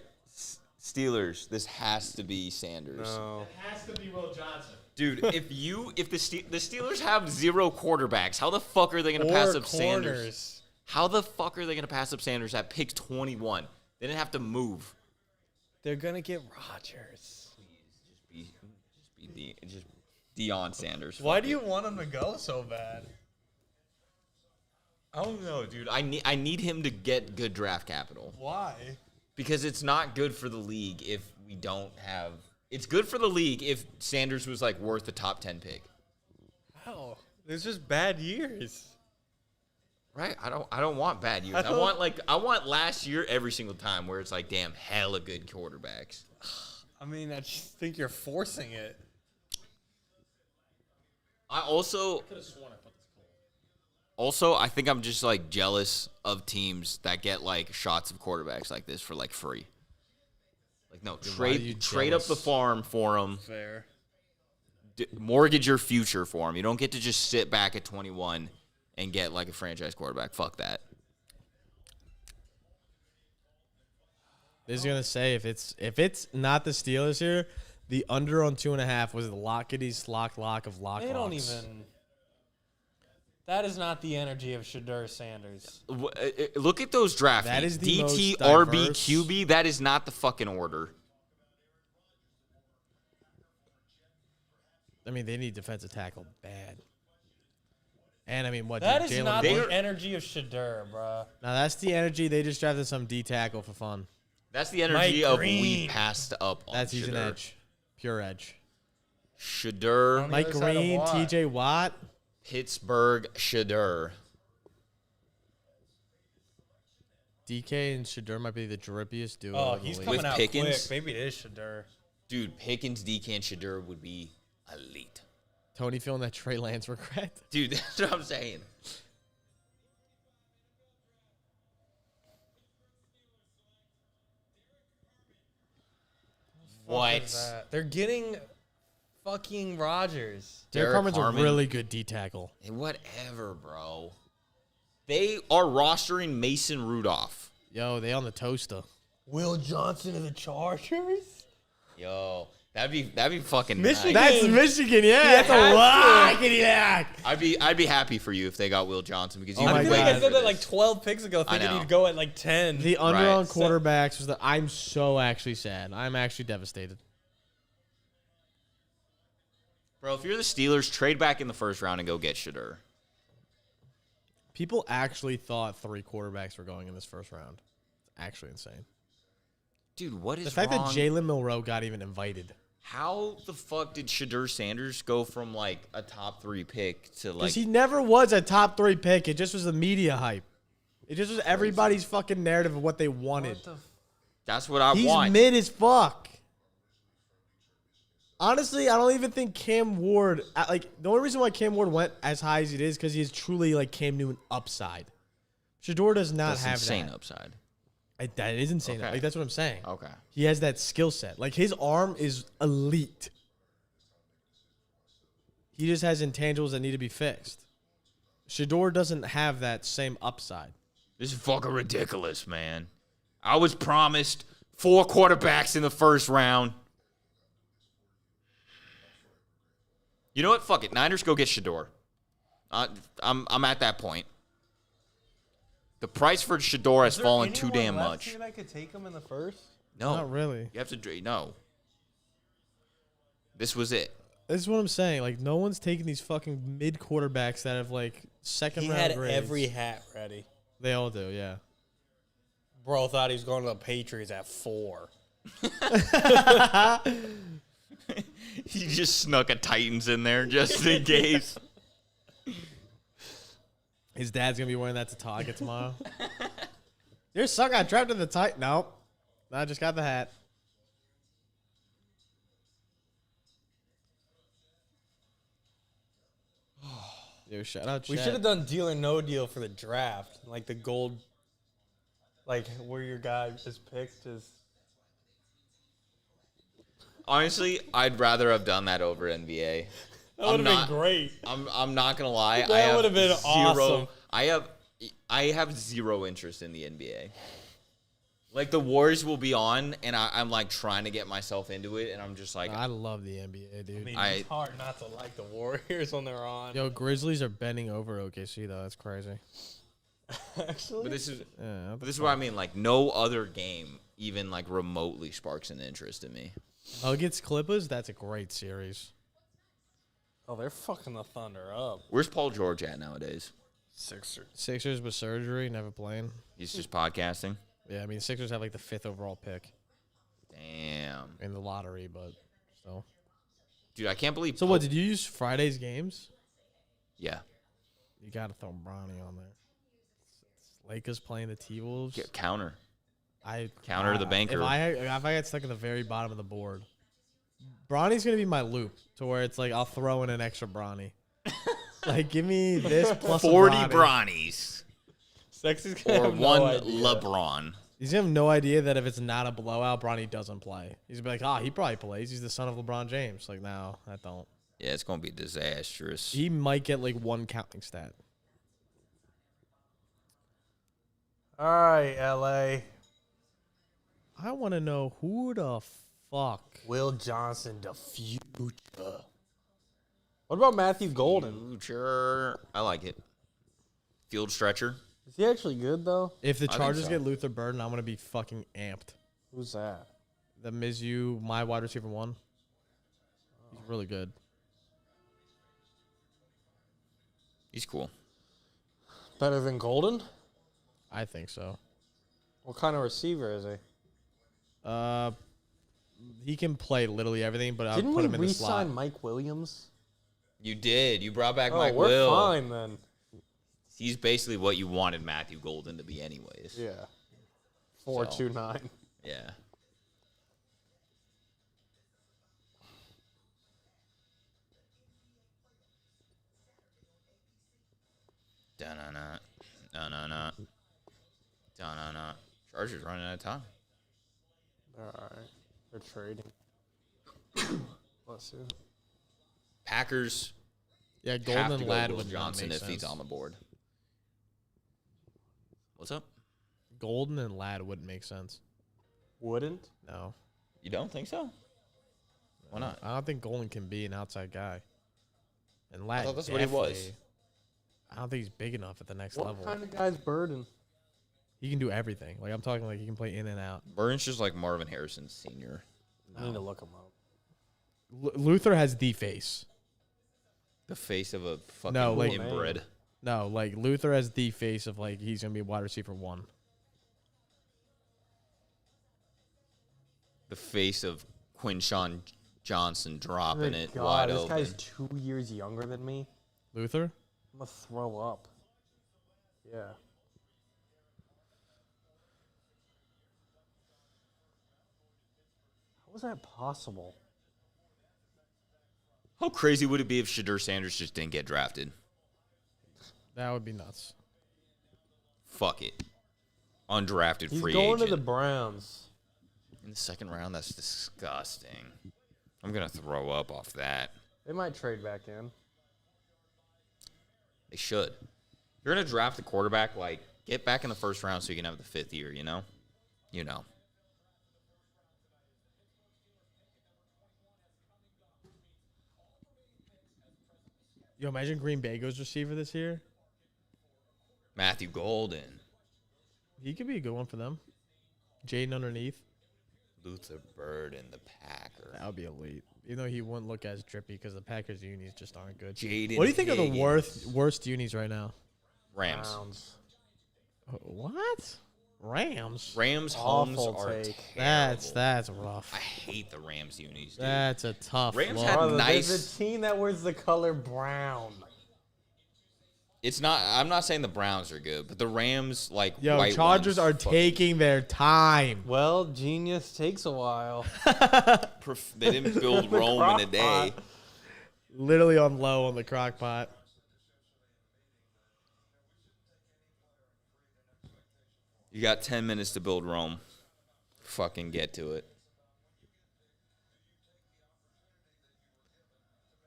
Steelers. This has to be Sanders. No. Has to be Will Johnson. Dude, if the Steelers have 0 quarterbacks, how the fuck are they gonna pass up Sanders? How the fuck are they gonna pass up Sanders at pick 21? They didn't have to move. They're gonna get Rodgers. Just Deion Sanders. Why do you want him to go so bad? I don't know, dude. I need him to get good draft capital Why? because it's not good for the league if we don't have. It's good for the league if Sanders was like worth a top 10 pick. How? There's just bad years. Right? I don't want bad years. I want last year every single time where it's like, damn, hella good quarterbacks. I mean, I just think you're forcing it. I also I think I'm just like jealous of teams that get like shots of quarterbacks like this for like free. Like no, why are you trade up the jealous? farm for them. Fair. Mortgage your future for them. You don't get to just sit back at 21 and get like a franchise quarterback. Fuck that. This is gonna say if it's not the Steelers here, the under on 2.5 was the lockety lock of lock. They don't even. That is not the energy of Shadur Sanders. Look at those draft That needs. is the DT, most RB, diverse- QB. That is not the fucking order. I mean, they need defensive tackle bad. And I mean, what? That dude, is Jalen not Boyd- the energy of Shadur, bruh. Now that's the energy. They just drafted some D tackle for fun. That's the energy Mike of we Green. passed up on That's he's an Shadur. edge, pure edge. Shadur, On the Mike other side of Green, Watt. T.J. Watt, Pittsburgh, Shadur. DK, and Shadur might be the drippiest duo. Oh, in the he's league. coming With out Pickens? quick. Maybe it is Shadur. Dude, Pickens, DK, and Shadur would be elite. Tony feeling that Trey Lance regret. Dude, that's what I'm saying. Fuck is that? They're getting fucking Rodgers. Derek Derek Harmon's Harmon. a really good D tackle. Hey, whatever, bro. They are rostering Mason Rudolph. Yo, they on the toaster. Will Johnson of the Chargers? Yo, that'd be fucking Michigan. nice. That's Michigan, yeah. That's has a to. lot. Yeah. I'd be happy for you if they got Will Johnson because you Oh I my feel like God. I said that like 12 picks ago, I thinking know. he'd go at like 10. The under Right. on quarterbacks was I'm so actually sad. I'm actually devastated. Bro, if you're the Steelers, trade back in the first round and go get Shadur. People actually thought 3 quarterbacks were going in this first round. It's actually insane. Dude, what is The fact wrong? that Jalen Milroe got even invited. How the fuck did Shadur Sanders go from like a top 3 pick to like? Because he never was a top 3 pick. It just was the media hype. It just was everybody's fucking narrative of what they wanted. That's what I He's want. mid as fuck. Honestly, I don't even think Cam Ward. Like the only reason why Cam Ward went as high as it is because he is truly like Cam Newton upside. Shador does not That's have insane that. upside. That is insane. Okay. Like that's what I'm saying. Okay. He has that skill set. Like his arm is elite. He just has intangibles that need to be fixed. Shador doesn't have that same upside. This is fucking ridiculous, man. I was promised 4 quarterbacks in the first round. You know what? Fuck it. Niners go get Shador. I'm at that point. The price for Shador has fallen too damn much. I could take him in the first. No, Not really. You have to no. This was it. This is what I'm saying. Like no one's taking these fucking mid quarterbacks that have like second round grades. every hat ready. They all do, yeah. Bro thought he was going to the Patriots at 4. He just snuck a Titans in there just in case. His dad's gonna be wearing that to Target tomorrow. Your son got drafted in the tight. Nope. I just got the hat. Yo, shout out. We Chet. should have done deal or no deal for the draft. Like the gold, like where your guy is picked is. Honestly, I'd rather have done that over NBA. That would have been great. I'm not gonna lie. That would have been awesome. I have zero interest in the NBA. Like the Warriors will be on, and I'm like trying to get myself into it, and I'm just like, I love the NBA, dude. I mean, it's hard not to like the Warriors when they're on. Yo, Grizzlies are bending over OKC though. That's crazy. Actually, but this is Yeah, but this is what I mean. Like no other game even like remotely sparks an interest in me. Nuggets Clippers. That's a great series. oh, they're fucking the Thunder up. Where's Paul George at nowadays? Sixers with surgery, never playing. He's just podcasting. Yeah, I mean Sixers have like the 5th overall pick Damn, in the lottery, but still. dude, I can't believe. So what? Did you use Friday's games? Yeah, You gotta throw Bronny on there. Lakers playing the T-Wolves. get counter. I Counter the banker. If I get stuck at the very bottom of the board, Bronny's gonna be my loop to where it's like I'll throw in an extra Bronny. Like give me this plus 40 a Bronny. Bronnies Sexy's gonna or have one no idea. LeBron. He's gonna have no idea that if it's not a blowout, Bronny doesn't play. He's gonna be like, he probably plays. He's the son of LeBron James. Like, no, I don't. Yeah, it's gonna be disastrous. He might get like one counting stat. All right, LA. I want to know who the fuck. Will Johnson, the future. What about Matthew Golden? Future. I like it. Field stretcher. Is he actually good though? If the think Chargers so. get Luther Burden, I'm gonna be fucking amped. Who's that? The Mizzou, my wide receiver 1. He's really good. He's cool. Better than Golden? I think so. What kind of receiver is he? He can play literally everything, but I'll Didn't put we him in the slot. re-sign Mike Williams? You did. You brought back Oh, Mike we're Will. fine then. He's basically what you wanted Matthew Golden to be, anyways. Yeah. 4.29. Yeah. Da-na-na. Da-na-na. Da-na-na. Chargers running out of time. All right. They're trading. Let's see. Packers Yeah, have to Golden go Lad Will would not Johnson make if he's sense. on the board. What's up? Golden and Lad wouldn't make sense. Wouldn't? No. You don't think so? Why not? I don't think Golden can be an outside guy. And Lad, thought that's what he was. definitely- I don't think he's big enough at the next What level. kind of guy's Burden? He can do everything. Like I'm talking, like he can play in and out. Burns just like Marvin Harrison Sr. I need to look him up. Luther has the face. The face of a fucking No, like- inbred. No, like Luther has the face of like he's gonna be wide receiver 1. The face of Quinshawn Johnson dropping it God, wide this open. guy's 2 years younger than me. Luther? I'm gonna throw up. Yeah. How was that possible? How crazy would it be if Shadur Sanders just didn't get drafted? That would be nuts. Fuck it. Undrafted He's free going agent. to the Browns. In the second round, that's disgusting. I'm going to throw up off that. They might trade back in. They should. If you're going to draft a quarterback, like, get back in the first round so you can have the 5th year, you know? You know. Yo, imagine Green Bay goes receiver this year. Matthew Golden. He could be a good one for them. Jaden underneath. Luther Burden, the Packer. That would be elite. Even though he wouldn't look as drippy because the Packers unis just aren't good. Jaden What do you think are the Higgins. worst unis right now? Rams. Browns. What? Rams? Rams homes Awful are take. terrible. That's rough. I hate the Rams unis, dude. That's a tough Rams look. had Brother, nice- There's a team that wears the color brown. It's not. I'm not saying the Browns are good, but the Rams, like, Yo, white Chargers ones, are taking their time. Well, genius takes a while. They didn't build Rome in a day. Crock-pot. Literally on low on the crock pot. You got 10 minutes to build Rome. Fucking get to it.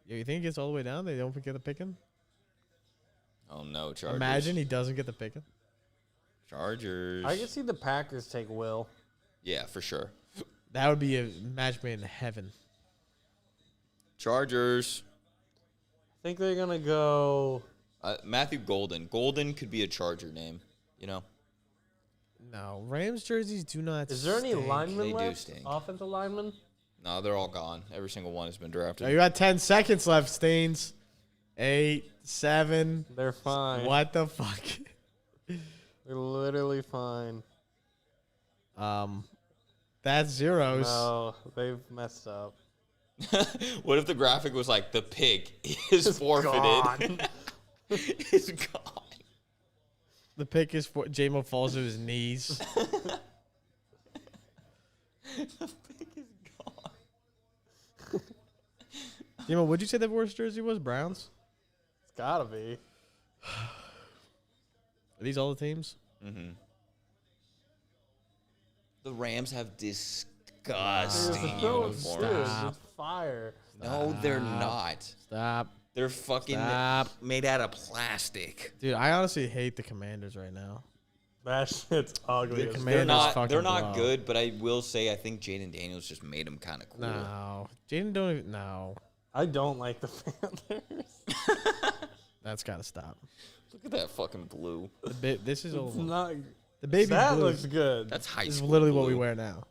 Yo, you think he gets all the way down? They don't get the picking? Oh no, Chargers. Imagine he doesn't get the picking. Chargers. I can see the Packers take Will. Yeah, for sure. That would be a match made in heaven. Chargers. I think they're gonna go. Matthew Golden. Golden could be a Charger name. You know. No, Rams jerseys do not. Is there any stink. linemen They do left? stink. Offensive linemen? No, they're all gone. Every single one has been drafted. Oh, you got 10 seconds left, Stains. 8, 7. They're fine. What the fuck? They're literally fine. That's zeros. No, they've messed up. What if the graphic was like the pick is forfeited? gone. It's gone. The pick is for J-Mo falls to his knees. The pick is gone. J-Mo, what'd you say the worst jersey was? Browns? It's gotta be. Are these all the teams? Mm-hmm. The Rams have Dude, disgusting dude, uniforms. Stop. it's fire. No, they're not. Stop. They're fucking Stop. made out of plastic. Dude, I honestly hate the Commanders right now. That shit's ugly. The as Commanders fuck. They're fucking not blow. good, but I will say I think Jaden Daniels just made them kind of cool. No. Jaden don't even. No. I don't like the Panthers. That's got to stop. Look at that fucking blue. This is It's old. not. The baby That blue looks good. That's high is school literally what blue. we wear now.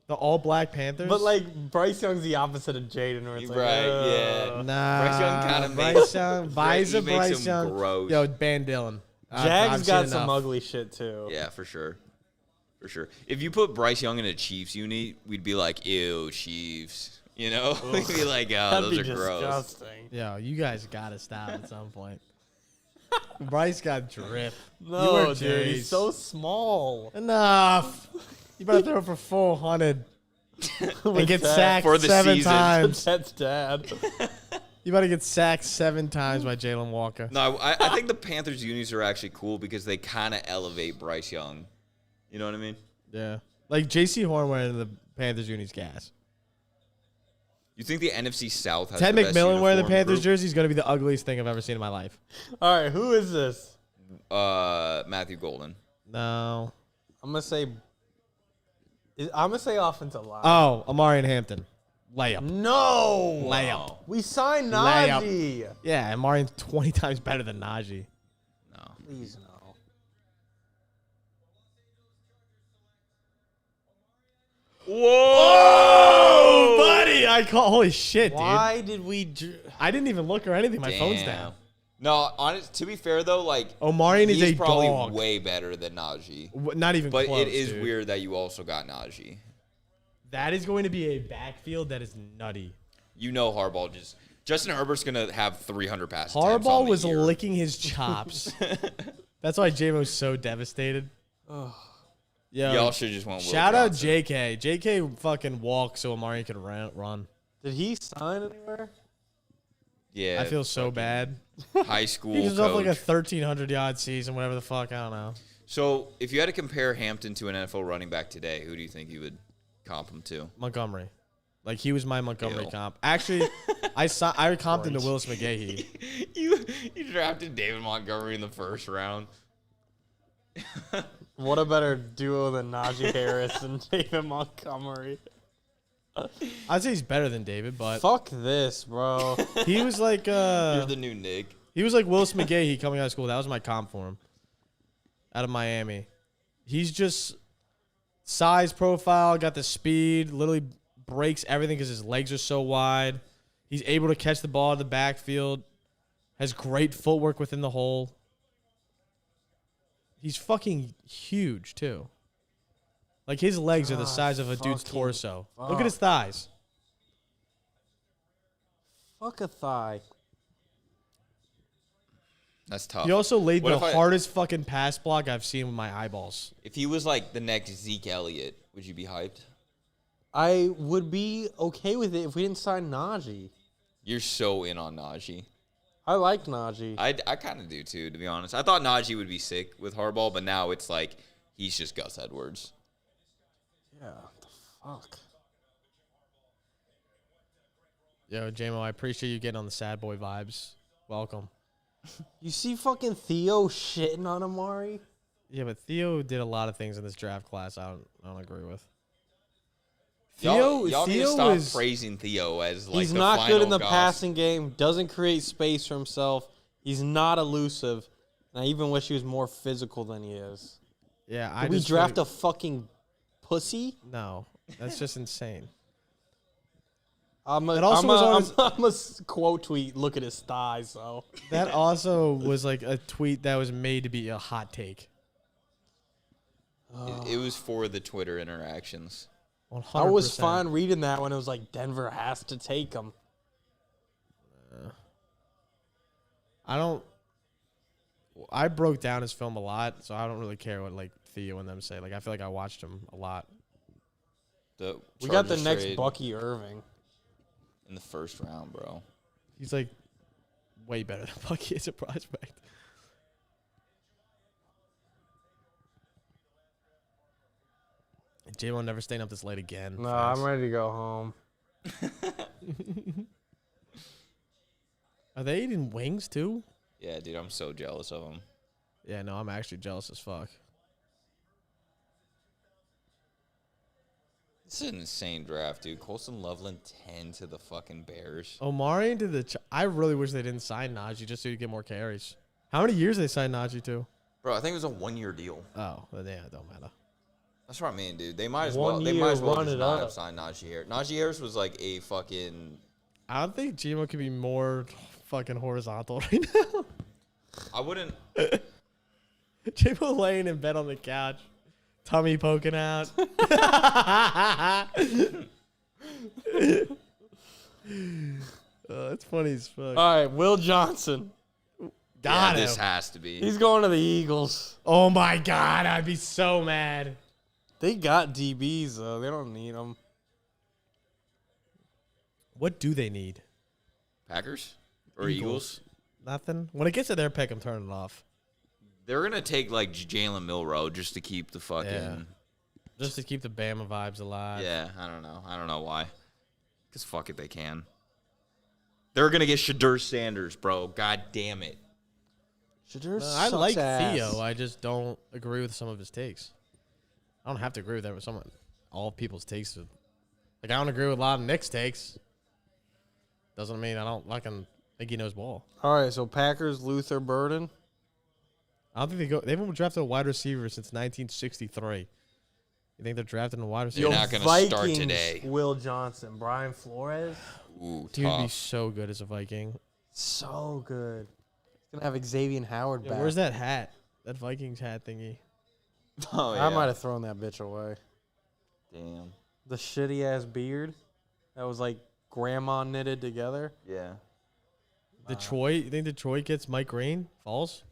The all black Panthers. But like Bryce Young's the opposite of Jaden, where it's like, Right, yeah. nah. Bryce Young kinda Bryce makes- Young, he Visa, makes Bryce him Young. gross. Yo, Ban Dillon. Jags got some enough. ugly shit too. Yeah, for sure. For sure. If you put Bryce Young in a Chiefs uni, we'd be like, ew, Chiefs. You know? We'd be like, oh, That'd those be are gross. disgusting. Yo, you guys got to stop at some point. Bryce got drip. No, wear dude, Jays. he's so small. Enough. You better throw for 400 and With get that- sacked For the 7 season. times. That's dad. You better get sacked 7 times by Jalen Walker. No, I think the Panthers unis are actually cool because they kind of elevate Bryce Young. You know what I mean? Yeah. Like J.C. Horn wearing the Panthers unis gas. You think the NFC South has Ted the best McMillan wearing the uniform Panthers group? jersey is going to be the ugliest thing I've ever seen in my life. All right, who is this? Matthew Golden. No. I'm gonna say offensive line. Oh, Amari and Hampton. Layup. No, Layup. we signed Layup. Najee. Yeah, Amari's 20 times better than Najee. No. Please no. Oh, buddy! I call. Holy shit, dude! Why did we? I didn't even look or anything. My phone's down. No, to be fair though, like Omarion is he's a probably dog. way better than Najee. Not even But close, it is dude. weird that you also got Najee. That is going to be a backfield that is nutty. You know Harbaugh just... Justin Herbert's going to have 300 passes. Harbaugh was licking his chops. That's why J-Mo's so devastated. Yo, y'all should just want Will shout out Johnson. JK. JK fucking walked so Amari could run. Did he sign anywhere? Yeah. I feel so bad. High school He was coach. off like a 1,300-yard season, whatever the fuck. I don't know. So, if you had to compare Hampton to an NFL running back today, who do you think you would comp him to? Montgomery. Like, he was my Montgomery Ew. comp. Actually, I comped him to Willis McGahee. you drafted David Montgomery in the first round. What a better duo than Najee Harris and David Montgomery. I'd say he's better than David, but Fuck this, bro. he was like You're the new Nick. he was like Willis McGahee coming out of school. That was my comp for him. Out of Miami. He's just size profile, got the speed, literally breaks everything because his legs are so wide. He's able to catch the ball in the backfield. Has great footwork within the hole. He's fucking huge, too. Like, his legs are the size of a dude's fucking torso. fuck. Look at his thighs. Fuck a thigh. That's tough. He also laid What the if I- hardest fucking pass block I've seen with my eyeballs. If he was like the next Zeke Elliott, would you be hyped? I would be okay with it if we didn't sign Najee. You're so in on Najee. I like Najee. I kind of do too, to be honest. I thought Najee would be sick with Harbaugh, but now it's like he's just Gus Edwards. Yeah, what the fuck? Yo, J-Mo, I appreciate you getting on the sad boy vibes. Welcome. You see fucking Theo shitting on Amari? Yeah, but Theo did a lot of things in this draft class I don't agree with. Y'all need to Theo stop is praising Theo as like He's the not good in final the Gus. passing game, doesn't create space for himself. He's not elusive. And I even wish he was more physical than he is. Yeah, I Did we just draft feel a fucking pussy? No, that's just insane. I'm a, It also was on his- I'm a quote tweet. Look at his thighs, though. That also was like a tweet that was made to be a hot take. It was for the Twitter interactions. 100%. I was fine reading that when it was like Denver has to take him. I broke down his film a lot, so I don't really care what like Theo and them say. Like I feel like I watched him a lot. We got the Chargers next trade Bucky Irving. in the first round, bro. He's like way better than Bucky as a prospect. J-Mo never staying up this late again. No, Facts. I'm ready to go home. Are they eating wings too? Yeah, dude, I'm so jealous of him. Yeah, no, I'm actually jealous as fuck. This is an insane draft, dude. Colson Loveland 10 to the fucking Bears. Omari into the. I really wish they didn't sign Najee just so he could get more carries. How many years they signed Najee to? Bro, I think it was a 1-year deal. Oh, then yeah, it don't matter. That's what I mean, dude. They might as 1 well. They year, might as well run just it not up. have signed Najee Harris. Najee Harris was like a fucking. I don't think Gmo could be more fucking horizontal right now. I wouldn't. Gmo laying in bed on the couch, tummy poking out. That's funny as fuck. All right, Will Johnson. Got yeah, him. this has to be. He's going to the Eagles. Oh my god, I'd be so mad. They got DBs, though. They don't need them. What do they need? Packers or Eagles? Nothing. When it gets to their pick, I'm turning it off. They're gonna take like Jalen Milroe just to keep the fucking. Yeah. Just to keep the Bama vibes alive. Yeah, I don't know. I don't know why. Cause fuck it, they can. They're gonna get Shadur Sanders, bro. God damn it. I like Theo. I just don't agree with some of his takes. I don't have to agree with every someone. All people's takes. Like I don't agree with a lot of Nick's takes. Doesn't mean I don't think he knows ball. All right, so Packers, Luther Burden. I don't think they go. They haven't drafted a wide receiver since 1963. You think they're drafting a wide receiver? They're not gonna start today. Will Johnson, Brian Flores. Ooh, Dude would be tough. so good as a Viking. So good. He's going to have Xavier Howard Yeah, back. where's that hat? That Vikings hat thingy. Oh yeah. I might have thrown that bitch away. Damn. The shitty ass beard that was like grandma knitted together. Yeah. Detroit. You think Detroit gets Mike Green? Falls?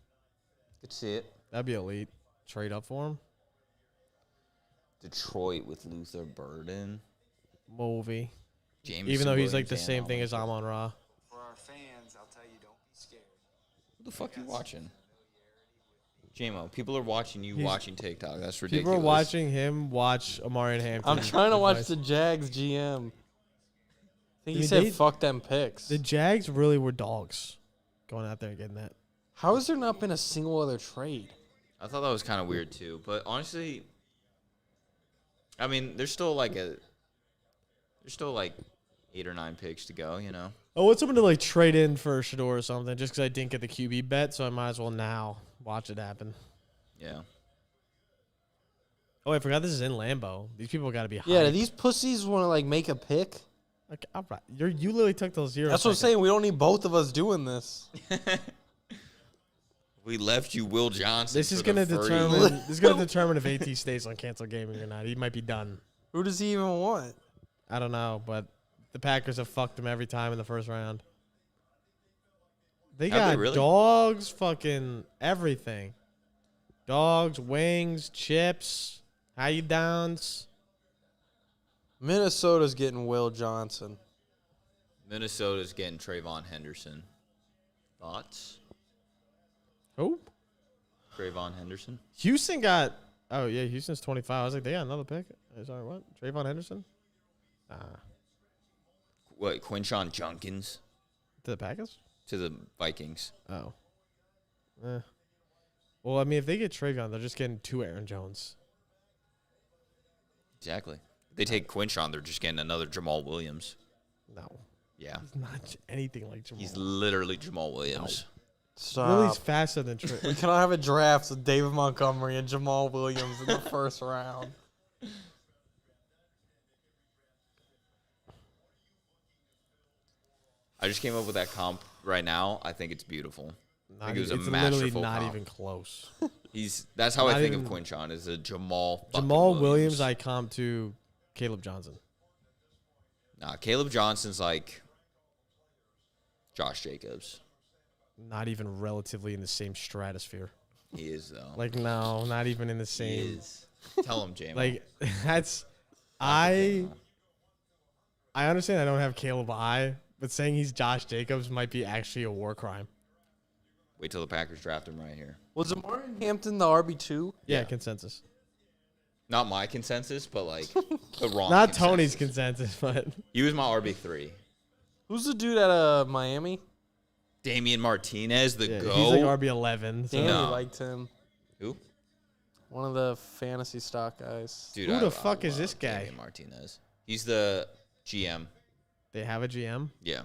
Could see it. That'd be elite. Trade up for him. Detroit with Luther Burden. Movie. James. Even though he's like the same thing as Amon Ra. For our fans, I'll tell you, don't be scared. Who the fuck are you watching? JMO, people are watching you He's- watching TikTok. That's ridiculous. People are watching him watch Amari Hampton. I'm trying to watch Nice. the Jags GM. I think he Dude, said they- fuck them picks. The Jags really were dogs going out there and getting that. How has there not been a single other trade? I thought that was kind of weird too, but honestly, I mean, there's still like 8 or 9 picks to go. You know. I want someone to like trade in for Shador or something just because I didn't get the QB bet, so I might as well now watch it happen. Yeah. Oh, I forgot this is in Lambeau. These people got to be hyped. Yeah, do these pussies want to like make a pick? Like, all right. You literally took those 0 That's what I'm seconds. saying. We don't need both of us doing this. We left you Will Johnson. This is for gonna the furry- determine. This is gonna determine if AT stays on cancel gaming or not. He might be done. Who does he even want? I don't know, but the Packers have fucked him every time in the first round. They Have they got really? dogs, fucking everything. Dogs, wings, chips, how you downs. Minnesota's getting Will Johnson. Minnesota's getting Trayvon Henderson. Thoughts? Who? Trayvon Henderson. Houston got. Oh yeah, Houston's 25. I was like, they got another pick. Sorry, what? Trayvon Henderson? What? Quinshon Junkins To the Packers? to the Vikings. Oh. Well, I mean, if they get Trayvon, they're just getting 2 Aaron Jones. Exactly. They take Quinshon, they're just getting another Jamal Williams. No, Yeah. he's not anything like Jamal. He's literally Jamal Williams. Stop. Willie's faster than Trey. We cannot have a draft with David Montgomery and Jamal Williams in the first round. I just came up with that comp right now. I think it's beautiful. I think it was a It's literally masterful not comp. even close. That's how I Not think even- of Quinshon is a Jamal fucking Jamal Williams, I comp to Caleb Johnson. Nah, Caleb Johnson's like Josh Jacobs. Not even relatively in the same stratosphere. He is though. Like, no, not even in the he same. is. Tell him, Jamal. Like, that's. I understand I don't have Caleb high, but saying he's Josh Jacobs might be actually a war crime. Wait till the Packers draft him right here. Was Amari Hampton the RB2? Yeah, Yeah. consensus. Not my consensus, but like the wrong. Not consensus. Tony's consensus, but He was my RB3. Who's the dude at Miami? Damian Martinez, the yeah, go. he's like RB11. So. Danny No. liked him. Who? One of the fantasy stock guys. Dude, Who the I fuck is love this guy? Damian Martinez. He's the GM. They have a GM. Yeah.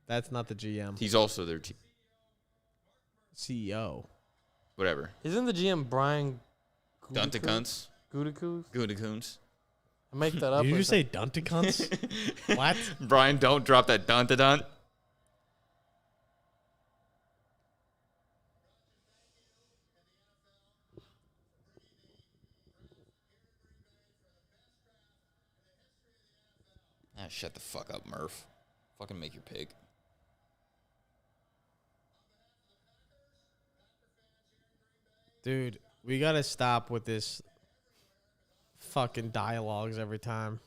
That's not the GM. He's also their CEO. whatever. Isn't the GM Brian Dunticunts. Gutekunst? Goodacoons. I make that up. Did you or just say Dunticunts? What? Brian, don't drop that dunt-a-dunt. Ah, shut the fuck up, Murph. Fucking make your pick. Dude, we gotta stop with this fucking dialogues every time.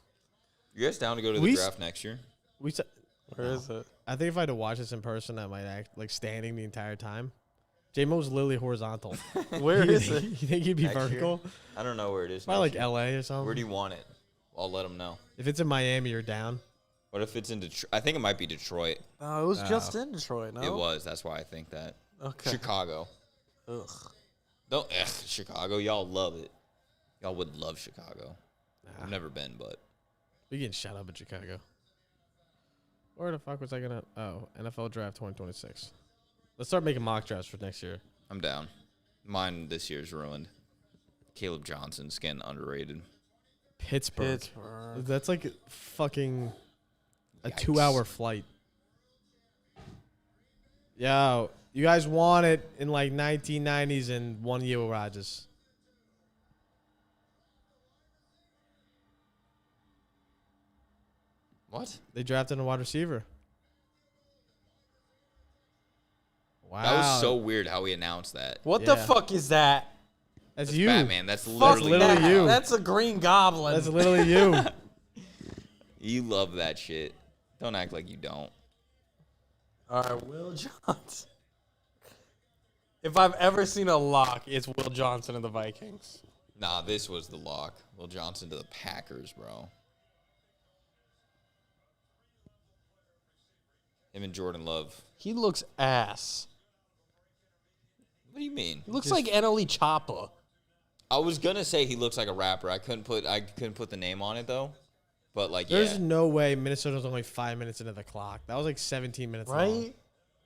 You guys down to go to the We s- draft next year? We, s- Where is it? I think if I had to watch this in person, I might act like standing the entire time. J-Mo's literally horizontal. Where you is think, it? You think he'd be Next year? vertical? I don't know where it is. Probably like next year. LA or something. Where do you want it? I'll let them know. If it's in Miami, you're down. What if it's in Detroit? I think it might be Detroit. Oh, it was just in Detroit, no? It was. That's why I think that. Okay. Chicago. Ugh. Don't Chicago. Y'all love it. Y'all would love Chicago. Nah, I've never been, but we getting shut up in Chicago. Where the fuck was I gonna? Oh, NFL Draft 2026. Let's start making mock drafts for next year. I'm down. Mine this year's ruined. Caleb Johnson's getting underrated. Pittsburgh. Pittsburgh. That's like fucking a Yikes. 2-hour flight. Yo, You guys won it in like 1990s and 1 year with Rodgers. What? They drafted a wide receiver. Wow. That was so weird how we announced that. What the Yeah. fuck is that? That's That's you. Batman. That's Fuck literally, literally that. you. That's a Green Goblin. That's literally you. You love that shit. Don't act like you don't. All right, Will Johnson. If I've ever seen a lock, it's Will Johnson of the Vikings. Nah, this was the lock. Will Johnson to the Packers, bro. Him and Jordan Love. He looks ass. What do you mean? He looks like NLE Choppa. I was gonna say he looks like a rapper. I couldn't put the name on it though. But like, There's yeah. no way Minnesota's only 5 minutes into the clock. That was like 17 minutes long. Right?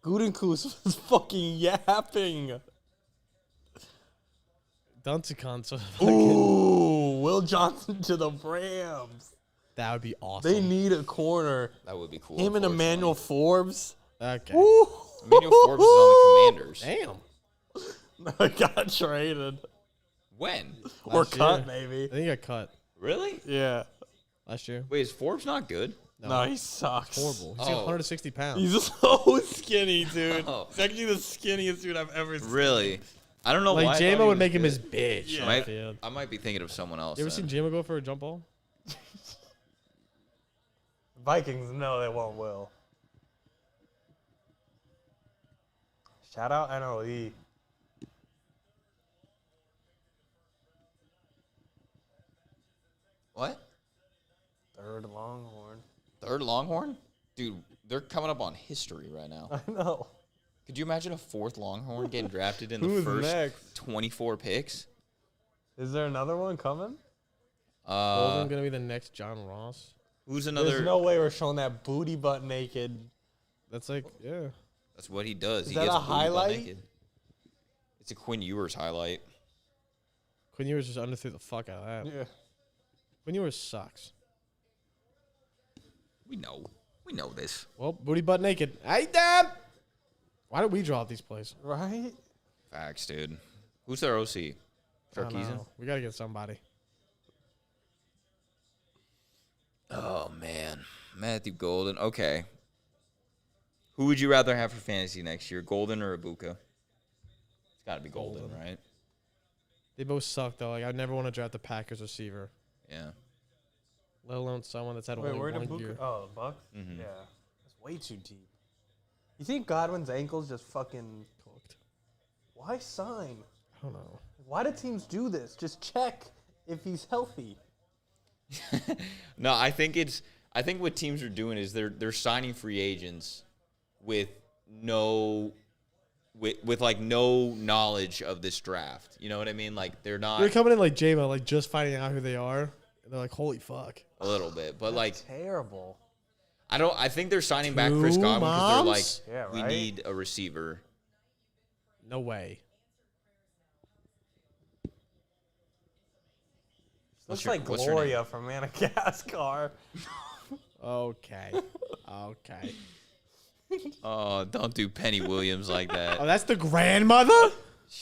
Gutekunst was fucking yapping. Dunce Ooh, Will Johnson to the Rams. That would be awesome. They need a corner. That would be cool. Him and Emmanuel Forbes. Okay. Ooh. Emmanuel Forbes is on the Commanders. Damn. Got traded. When? Or Last cut, year. maybe. I think he got cut Really? Yeah. last year. Wait, is Forbes not good? No, he sucks. Horrible. He's Oh. like 160 pounds. He's so skinny, dude. Oh. He's actually the skinniest dude I've ever seen. Really? I don't know why. like I thought J-Mo he would was make him good. his bitch. Yeah. on I the might, field. I might be thinking of someone else. You ever then. seen J-Mo go for a jump ball? Vikings know they won't will. Shout out NLE. What? Third Longhorn. Third Longhorn? Dude, they're coming up on history right now. I know. Could you imagine a fourth Longhorn getting drafted in the Who's first next? 24 picks? Is there another one coming? Golden gonna be the next John Ross. Who's another? There's no way we're showing that booty butt naked. That's like, yeah. That's what he does. Is He that gets a booty butt highlight? naked. It's a Quinn Ewers highlight. Quinn Ewers just underthrew the fuck out of that. Yeah. Quinn Ewers sucks. We know. We know this. Well, booty butt naked. Hey, Dad! Why did we draw these plays? Right? Facts, dude. Who's their OC? I don't Sarkeesian? know. We gotta get somebody. Oh, man. Matthew Golden. Okay. Who would you rather have for fantasy next year, Golden or Ibuka? It's got to be Golden, right? They both suck though. Like I never want to draft a Packers receiver, Yeah. let alone someone that's had Wait, only where did 1 Buka? year. Oh, the Bucks? Mhm. Yeah. That's way too deep. You think Godwin's ankles just fucking. Cooked. Why sign? I don't know. Why do teams do this? Just check if he's healthy. No, I think what teams are doing is they're signing free agents with no knowledge of this draft. You know what I mean? Like they're not They're coming in like J-Mo, like just finding out who they are, and they're like, "Holy fuck!" a little bit, but like Terrible. I think they're signing back Chris Two Godwin because they're like moms? Yeah, we right? need a receiver. No way. Looks your- like what's her name? Gloria from Madagascar. Okay. Okay. Oh, don't do Penny Williams like Oh, that. that's the grandmother?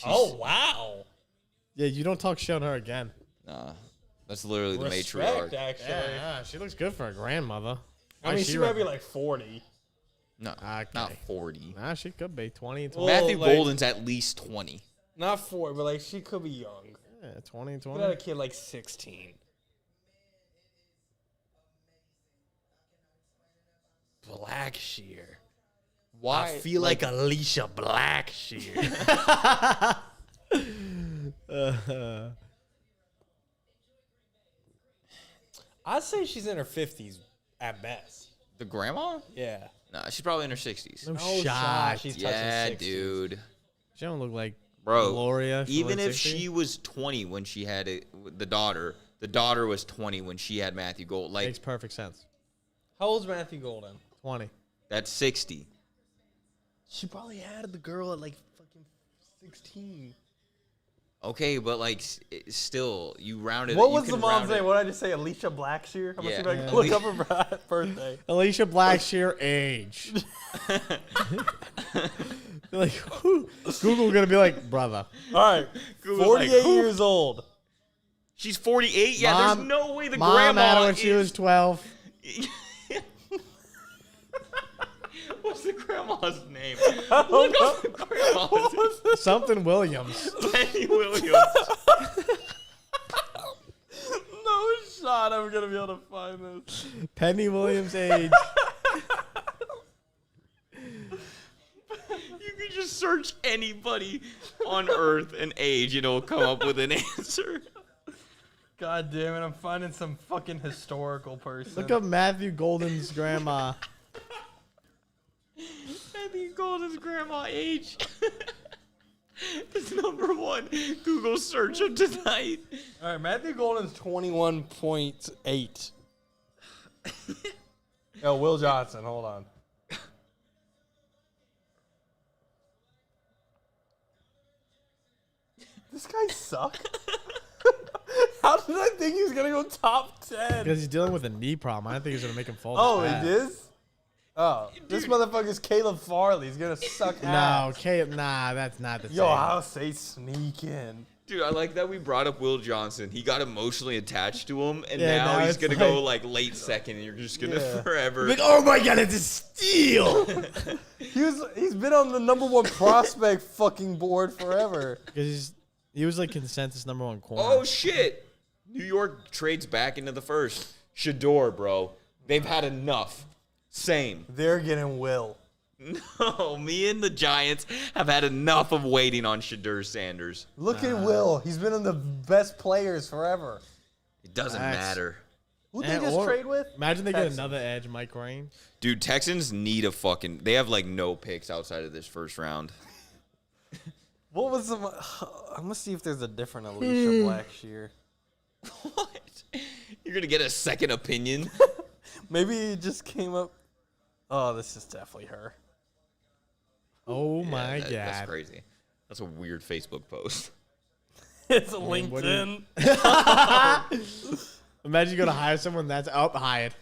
Oh, wow. Yeah, you don't talk shit on her again. Nah, that's literally the Respect, matriarch. actually. Yeah, she looks good for a grandmother. I mean, she might be like 40. No, Okay. not 40. Nah, she could be 20 and 20. Well, Matthew like- Golden's at least 20. Not 40, but like she could be young. Yeah, 20 and Look 20. at a kid like 16. Blackshear. Why? I feel like Alicia Blackshear. I'd say she's in her 50s at best. the grandma? Yeah. Nah, she's probably in her 60s. No Oh, shot. She's touching Yeah, 60s. dude. She don't look like Bro, Gloria. from, even like, if 60. she was 20 when she had the daughter was 20 when she had Matthew Gold. Like, Makes perfect sense. How old's Matthew Golden? 20. that's 60. She probably had the girl at like fucking 16. Okay, but like still, you rounded. What you was can the mom's round it- name? What did I just say? Alicia Blackshear? I'm gonna see if I Yeah. can look up her birthday. Alicia Blackshear age. Like, Google gonna be like, brother. All right, Google's 48 like, who? years old. She's 48. Yeah, Mom- there's no way the Mom grandma had her when she was 12. What's the grandma's name? don't Look up the grandma's name. Something Williams. Penny Williams. No shot I'm gonna be able to find this. Penny Williams age. You can just search anybody on Earth and age, and it'll come up with an answer. God damn it! I'm finding some fucking historical person. Look up Matthew Golden's grandma. Matthew Golden's grandma age. It's #1 Google search of tonight. All right, Matthew Golden's 21.8. Oh, Will Johnson. Hold on. This guy suck. How did I think he was gonna go top 10? Because he's dealing with a knee problem. I don't think he's gonna make him fall. Oh, this bad. he is. Oh, this Dude. motherfucker's Caleb Farley. He's gonna suck ass. No, Caleb. Nah, that's not the Yo, same. how say sneak in? Dude, I like that we brought up Will Johnson. He got emotionally attached to him, and Yeah, now now he's it's gonna like- go like late second, and you're just gonna Yeah. forever. Like, oh my god, it's a steal. He's been on the #1 prospect fucking board forever. Because he was like consensus #1 corner. Oh shit! New York trades back into the first. Shador, bro. They've had enough. Same. They're getting Will. No, me and the Giants have had enough of waiting on Shador Sanders. Look at Will. He's been on the best players forever. It doesn't Facts. matter. Who'd they And- just or- trade with? Imagine they get Texans. another edge, Mike Rain. Dude, Texans need a fucking... They have, like, no picks outside of this first round. What was the? I'm gonna see if there's a different Alicia Blackshear. What? You're going to get a second opinion? Maybe it just came up. Oh, this is definitely her. Oh Yeah, my god. That's crazy. That's a weird Facebook post. It's a mean, what do you- LinkedIn. Imagine you go to hire someone that's hired.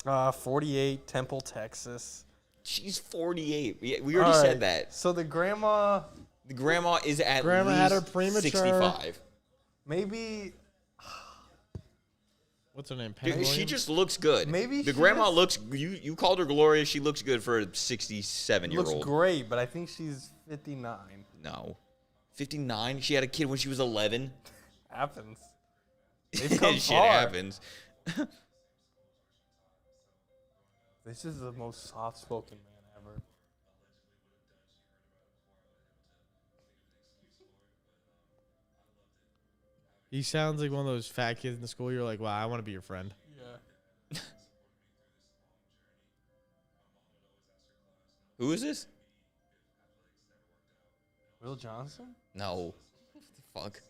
48, Temple, Texas. She's 48. We already All said right, that. So the grandma, The grandma is at Grandma least had her premature. 65. maybe. What's her name? Penny Dude, she Williams? just looks good. Maybe the she grandma just- looks. You called her Gloria. She looks good for a 67-year-old. Looks great, but I think she's 59. No, 59. She had a kid when she was 11. Happens. They've come Shit far. happens. This is the most soft-spoken man ever. He sounds like one of those fat kids in the school. You're like, wow, I want to be your friend. Yeah. Who is this? Will Johnson? No. What the fuck?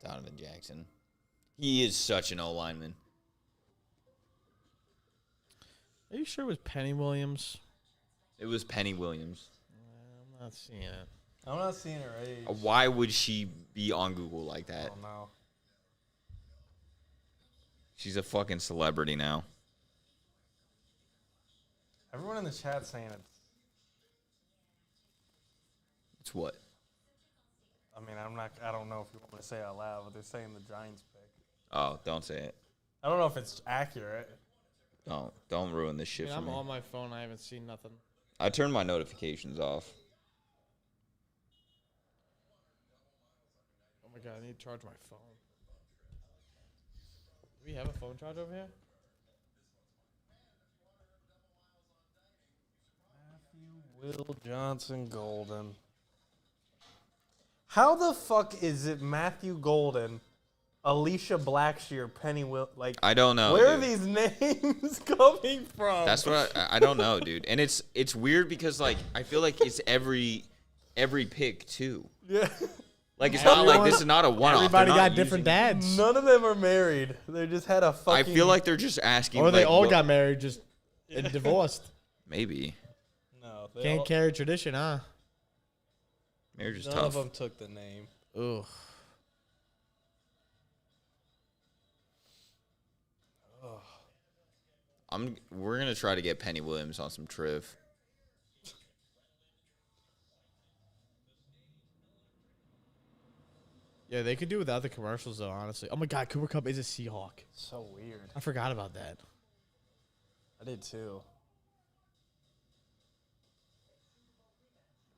Donovan Jackson. He is such an O lineman. Are you sure it was Penny Williams? It was Penny Williams. I'm not seeing it. I'm not seeing her age. Why would she be on Google like I that? don't know. She's a fucking celebrity now. Everyone in the chat saying it's. It's what? I mean, I don't know if you want to say it out loud, but they're saying the Giants pick. Oh, don't say it. I don't know if it's accurate. Don't ruin this shit Dude, for I'm me. on my phone. I haven't seen nothing. I turned my notifications off. Oh my god, I need to charge my phone. Do we have a phone charger over here? Will Johnson Golden. How the fuck is it Matthew Golden, Alicia Blackshear, Penny Will? Like, I don't know. where are dude. these names coming from? That's what I don't know, dude. And it's weird because like I feel like it's every pick too. Yeah. Like it's not like Everyone- this is not a one-off. Everybody They're not got different using- dads. None of them are married. They just had a fucking. I feel like they're just asking. Or they like, all what- got married just and divorced. maybe No, they Can't all, carry tradition, huh? marriage is none tough. of them took the name. Ugh. We're gonna try to get Penny Williams on some triv. Yeah, they could do without the commercials though, honestly. Oh my god, Cooper Cup is a Seahawk. So weird. I forgot about that. I did too.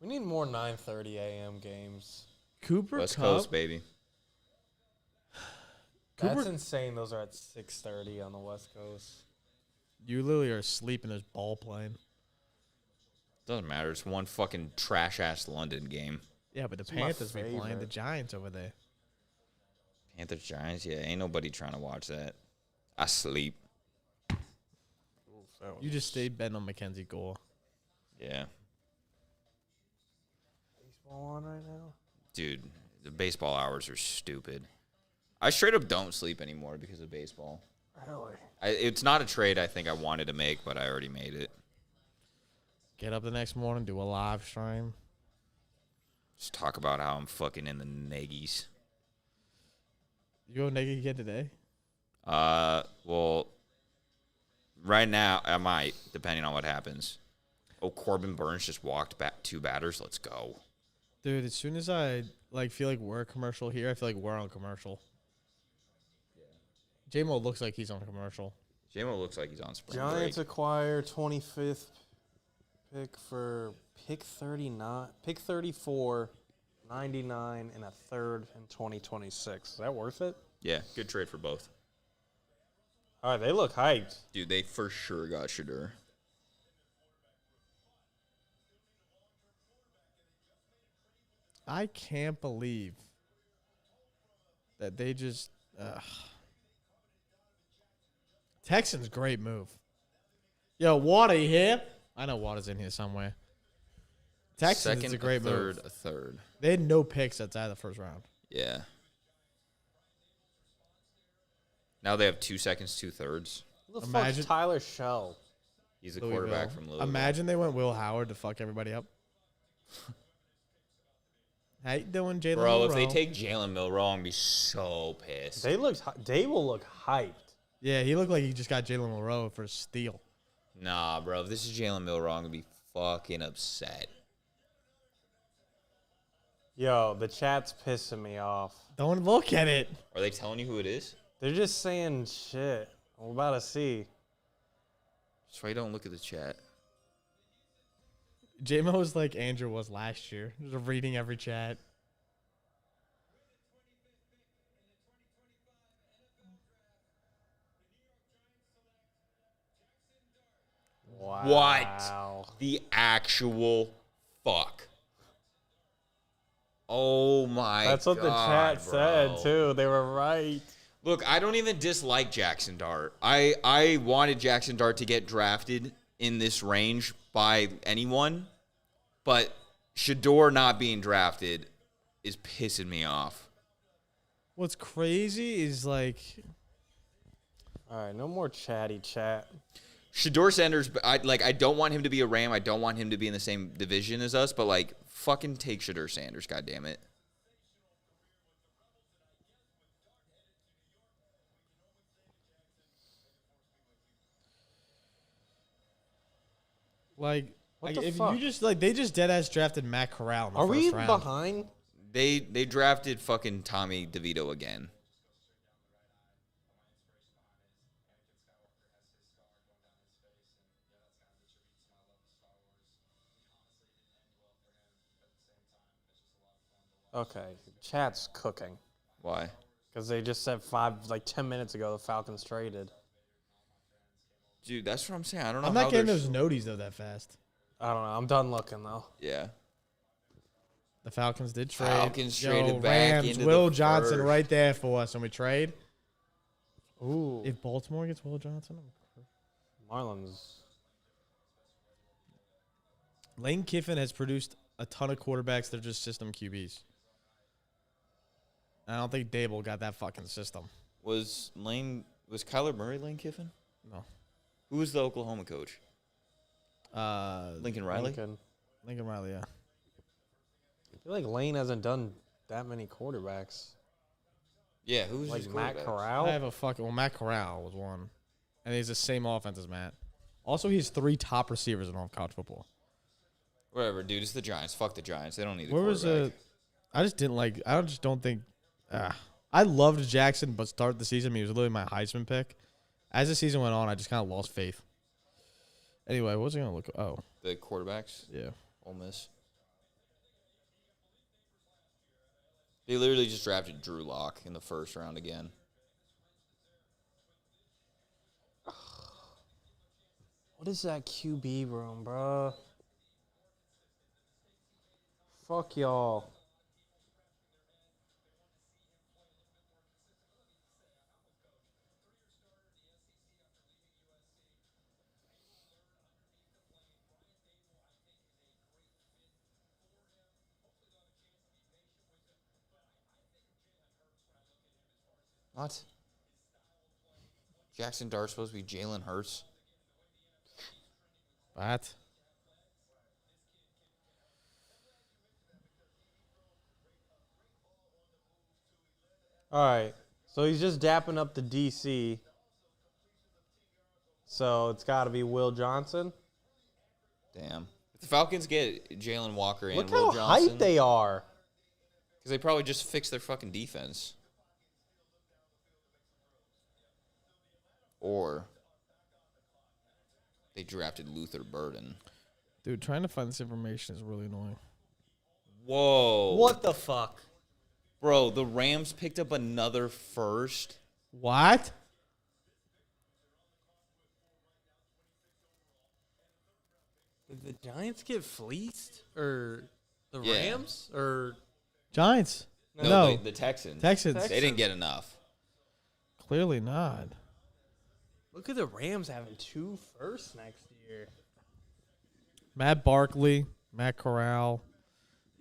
We need more 9:30 a.m. games. Cooper West Cup. Coast, baby. Cooper- That's insane. Those are at 6:30 on the West Coast. You literally are asleep in this ball playing. Doesn't matter. It's one fucking trash ass London game. Yeah, but the my Panthers be playing the favorite. Giants over there. Panthers Giants. Yeah, ain't nobody trying to watch that. I sleep. You just stayed betting on Mackenzie Gore. Yeah, Baseball on right now. dude. The baseball hours are stupid. I straight up don't sleep anymore because of baseball. Really? It's not a trade I think I wanted to make, but I already made it. Get up the next morning, do a live stream. Just talk about how I'm fucking in the neggies. You go naked again today? Well, right now I might, depending on what happens. Oh, Corbin Burns just walked back 2 batters. Let's go. Dude, as soon as I feel like we're a commercial here, I feel like we're on commercial. J-Mo looks like he's on a commercial. JMO looks like he's on spring Giants break. acquire 25th pick for pick 39, pick 34, 99, and a third in 2026. Is that worth it? Yeah, good trade for both. All right, they look hyped. Dude, they for sure got Shador. I can't believe that they just. Texans, great move. Yo, Water, you here? I know Water's in here somewhere. Texans Second, is a great third, move. a third. They had no picks outside the first round. Yeah. Now they have 2 seconds, 2 thirds. Who the Imagine- fuck's Tyler Shell? He's a Louisville. quarterback from Louisville. Imagine they went Will Howard to fuck everybody up. How you doing, Jalen? Bro, if they Milroe? take Jalen Milroe, I'm gonna be so pissed. They will look hyped. Yeah, he looked like he just got Jalen Milroe for a steal. Nah, bro. If this is Jalen Milroe, I'm gonna be fucking upset. Yo, the chat's pissing me off. Don't look at it. Are they telling you who it is? They're just saying shit. I'm about to see. That's why you don't look at the chat. J-Mo is like Andrew was last year, just reading every chat. Wow. What? The actual fuck. Oh my god. That's what the chat said bro. too. They were right. Look, I don't even dislike Jackson Dart. I wanted Jackson Dart to get drafted in this range by anyone, but Shador not being drafted is pissing me off. What's crazy is like, All right, no more chatty chat. Shador Sanders, I don't want him to be a Ram. I don't want him to be in the same division as us, but like fucking take Shador Sanders, god damn it. What the if fuck? you just like they just dead ass drafted Matt Corral in the Are first we round. behind? They drafted fucking Tommy DeVito again. Okay, chat's cooking Why? because they just said 10 minutes ago the Falcons traded. Dude, that's what I'm saying. I don't know I'm how not getting they're those noties though that fast. I don't know. I'm done looking though. Yeah. The Falcons did trade. Falcons Yo, traded back Rams, into Will the Johnson first. right there for us, and we trade. Ooh, If Baltimore gets Will Johnson, Marlins. Lane Kiffin has produced a ton of quarterbacks that are just system QBs. I don't think Dable got that fucking system. Was Kyler Murray Lane Kiffin? No. Who was the Oklahoma coach? Lincoln Riley? Lincoln Riley, yeah. I feel like Lane hasn't done that many quarterbacks. Yeah, who was Like his Matt quarterback? Corral? I have a fucking... Well, Matt Corral was one. And he's the same offense as Matt. Also, he has 3 top receivers in all of college football. Whatever, dude. It's the Giants. Fuck the Giants. They don't need a Where quarterback. was I just didn't like... I just don't think... I loved Jackson, but start the season, he was literally my Heisman pick. As the season went on, I just kind of lost faith. Anyway, what was I going to look... Oh. The quarterbacks? Yeah. Ole Miss. They literally just drafted Drew Lock in the first round again. What is that QB room, bro? Fuck y'all. What? Jackson Dart's supposed to be Jalen Hurts? What? All right. So he's just dapping up the DC. So it's got to be Will Johnson. Damn. If the Falcons get Jalen Walker and Look Will how Johnson, hyped they are. because they probably just fixed their fucking defense. Or they drafted Luther Burden. Dude, trying to find this information is really annoying. Whoa. What the fuck? Bro, the Rams picked up another first. What? Did the Giants get fleeced? Or the Yeah. Rams? Or Giants. No, No. the Texans. Texans. They didn't get enough. Clearly not. look at the Rams having 2 firsts next year. Matt Barkley, Matt Corral,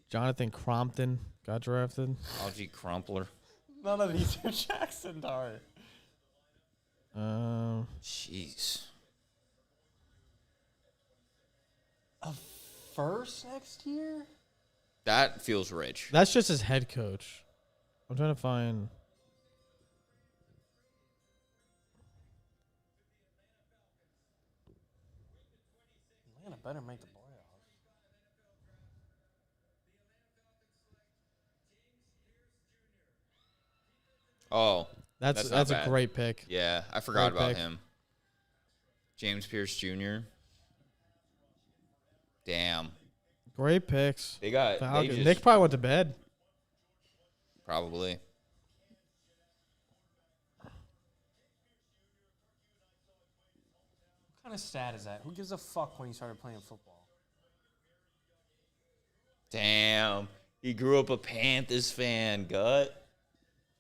Jonathan Crompton got drafted. Algie Crumpler. None of these are Jackson Dart. Jeez. A first next year? That feels rich. That's just his head coach. I'm trying to find. Atlanta better make the playoffs. Oh, That's not a bad. great pick. Yeah, I forgot Great about pick. him. James Pierce Jr. Damn. Great picks. They got they Falcons. just, Nick probably went to bed. probably. What kind of stat is that? Who gives a fuck when you started playing football? Damn. He grew up a Panthers fan, Gut.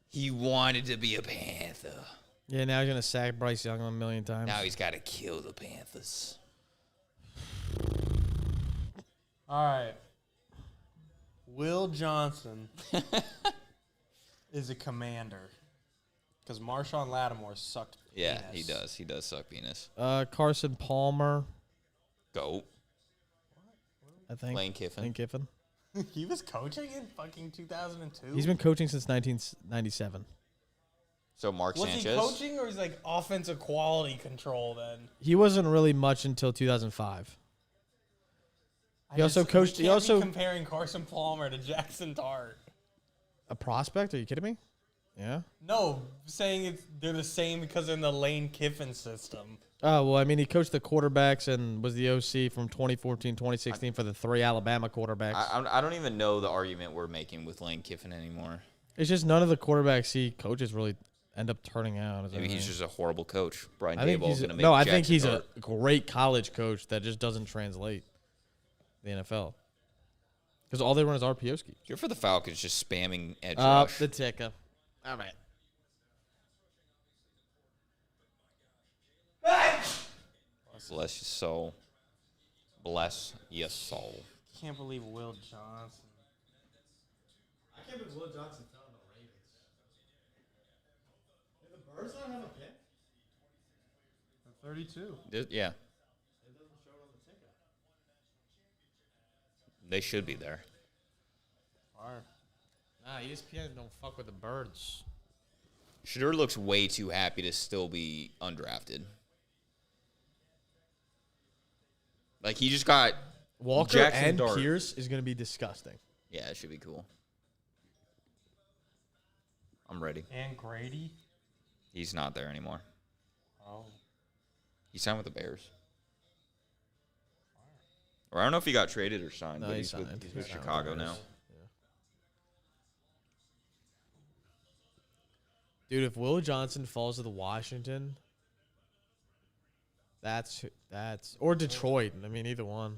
He wanted to be a Panther. Yeah, now he's gonna sack Bryce Young 1,000,000 times. Now he's got to kill the Panthers. All right. Will Johnson is a commander. Because Marshawn Lattimore sucked Yeah, penis. he does. He does suck penis. Carson Palmer, Goat. I think. Lane Kiffin. Lane Kiffin. He was coaching in fucking 2002? He's been coaching since 1997. So Mark Was Sanchez. he coaching or is like offensive quality control then? He wasn't really much until 2005. He also coached- He he also- comparing Carson Palmer to Jackson Dart. A prospect? Are you kidding me? Yeah. No, saying they're the same because they're in the Lane Kiffin system. Oh, well, I mean, he coached the quarterbacks and was the OC from 2014, 2016 for the 3 Alabama quarterbacks. I don't even know the argument we're making with Lane Kiffin anymore. It's just none of the quarterbacks he coaches really end up turning out. Maybe he's just a horrible coach. Brian I think Daboll's he's going to make no. I think Jackson he's Dart. a great college coach that just doesn't translate the NFL because all they run is RPO schemes. Good for the Falcons just spamming edge Up rush. the ticker. All right. Bless your soul. Bless your soul. Can't believe Will Johnson. I can't believe Will Johnson fell in the Ravens. Birds not have a pick? 32. Yeah, It doesn't show it on the ticket. they should be there. Nah, ESPN don't fuck with the birds. Shador looks way too happy to still be undrafted. Like, he just got Walker Jackson and Dart. Pierce is going to be disgusting. Yeah, it should be cool. I'm ready. And Grady. He's not there anymore. Oh. He signed with the Bears. Or I don't know if he got traded or signed, No, but he he's with, signed. he's He with signed with Chicago the now. Bears. Dude, if Will Johnson falls to the Washington, that's or Detroit. I mean, either one.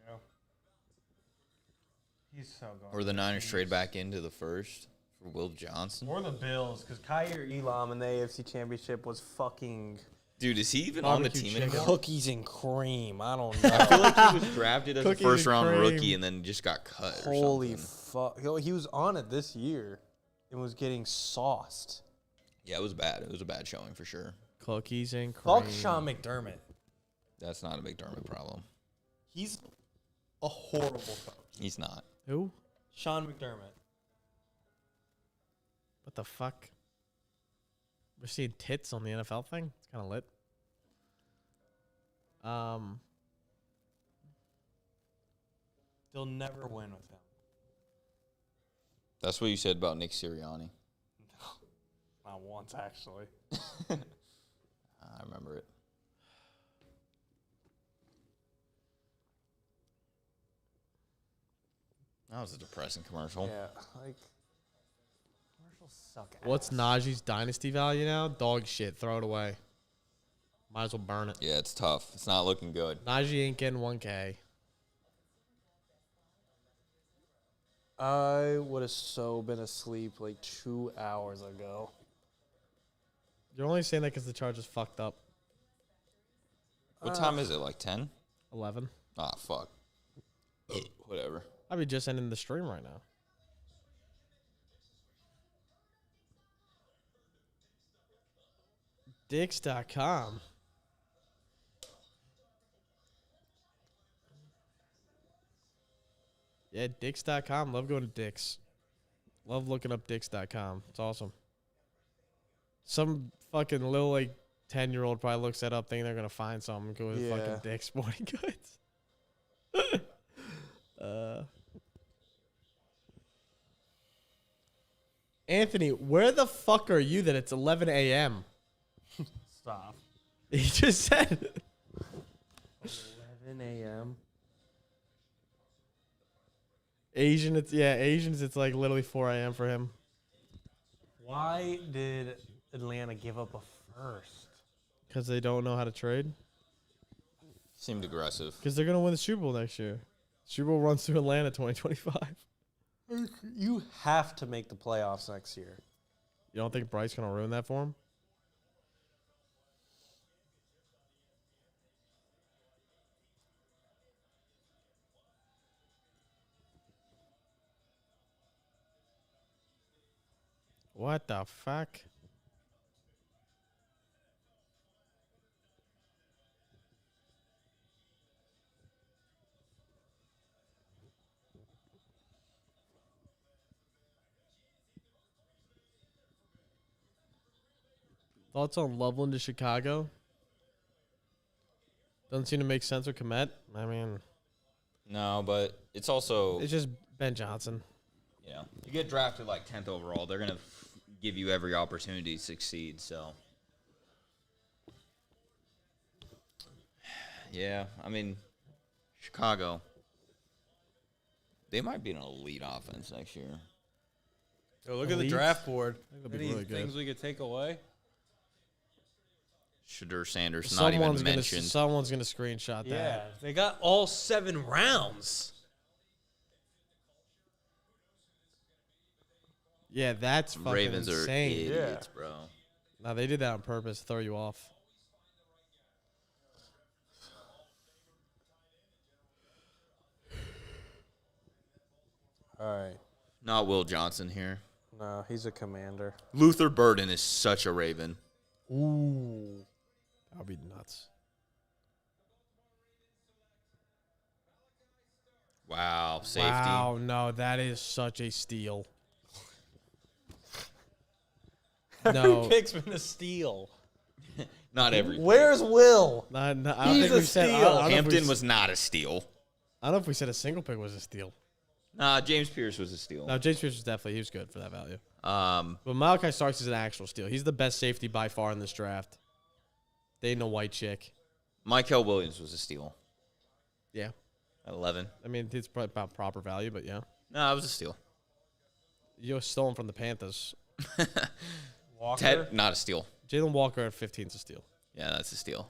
Yeah. He's so good. Or the Niners trade back into the first for Will Johnson. Or the Bills, because Kyer Elam in the AFC Championship was fucking Dude, is he even on the Barbecue team chicken. anymore? cookies and cream. I don't know. I feel like he was drafted as Cookies a first and round cream. rookie and then just got cut. Holy or something. fuck. He was on it this year and was getting sauced. Yeah, it was bad. It was a bad showing for sure. Cookies and cream. Fuck Sean McDermott. That's not a McDermott problem. He's a horrible coach. He's not. Who? Sean McDermott. What the fuck? We're seeing tits on the NFL thing. It's kind of lit. They'll never win with him. That's what you said about Nick Sirianni. Not once, actually. I remember it. That was a depressing commercial. Yeah, like commercials suck. What's ass. Najee's dynasty value now? Dog shit. Throw it away. Might as well burn it. Yeah, it's tough. It's not looking good. Najee ain't getting 1K. I would have so been asleep like 2 hours ago. You're only saying that because the Chargers fucked up. What time is it? Like 10? 11. Ah, fuck. Whatever. I'd be just ending the stream right now. Dix.com. Yeah, Dix.com. Love going to Dix. Love looking up Dix.com. It's awesome. Some fucking little, like, 10-year-old probably looks that up thinking they're going to find something. Go with Yeah. fucking Dick's Sporting Goods. Anthony, where the fuck are you that it's 11 a.m.? Stop. He just said. 11 a.m. Asians, it's like literally 4 a.m. for him. Why did Atlanta give up a first? Because they don't know how to trade. Seemed aggressive. Because they're going to win the Super Bowl next year. Super Bowl runs through Atlanta 2025. You have to make the playoffs next year. You don't think Bryce going to ruin that for him? What the fuck? Thoughts on Loveland to Chicago? Doesn't seem to make sense with Komet. I mean, No, but it's also, it's just Ben Johnson. you know, you get drafted like 10th overall, they're going to give you every opportunity to succeed, so. Yeah, I mean, Chicago, they might be an elite offense next year. Yo, look Elite? at the draft board. That'd be Any really good. things we could take away? Shadur Sanders not even mentioned. Someone's gonna screenshot that. Yeah, they got all 7 rounds. Yeah, that's fucking Ravens are insane. idiots, bro. No, they did that on purpose to throw you off. All right. Not Will Johnson here. No, he's a commander. Luther Burden is such a Raven. Ooh. That would be nuts. Wow, safety. Wow, no, that is such a steal. Every pick's been a steal. Not every. Where's Will? I don't He's think a we said- I steal. don't know if we Hampton s- was not a steal. I don't know if we said a single pick was a steal. Nah, James Pierce was a steal. No, James Pierce was definitely, he was good for that value. Um, But Malachi Starks is an actual steal. He's the best safety by far in this draft. They ain't no white chick. Michael Williams was a steal Yeah. at 11. I mean, it's probably about proper value, but yeah. No, it was a steal. You stole him from the Panthers. Walker. Ted, not a steal. Jalen Walker at 15 is a steal. Yeah, that's a steal.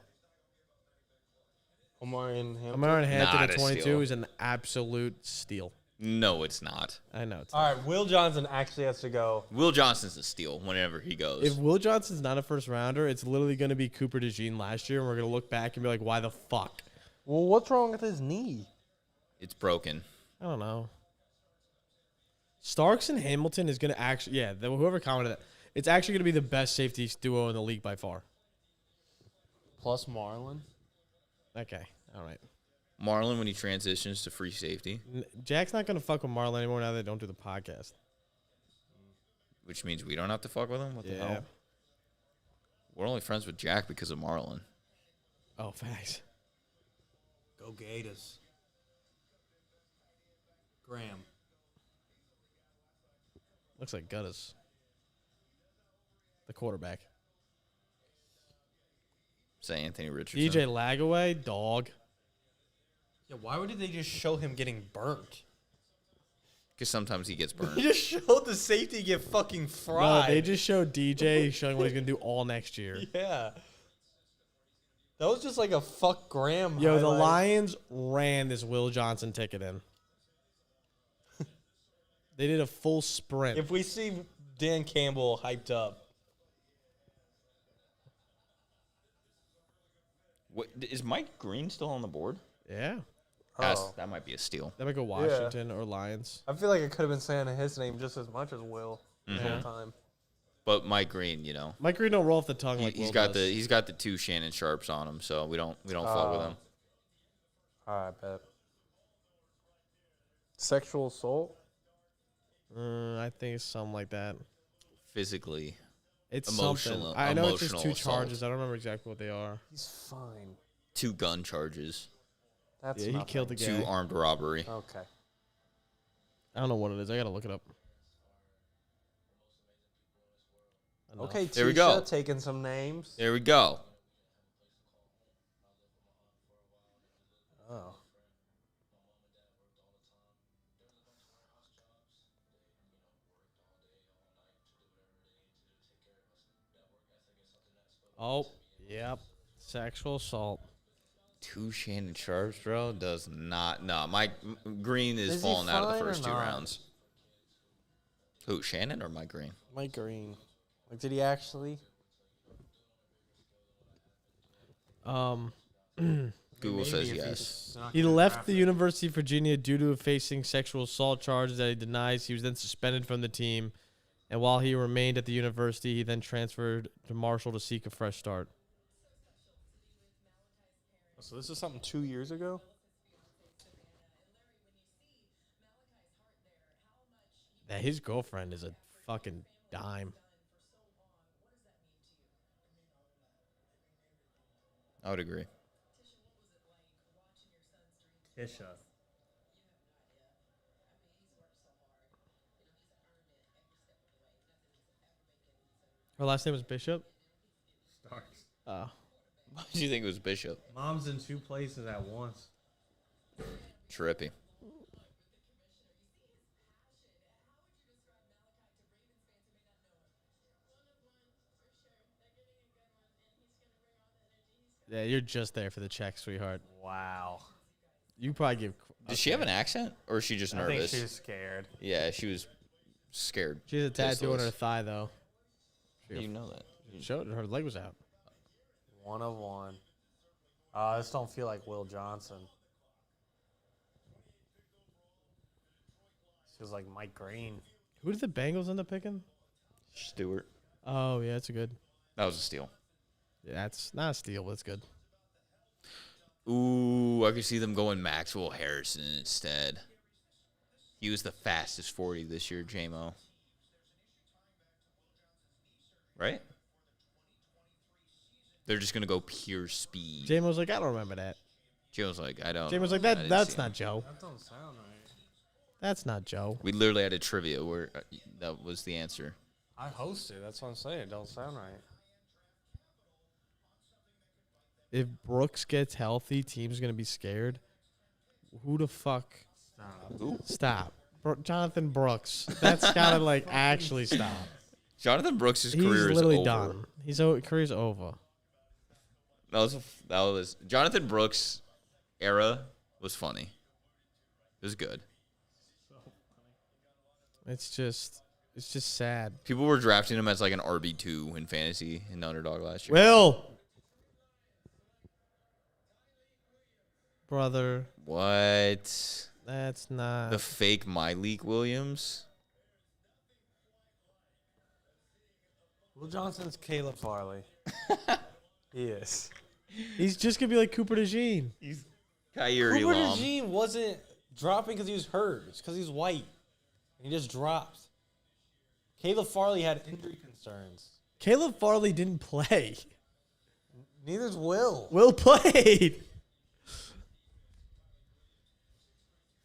Omarion Hampton. Amarian Hampton Not at a 22 steal. is an absolute steal. No, it's not. I know. It's All right, Will Johnson actually has to go. Will Johnson's a steal whenever he goes. If Will Johnson's not a first rounder, it's literally going to be Cooper DeJean last year, and we're going to look back and be like, why the fuck? Well, what's wrong with his knee? It's broken. I don't know. Starks and Hamilton is going to actually, yeah, whoever commented that, it's actually going to be the best safety duo in the league by far. Plus Marlon. Okay, all right. Marlon when he transitions to free safety, Jack's not going to fuck with Marlon anymore now they don't do the podcast. which means we don't have to fuck with him. What the Yeah. hell? We're only friends with Jack because of Marlon. Oh, facts. Go Gators. Graham. Looks like Guttas. The quarterback. Say Anthony Richardson. DJ Lagaway, dog. Yeah, why would they just show him getting burnt? Because sometimes he gets They burned. just showed the safety get fucking No, fried. they just showed DJ showing what he's going to do all next year. Yeah. That was just like a fuck Graham. Yo, the highlight. Lions ran this Will Johnson ticket in. They did a full sprint. If we see Dan Campbell hyped up, What, is Mike Green still on the board? Yeah. That might be a steal. That might go Washington or Lions. I feel like I could have been saying his name just as much as Will the whole time. But Mike Green, you know, Mike Green don't roll off the tongue like he's Will got does. the two Shannon Sharps on him, so we don't fuck with him. All right, bet. Sexual assault? I think it's something like that. Physically, It's Emotional- something. I know it's just two emotional charges. assault. I don't remember exactly what they are. He's fine. 2 gun charges, That's Yeah, he killed the guy. 2 armed robbery. Okay. I don't know what it is. I gotta look it up. Enough. Okay, There we Tisha go. taking some names. There we go. Oh. Oh, yep. Sexual assault. 2 Shannon Sharps, bro, does not. No, Mike Green is Is he falling out of fine the or first 2 not? rounds. Who, Shannon or Mike Green? Mike Green. Like, did he actually? Google says yes. He left the University of Virginia due to facing sexual assault charges that he denies. He was then suspended from the team. And while he remained at the university, he then transferred to Marshall to seek a fresh start. So this is something 2 years ago? Yeah, his girlfriend is a fucking dime. I would agree. Tisha. Her last name was Bishop? Starks. Oh. Why do you think it was Bishop? Mom's in 2 places at once. Trippy. Yeah, you're just there for the check, sweetheart. Wow. You probably give. Does she have an accent, or is she just I think nervous? she's scared. Yeah, she was scared. She has a tattoo on her Pissless. thigh, though. How do you know that? Showed her leg was out. 1 of 1. This don't feel like Will Johnson. Feels like Mike Green. Who did the Bengals end up picking? Stewart. Oh, yeah, that's a good. That was a steal. Yeah, that's not a steal, but it's good. Ooh, I could see them going Maxwell Harrison instead. He was the fastest 40 this year, JMO. Right? They're just going to go pure speed. Jame was like, I don't remember that. JMO's like, I don't Jame was like, I didn't that's see not him. Joe. That don't sound right. That's not Joe. We literally had a trivia where that was the answer. I hosted. That's what I'm saying. It don't sound right. If Brooks gets healthy, team's going to be scared. Who the fuck? Stop. Stop. Jonathan Brooks. That's got to, like, actually stop. Jonathan Brooks' He's career is literally over. done. Career's over. That was Jonathan Brooks' era was funny. It was good. It's just sad. People were drafting him as like an RB2 in fantasy in Underdog last year. Will. Brother. What? That's not. The fake Malik Williams? Will Johnson's Caleb Farley. He is. He's just going to be like Cooper DeJean. He's Kyrie Cooper Long. DeJean wasn't dropping because he was hurt. It's because he's white. He just dropped. Caleb Farley had injury concerns. Caleb Farley didn't play. Neither's Will. Will played.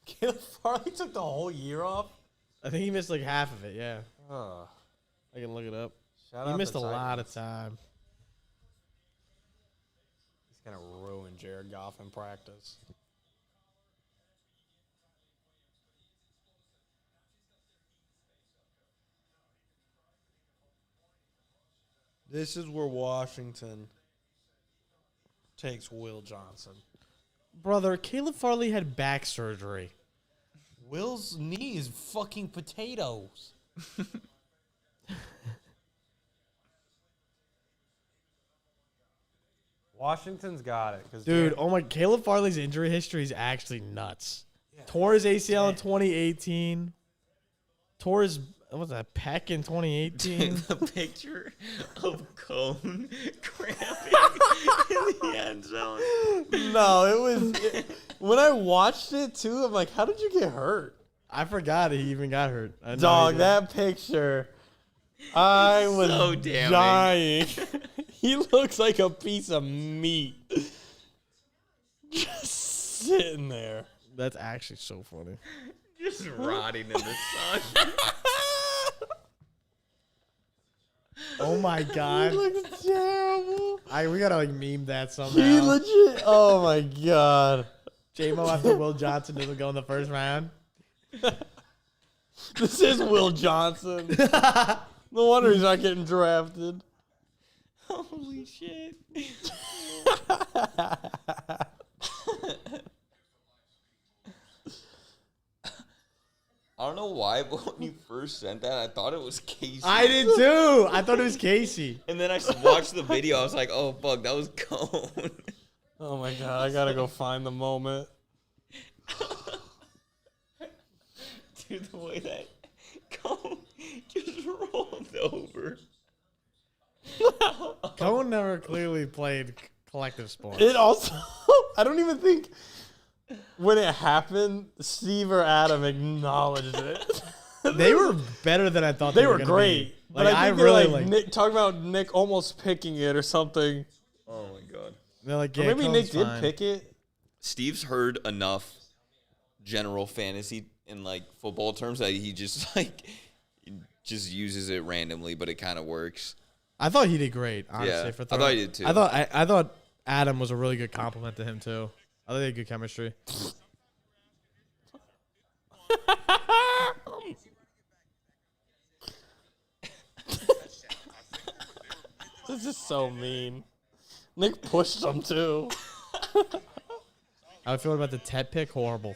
Caleb Farley took the whole year off. I think he missed like half of it, yeah. Oh, I can look it up. shout He out missed the a lot of Titans. time. He's gonna ruin Jared Goff in practice. This is where Washington takes Will Johnson. Brother, Caleb Farley had back surgery. Will's knee is fucking potatoes. Washington's got it. Dude, oh my, Caleb Farley's injury history is actually nuts. Tore his ACL in 2018. Tore his, what was that, pec in 2018. The picture of Cone cramping in the end zone. No, it was when I watched it too. I'm like, how did you get hurt, I forgot he even got hurt. I know dog? he did. That picture, I was So damning. dying. He looks like a piece of meat, just sitting there. That's actually so funny. Just rotting in the sun. Oh my god. He looks terrible. We gotta like meme that He somehow. legit. Oh my god. J-Mo after Will Johnson doesn't go in the first round. This is Will Johnson. No wonder he's not getting drafted. Holy shit. I don't know why, but when you first sent that, I thought it was Casey. I did too. I thought it was Casey. And then I watched the video. I was like, oh, fuck, that was Cone. Oh my god, I gotta go find the moment. Dude, the way that Cone just rolled over. Cohen never clearly played collective sports. It also, I don't even think when it happened, Steve or Adam acknowledged it. They were better than I thought They they were gonna great. Be. But Like, I think really they're like like. Nick, talking about Nick almost picking it or something. Oh, my God. They're like, Or yeah, maybe Cohen's Nick fine. did pick it. Steve's heard enough general fantasy in, like, football terms that he just, like, just uses it randomly, but it kind of works. I thought he did great. Honestly, Yeah, for I throwing. thought he did too. I thought Adam was a really good compliment to him too. I thought they had good chemistry. This is so mean. Nick pushed him too. How I feel about the Tet pick? Horrible.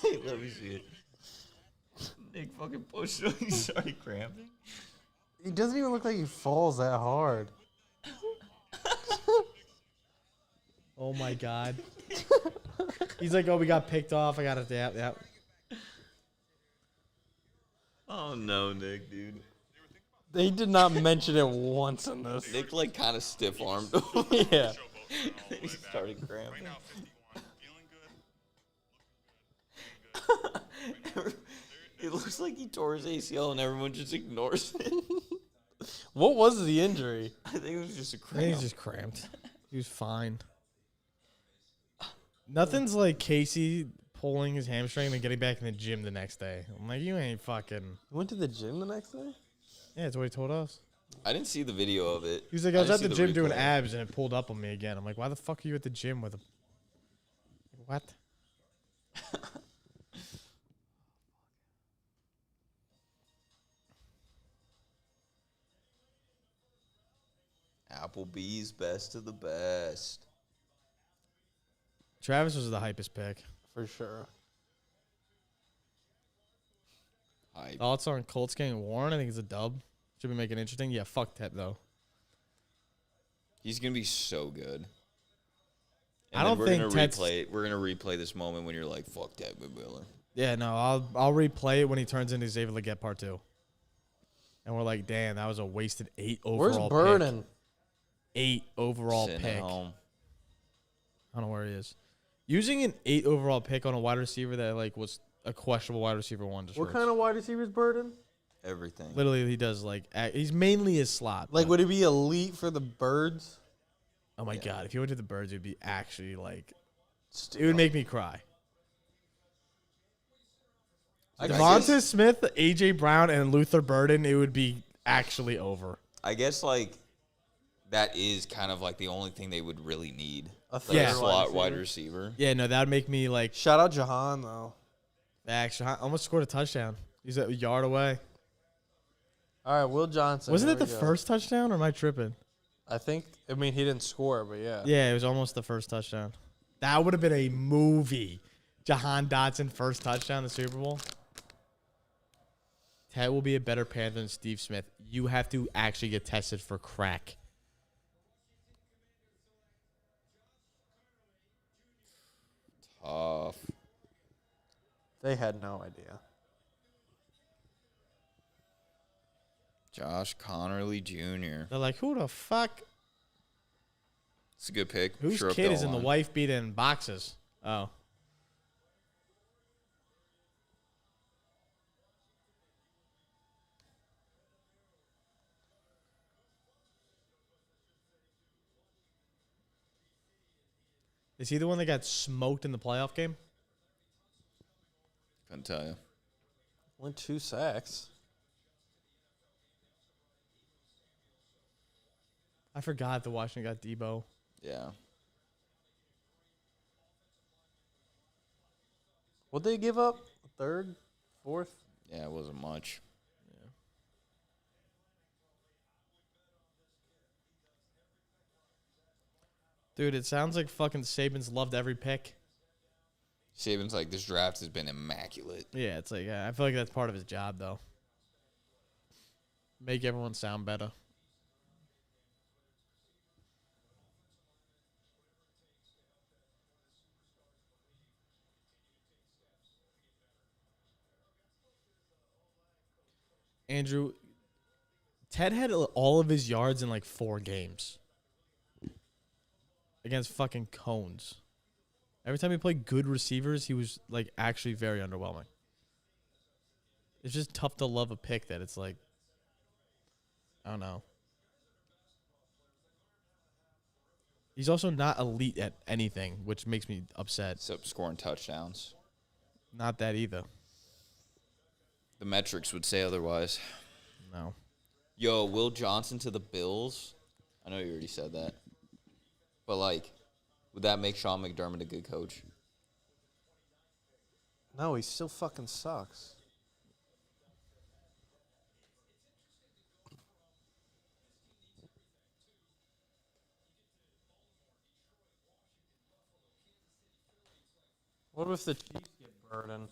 Wait, let me see it. Nick fucking pushed him. He started cramping. He doesn't even look like he falls that hard. Oh my god. He's like, oh, we got picked off. I got it. Yep. Oh no, Nick, dude. They did not mention it once in this. Nick like kind of stiff armed. Yeah. He started cramping. It looks like he tore his ACL and everyone just ignores it. What was the injury? I think it was just a I think cramp. he's just cramped. He was fine. Nothing's like Casey pulling his hamstring and getting back in the gym the next day. I'm like, you ain't fucking. You went to the gym the next day? Yeah, that's what he told us. I didn't see the video of it. He was like, I was at didn't the see gym doing replay. abs and it pulled up on me again. I'm like, why the fuck are you at the gym with a. What? Applebee's best of the best. Travis was the hypest pick. For sure. Hype. Thoughts on Colts getting Warren? I think it's a dub. Should be making it interesting. Yeah, fuck Ted though. He's gonna be so good. I don't we're think gonna Ted's- replay. We're gonna replay this moment when you're like, "Fuck that, Miller." Yeah, no, I'll replay it when he turns into Xavier Leggett part 2. And we're like, damn, that was a wasted 8 Where's overall Burden? pick. 8 overall Sitting pick. at home. I don't know where he is. Using an 8 overall pick on a wide receiver that like was a questionable wide receiver one. What kind of wide receivers Burden? Everything. Literally, he does like he's mainly his slot. Like, but- would he be elite for the Birds? oh my god, if he went to the Birds, it'd be actually like it Still. would make me cry. I Devonta guess- Smith, AJ Brown, and Luther Burden, it would be actually over. I guess like that is kind of like the only thing they would really need. A Like Yeah. a slot wide receiver. Yeah, no, that would make me like Shout out Jahan, though. actually I almost scored a touchdown. He's a yard away. All right, Will Johnson. Wasn't here it the we go. first touchdown or am I tripping? I think, I mean, he didn't score, but yeah. Yeah, it was almost the first touchdown. That would have been a movie. Jahan Dotson first touchdown in the Super Bowl. Ted will be a better Panther than Steve Smith. You have to actually get tested for crack. Tough. They had no idea. Josh Connerly Jr. They're like, who the fuck? It's a good pick. Whose Sure up kid is in the line. wife beating boxes? Oh. Is he the one that got smoked in the playoff game? Couldn't tell you. Only 2 sacks. I forgot the Washington got Debo. Yeah. What'd they give up? Third? Fourth? Yeah, it wasn't much. Dude, it sounds like fucking Saban's loved every pick. Saban's like, this draft has been immaculate. Yeah, it's like I feel like that's part of his job though. Make everyone sound better. Andrew, Ted had all of his yards in like 4 games against fucking Cones. Every time he played good receivers, he was like actually very underwhelming. It's just tough to love a pick that it's like, I don't know. He's also not elite at anything, which makes me upset. Except scoring touchdowns. Not that either. The metrics would say otherwise. No. Yo, Will Johnson to the Bills. I know you already said that. But, like, would that make Sean McDermott a good coach? No, he still fucking sucks. What if the Chiefs get Burden?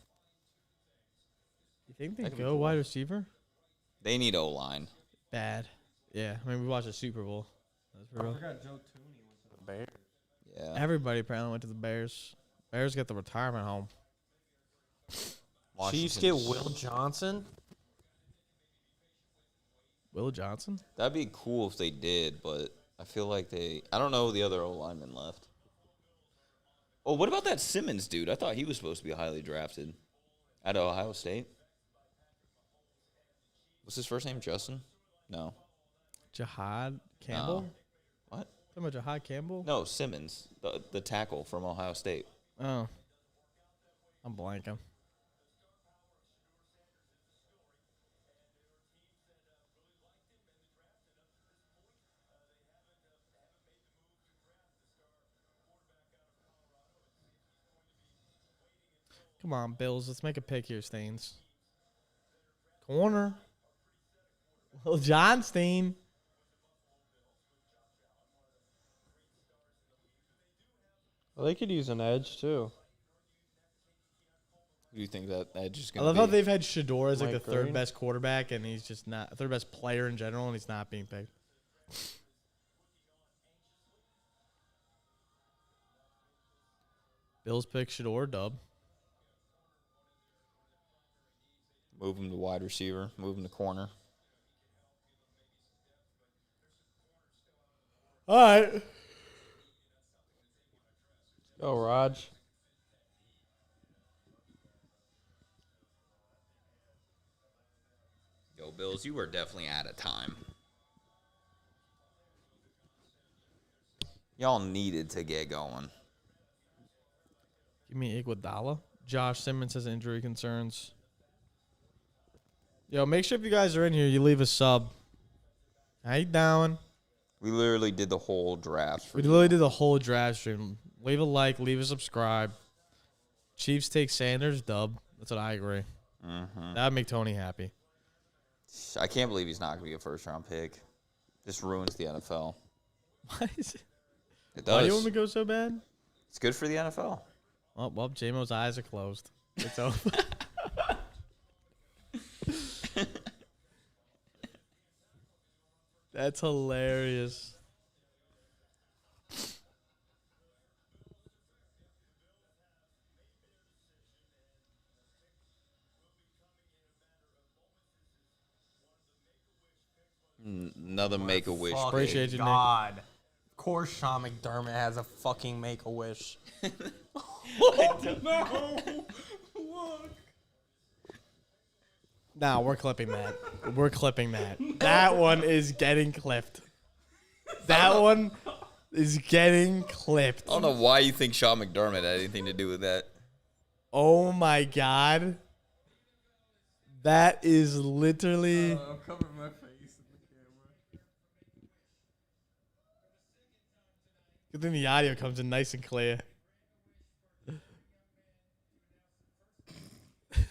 You think That they could be go cool. wide receiver? They need O-line. Bad. Yeah. I mean, we watched the Super Bowl. That's for real. forgot Joe Tooney went to the Bears. Yeah. Everybody apparently went to the Bears. Bears got the retirement home. Chiefs get Will Johnson? Will Johnson? That'd be cool if they did, but I feel like I don't know who the other O-lineman left. Oh, what about that Simmons dude? I thought he was supposed to be highly drafted out of Ohio State. What's his first name? Justin? No. Jahad Campbell? No. What? Talking about Jahad Campbell? No, Simmons, the tackle from Ohio State. Oh. I'm blanking. Come on, Bills. Let's make a pick here, Stains. Corner. Will Johnstein. Well, they could use an edge too. Who do you think that edge is I going to love be? how they've had Shador as like Mike the third Green? best quarterback, and he's just not third best player in general, and he's not being picked. Bills pick Shador, dub. Move him to wide receiver. Move him to corner. All right. Go, Raj. Yo, Bills, you were definitely out of time. Y'all needed to get going. Give me Iguodala. Josh Simmons has injury concerns. Yo, make sure if you guys are in here, you leave a sub. How you doing? We literally did the whole draft. We literally did the whole draft stream. Leave a like, leave a subscribe. Chiefs take Sanders, dub. That's what I agree. Mm-hmm. That would make Tony happy. I can't believe he's not going to be a first-round pick. This ruins the NFL. Why is it? It Why do you does. want me to go so bad? It's good for the NFL. Well, J-Mo's eyes are closed. It's over. That's hilarious. Another Make-A-Wish. Appreciate you, Nick. God. Of course Sean McDermott has a fucking Make-A-Wish. Nah, we're clipping that. We're clipping that. That one is getting clipped. That one is getting clipped. I don't know why you think Sean McDermott had anything to do with that. Oh my god. That is literally. I'm covering my face in the camera. Good thing the audio comes in nice and clear.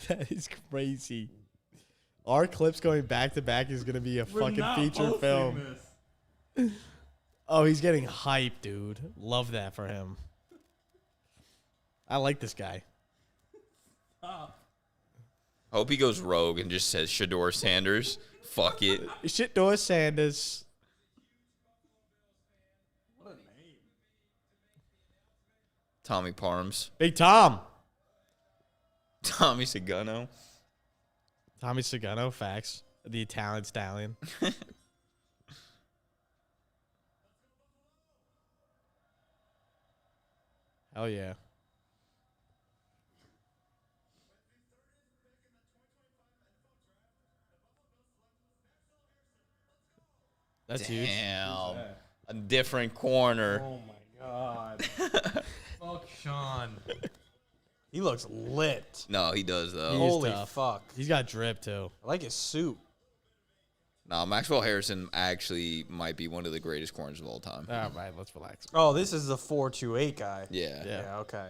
That is crazy. Our clips going back to back is gonna be a fucking feature film. Oh, he's getting hyped, dude. Love that for him. I like this guy. Hope he goes rogue and just says Shador Sanders. Fuck it. Shitdoor Sanders. What a name. Tommy Parms. Big Tom. Tommy Sagano. Tommy Sagano, facts. The Italian stallion. Hell yeah. That's huge. Damn. A different corner. Oh my god. Fuck Sean. He looks lit. No, he does, though. He is Holy tough. fuck. He's got drip too. I like his suit. No, Maxwell Harrison actually might be one of the greatest corners of all time. All right, let's relax. Oh, this is the 428 guy. Yeah. Yeah. Yeah, okay.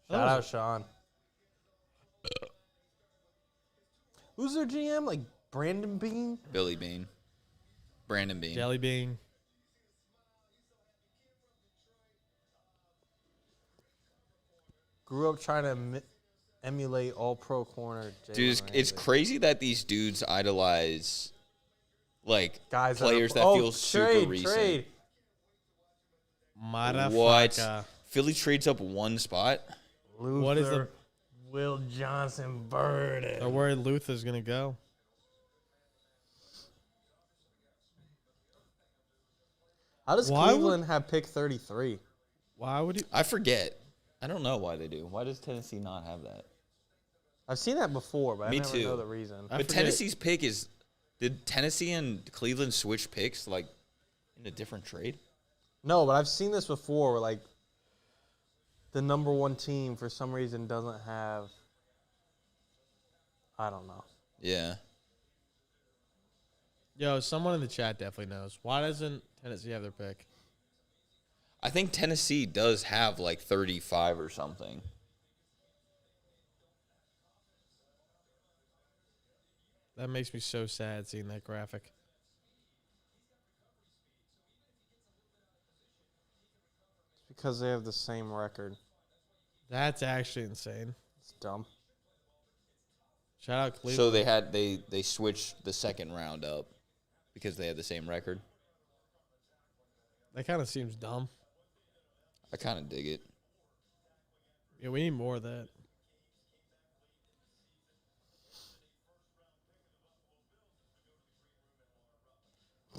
That Shout was out, Sean. Who's their GM? Like Brandon Bean? Billy Bean. Brandon Bean. Jelly bean. Grew up trying to emulate all-pro corner. Dude, it's crazy that these dudes idolize, like, Guys players that feel super trade, recent. Trade. Motherfucker. What? Philly trades up one spot? What is the- Will Johnson Burden? They're worried Luther's gonna go. How does Why would- Cleveland have pick 33? Why would you? I forget. I don't know why they do. Why does Tennessee not have that? I've seen that before, but Me I never too. know the reason. I But forget. Tennessee's pick is. Did Tennessee and Cleveland switch picks like in a different trade? No, but I've seen this before where, like, the number one team for some reason doesn't have. I don't know. Yeah. Yo, someone in the chat definitely knows. Why doesn't Tennessee have their pick? I think Tennessee does have like 35 or something. That makes me so sad seeing that graphic. It's because they have the same record. That's actually insane. It's dumb. Shout out Cleveland. So they switched the second round up because they had the same record. That kind of seems dumb. I kind of dig it. Yeah, we need more of that.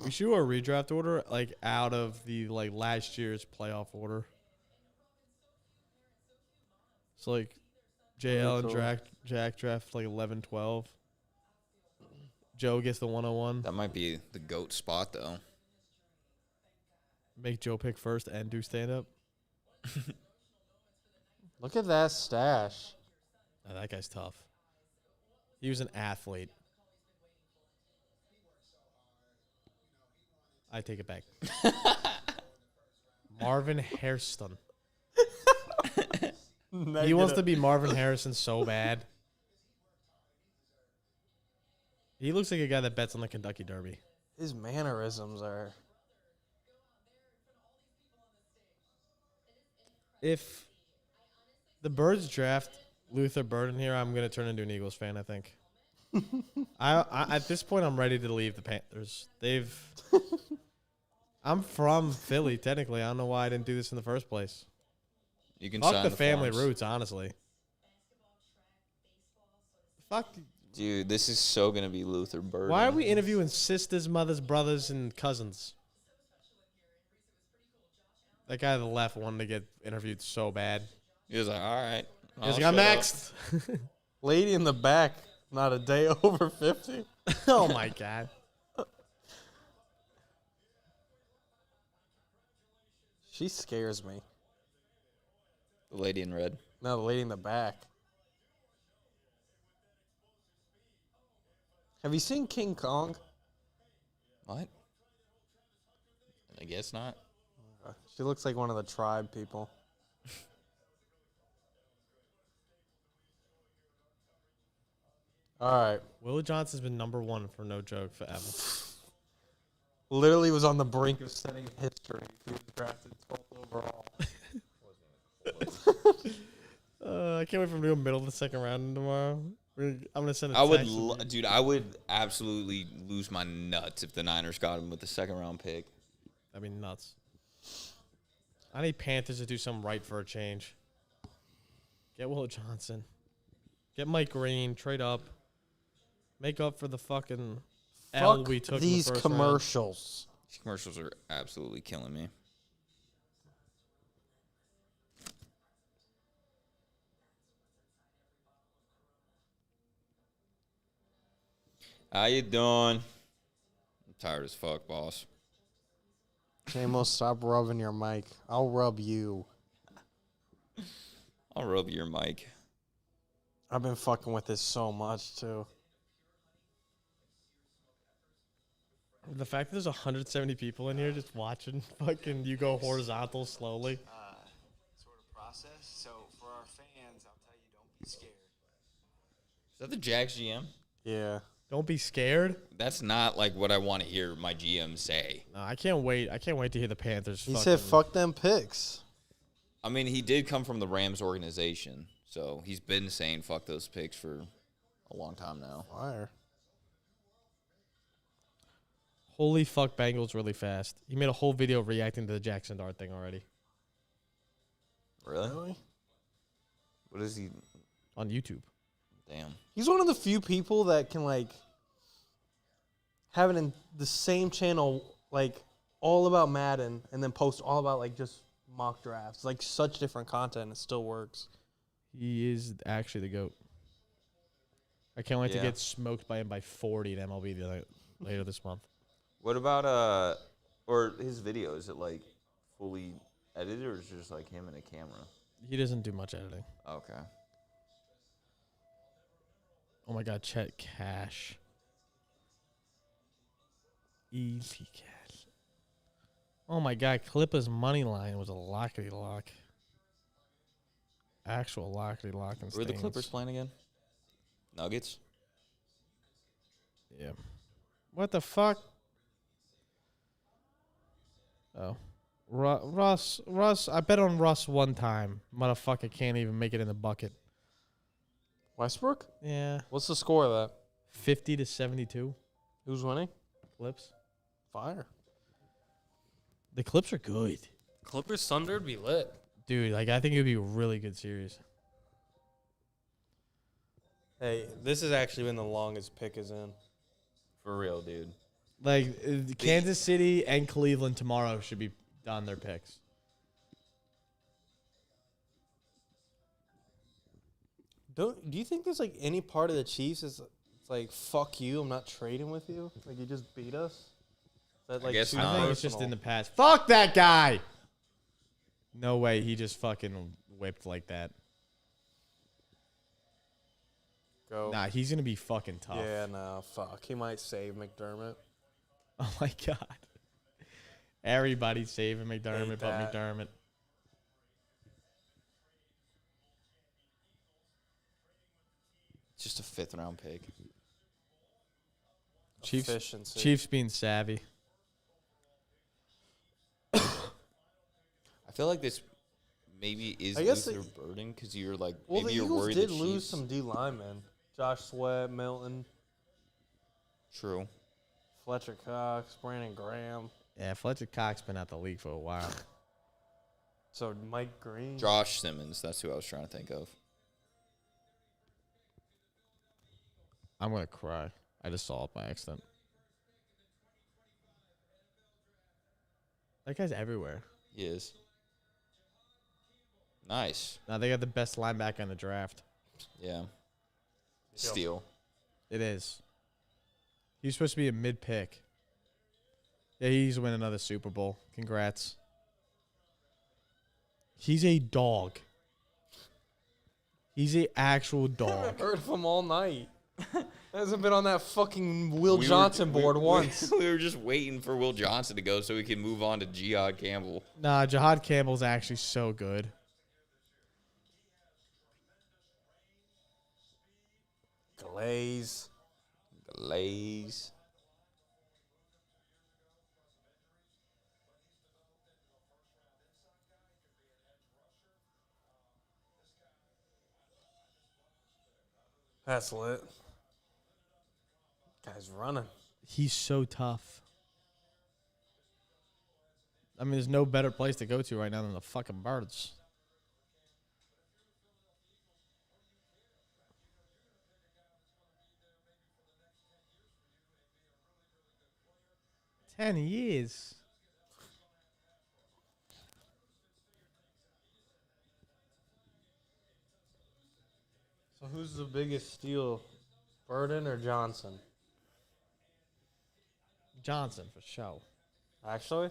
We should do a redraft order like out of the like last year's playoff order. So like JL and Cool. Jack draft like 11, 12. Joe gets the 101. That might be the GOAT spot though. Make Joe pick first and do stand up. Look at that stash. Oh, that guy's tough. He was an athlete. I take it back. Marvin Hairston. He wants to be Marvin Harrison so bad. He looks like a guy that bets on the Kentucky Derby. His mannerisms are. If the Birds draft Luther Burden here, I'm going to turn into an Eagles fan, I think. I at this point, I'm ready to leave the Panthers. I'm from Philly, technically. I don't know why I didn't do this in the first place. You can Fuck sign the family forms. roots, honestly. Fuck. Dude, this is so gonna be Luther Burden. Why are we interviewing sisters, mothers, brothers, and cousins? That guy on the left wanted to get interviewed so bad. He was like, all right. He was I'll like, I'm shut up." next. Lady in the back, not a day over 50. Oh, my God. She scares me. The lady in red. No, the lady in the back. Have you seen King Kong? What? I guess not. She looks like one of the tribe people. All right. Will Johnson's been number one for no joke forever. Literally was on the brink of setting history. He was drafted 12th overall. I can't wait for him to go middle of the second round tomorrow. I'm going to send a I would, text. dude. I would absolutely lose my nuts if the Niners got him with the second round pick. That'd be nuts. I need Panthers to do something right for a change. Get Will Johnson. Get Mike Green. Trade up. Make up for the fucking L Fuck we took these in the first round. commercials. These commercials are absolutely killing me. How you doing? I'm tired as fuck, boss. Jamo, stop rubbing your mic. I'll rub you. I'll rub your mic. I've been fucking with this so much, too. The fact that there's 170 people in here just watching fucking you go horizontal slowly. Sort of process. So for our fans, I'll tell you, don't be scared. Is that the Jags GM? Yeah. Don't be scared. That's not like what I want to hear my GM say. No, I can't wait. I can't wait to hear the Panthers. He said, fuck them picks. I mean, he did come from the Rams organization, so he's been saying fuck those picks for a long time now. Fire. Holy fuck, Bengals really fast. He made a whole video reacting to the Jackson Dart thing already Really? What is he? on YouTube. Damn. He's one of the few people that can, like, have it in the same channel, like, all about Madden and then post all about like just mock drafts. Like such different content. It still works. He is actually the GOAT. I can't wait to Yeah. get smoked by him by 40 in MLB later this month. What about or his video? Is it like fully edited, or is it just like him and a camera? He doesn't do much editing. Okay. Oh my God, Chet Cash. Easy cash. Oh my God, Clippers money line was a lockety lock. Actual lockety lock and Where are the stains. Clippers playing again? Nuggets. Yeah. What the fuck? Oh. Russ, I bet on Russ one time. Motherfucker can't even make it in the bucket. Westbrook? Yeah. What's the score of that? 50 to 72. Who's winning? Clips. Fire. The Clips are good. Clippers Thunder would be lit. Dude, like I think it would be a really good series. Hey, this has actually been the longest pick is in. For real, dude. Like Kansas City and Cleveland tomorrow should be done their picks. Do you think there's like any part of the Chiefs is it's like fuck you, I'm not trading with you? Like you just beat us? Is that like guess too not. I think it's just personal? in the past. Fuck that guy. No way he just fucking whipped like that. Go. Nah, he's gonna be fucking tough. Yeah, no, fuck. He might save McDermott. Oh my God. Everybody's saving McDermott Hate but that. McDermott. It's just a 5th round pick. Efficiency. Chiefs being savvy. I feel like this maybe is I guess Luther Burden because you're like Well, maybe the you're Eagles worried did the lose Chiefs- some D linemen. Josh Sweat, Milton, True. Fletcher Cox, Brandon Graham. Yeah, Fletcher Cox been out the league for a while. So Mike Green. Josh Simmons. That's who I was trying to think of. I'm gonna cry. I just saw it by accident. That guy's everywhere. He is. Nice. Now they got the best linebacker in the draft. Yeah. Steal. It is. He's supposed to be a mid pick. Yeah, he's winning another Super Bowl. Congrats. He's a dog. He's a actual I dog. haven't heard of him all night. Hasn't been on that fucking Will Johnson board once. We were just waiting for Will Johnson to go so we could move on to Jihad Campbell. Nah, Jihad Campbell's actually so good. Glaze. Glaze. That's lit. Guy's running. He's so tough. I mean, there's no better place to go to right now than the fucking Birds. Ten years. So who's the biggest steal? Burden or Johnson? Johnson for sure. Actually?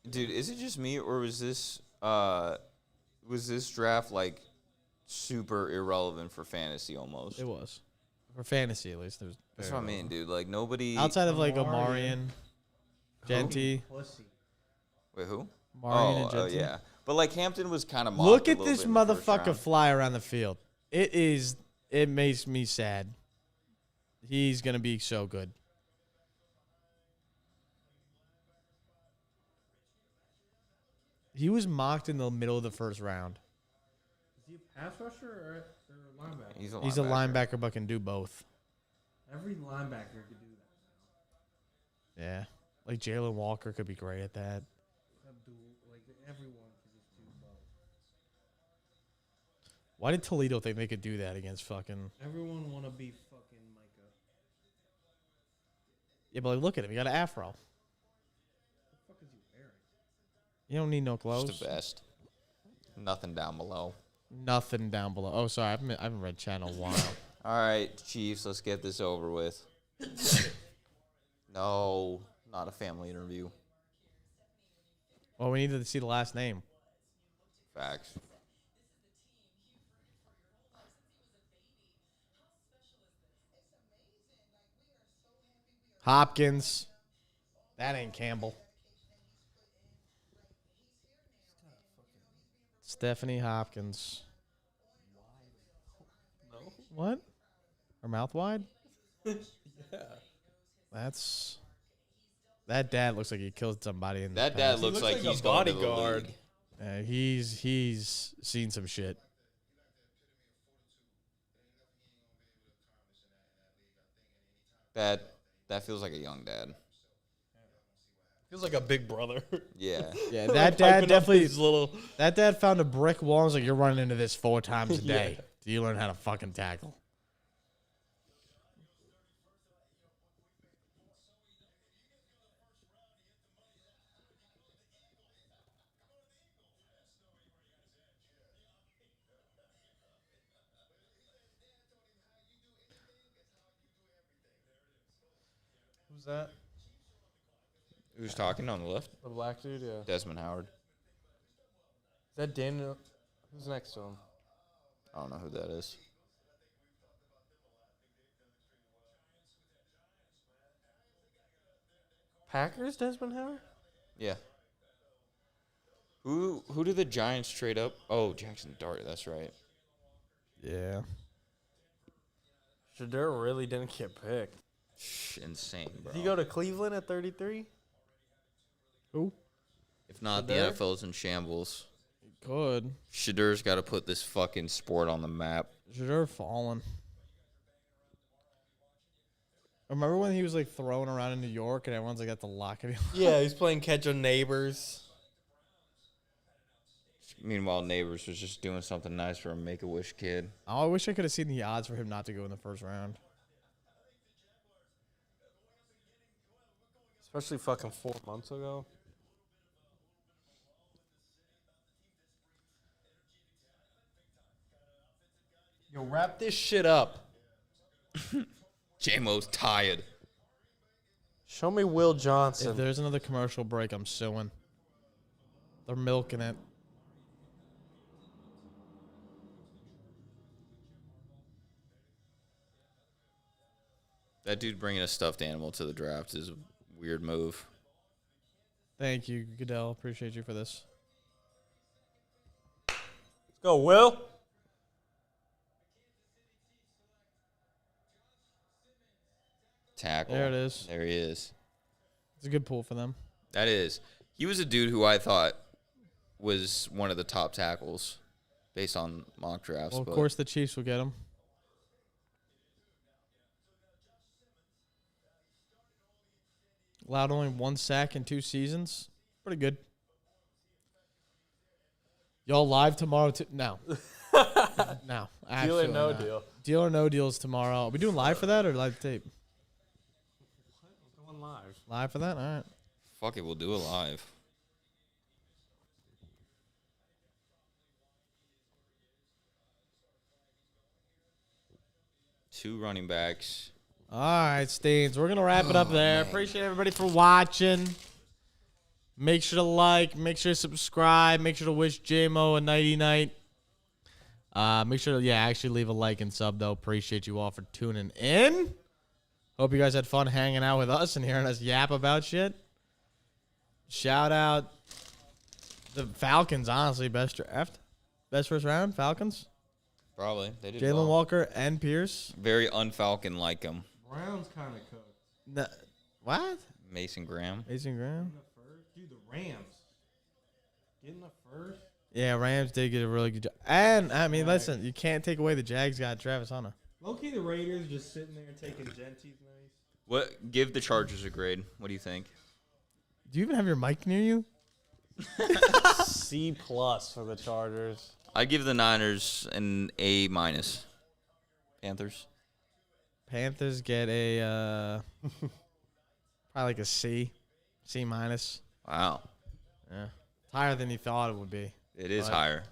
Dude, is it just me or was this draft like super irrelevant for fantasy almost? It was. For fantasy, at least. There's That's what I mean, dude. Like nobody outside of like Omarion. Omarion, Genty. Wait, who? Omarion and Oh, Genty. yeah. But like Hampton was kind of Look at this motherfucker fly around the field. It makes me sad. He's going to be so good. He was mocked in the middle of the first round. Is he a pass rusher or linebacker? He's a linebacker but can do both. Every linebacker could do that. Yeah. Like Jalen Walker could be great at that. Like everyone could just do both. Why did Toledo think they could do that against fucking... Everyone want to be fucking Micah. Yeah, but like, look at him. He got an afro. The fuck You don't need no clothes. Just a vest. Nothing down below. Nothing down below. Oh, sorry. I haven't read chat in a while. All right, Chiefs, let's get this over with. No, not a family interview. Well, we need to see the last name. Facts. Hopkins. That ain't Campbell. Stephanie Hopkins. No. What? Her mouth wide? Yeah. That dad looks like he killed somebody in the That dad past. looks like like he's a going to the bodyguard. league. He's seen some shit. That feels like a young dad. Feels like a big brother. Yeah. Yeah, Like that dad hyping up definitely. his little. That dad found a brick wall and was like, "You're running into this 4 times a Yeah. day. Do you learn how to fucking tackle?" Who's that? Who's talking on the left? The black dude. Yeah. Is Desmond Howard. that Daniel? Who's next to him? I don't know who that is. Packers. Desmond Howard. Yeah. Who did the Giants trade up? Oh, Jackson Dart. That's right. Yeah. Shadur really didn't get picked. Insane, bro. Did he go to Cleveland at 33? Who? If not, the Shedeur? NFL's in shambles. Good. Shadur's got to put this fucking sport on the map. Shadur fallen. Remember when he was like throwing around in New York and everyone's like at the lock of Yeah, he's playing catch on Neighbors. Meanwhile, Neighbors was just doing something nice for a Make-A-Wish kid. Oh, I wish I could have seen the odds for him not to go in the first round. Especially fucking 4 months ago. Yo, wrap this shit up. J-Mo's tired. Show me Will If Johnson. there's another commercial break, I'm suing. They're milking it. That dude bringing a stuffed animal to the draft is a weird move. Thank you, Goodell. Appreciate you for this. Let's go, Will. Tackle. There it is. There he is. It's a good pull for them. That is. He was a dude who I thought was one of the top tackles based on mock drafts. Well, of but course, the Chiefs will get him. Allowed only 1 sack in 2 seasons. Pretty good. Y'all live tomorrow? No. No. Deal or absolutely no not. deal. Deal or no deals tomorrow. Are we doing live for that or live tape? Going live. Live for that? All right. fuck it, we'll do it live. Two running backs. All right, Steens. We're going to wrap it up there. Appreciate everybody for watching. Make sure to like. Make sure to subscribe. Make sure to wish JMO a nighty night. Make sure to, actually leave a like and sub, though. Appreciate you all for tuning in. Hope you guys had fun hanging out with us and hearing us yap about shit. Shout out the Falcons, honestly. Best draft. Best first round, Falcons. Probably. They did Jalen well. Walker and Pierce. Very unfalcon like him. Browns kind of cooked. No, what? Mason Graham. Mason Graham? The first, dude, the Rams. Getting the first. Yeah, Rams did get a really good job. And, I mean, listen, you can't take away the Jags got Travis Hunter. Low-key, the Raiders just sitting there taking Gentry's nice. What? Give the Chargers a grade. What do you think? Do you even have your mic near you? C+ for the Chargers. I'd give the Niners an A-. Panthers. Panthers get a, probably like a C. C-. Wow. Yeah. higher than he thought it would be. It is But- higher.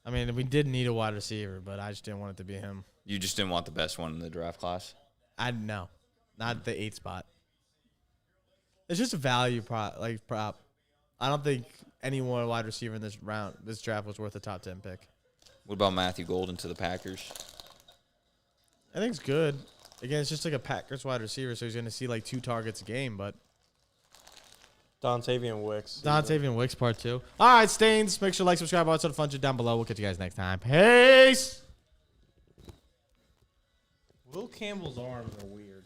I mean, we did need a wide receiver, but I just didn't want it to be him. You just didn't want the best one in the draft class. No, not the 8 spot. It's just a value prop. I don't think any one wide receiver in this draft was worth a top 10 pick. What about Matthew Golden to the Packers? I think it's good. Again, it's just like a Packers wide receiver, so he's going to see like 2 targets a game, but Dontavian Wicks. Dontavian Wicks part 2. All right, Stains. Make sure to like, subscribe, all that sort of fun shit down below. We'll catch you guys next time. Peace. Will Campbell's arms are weird.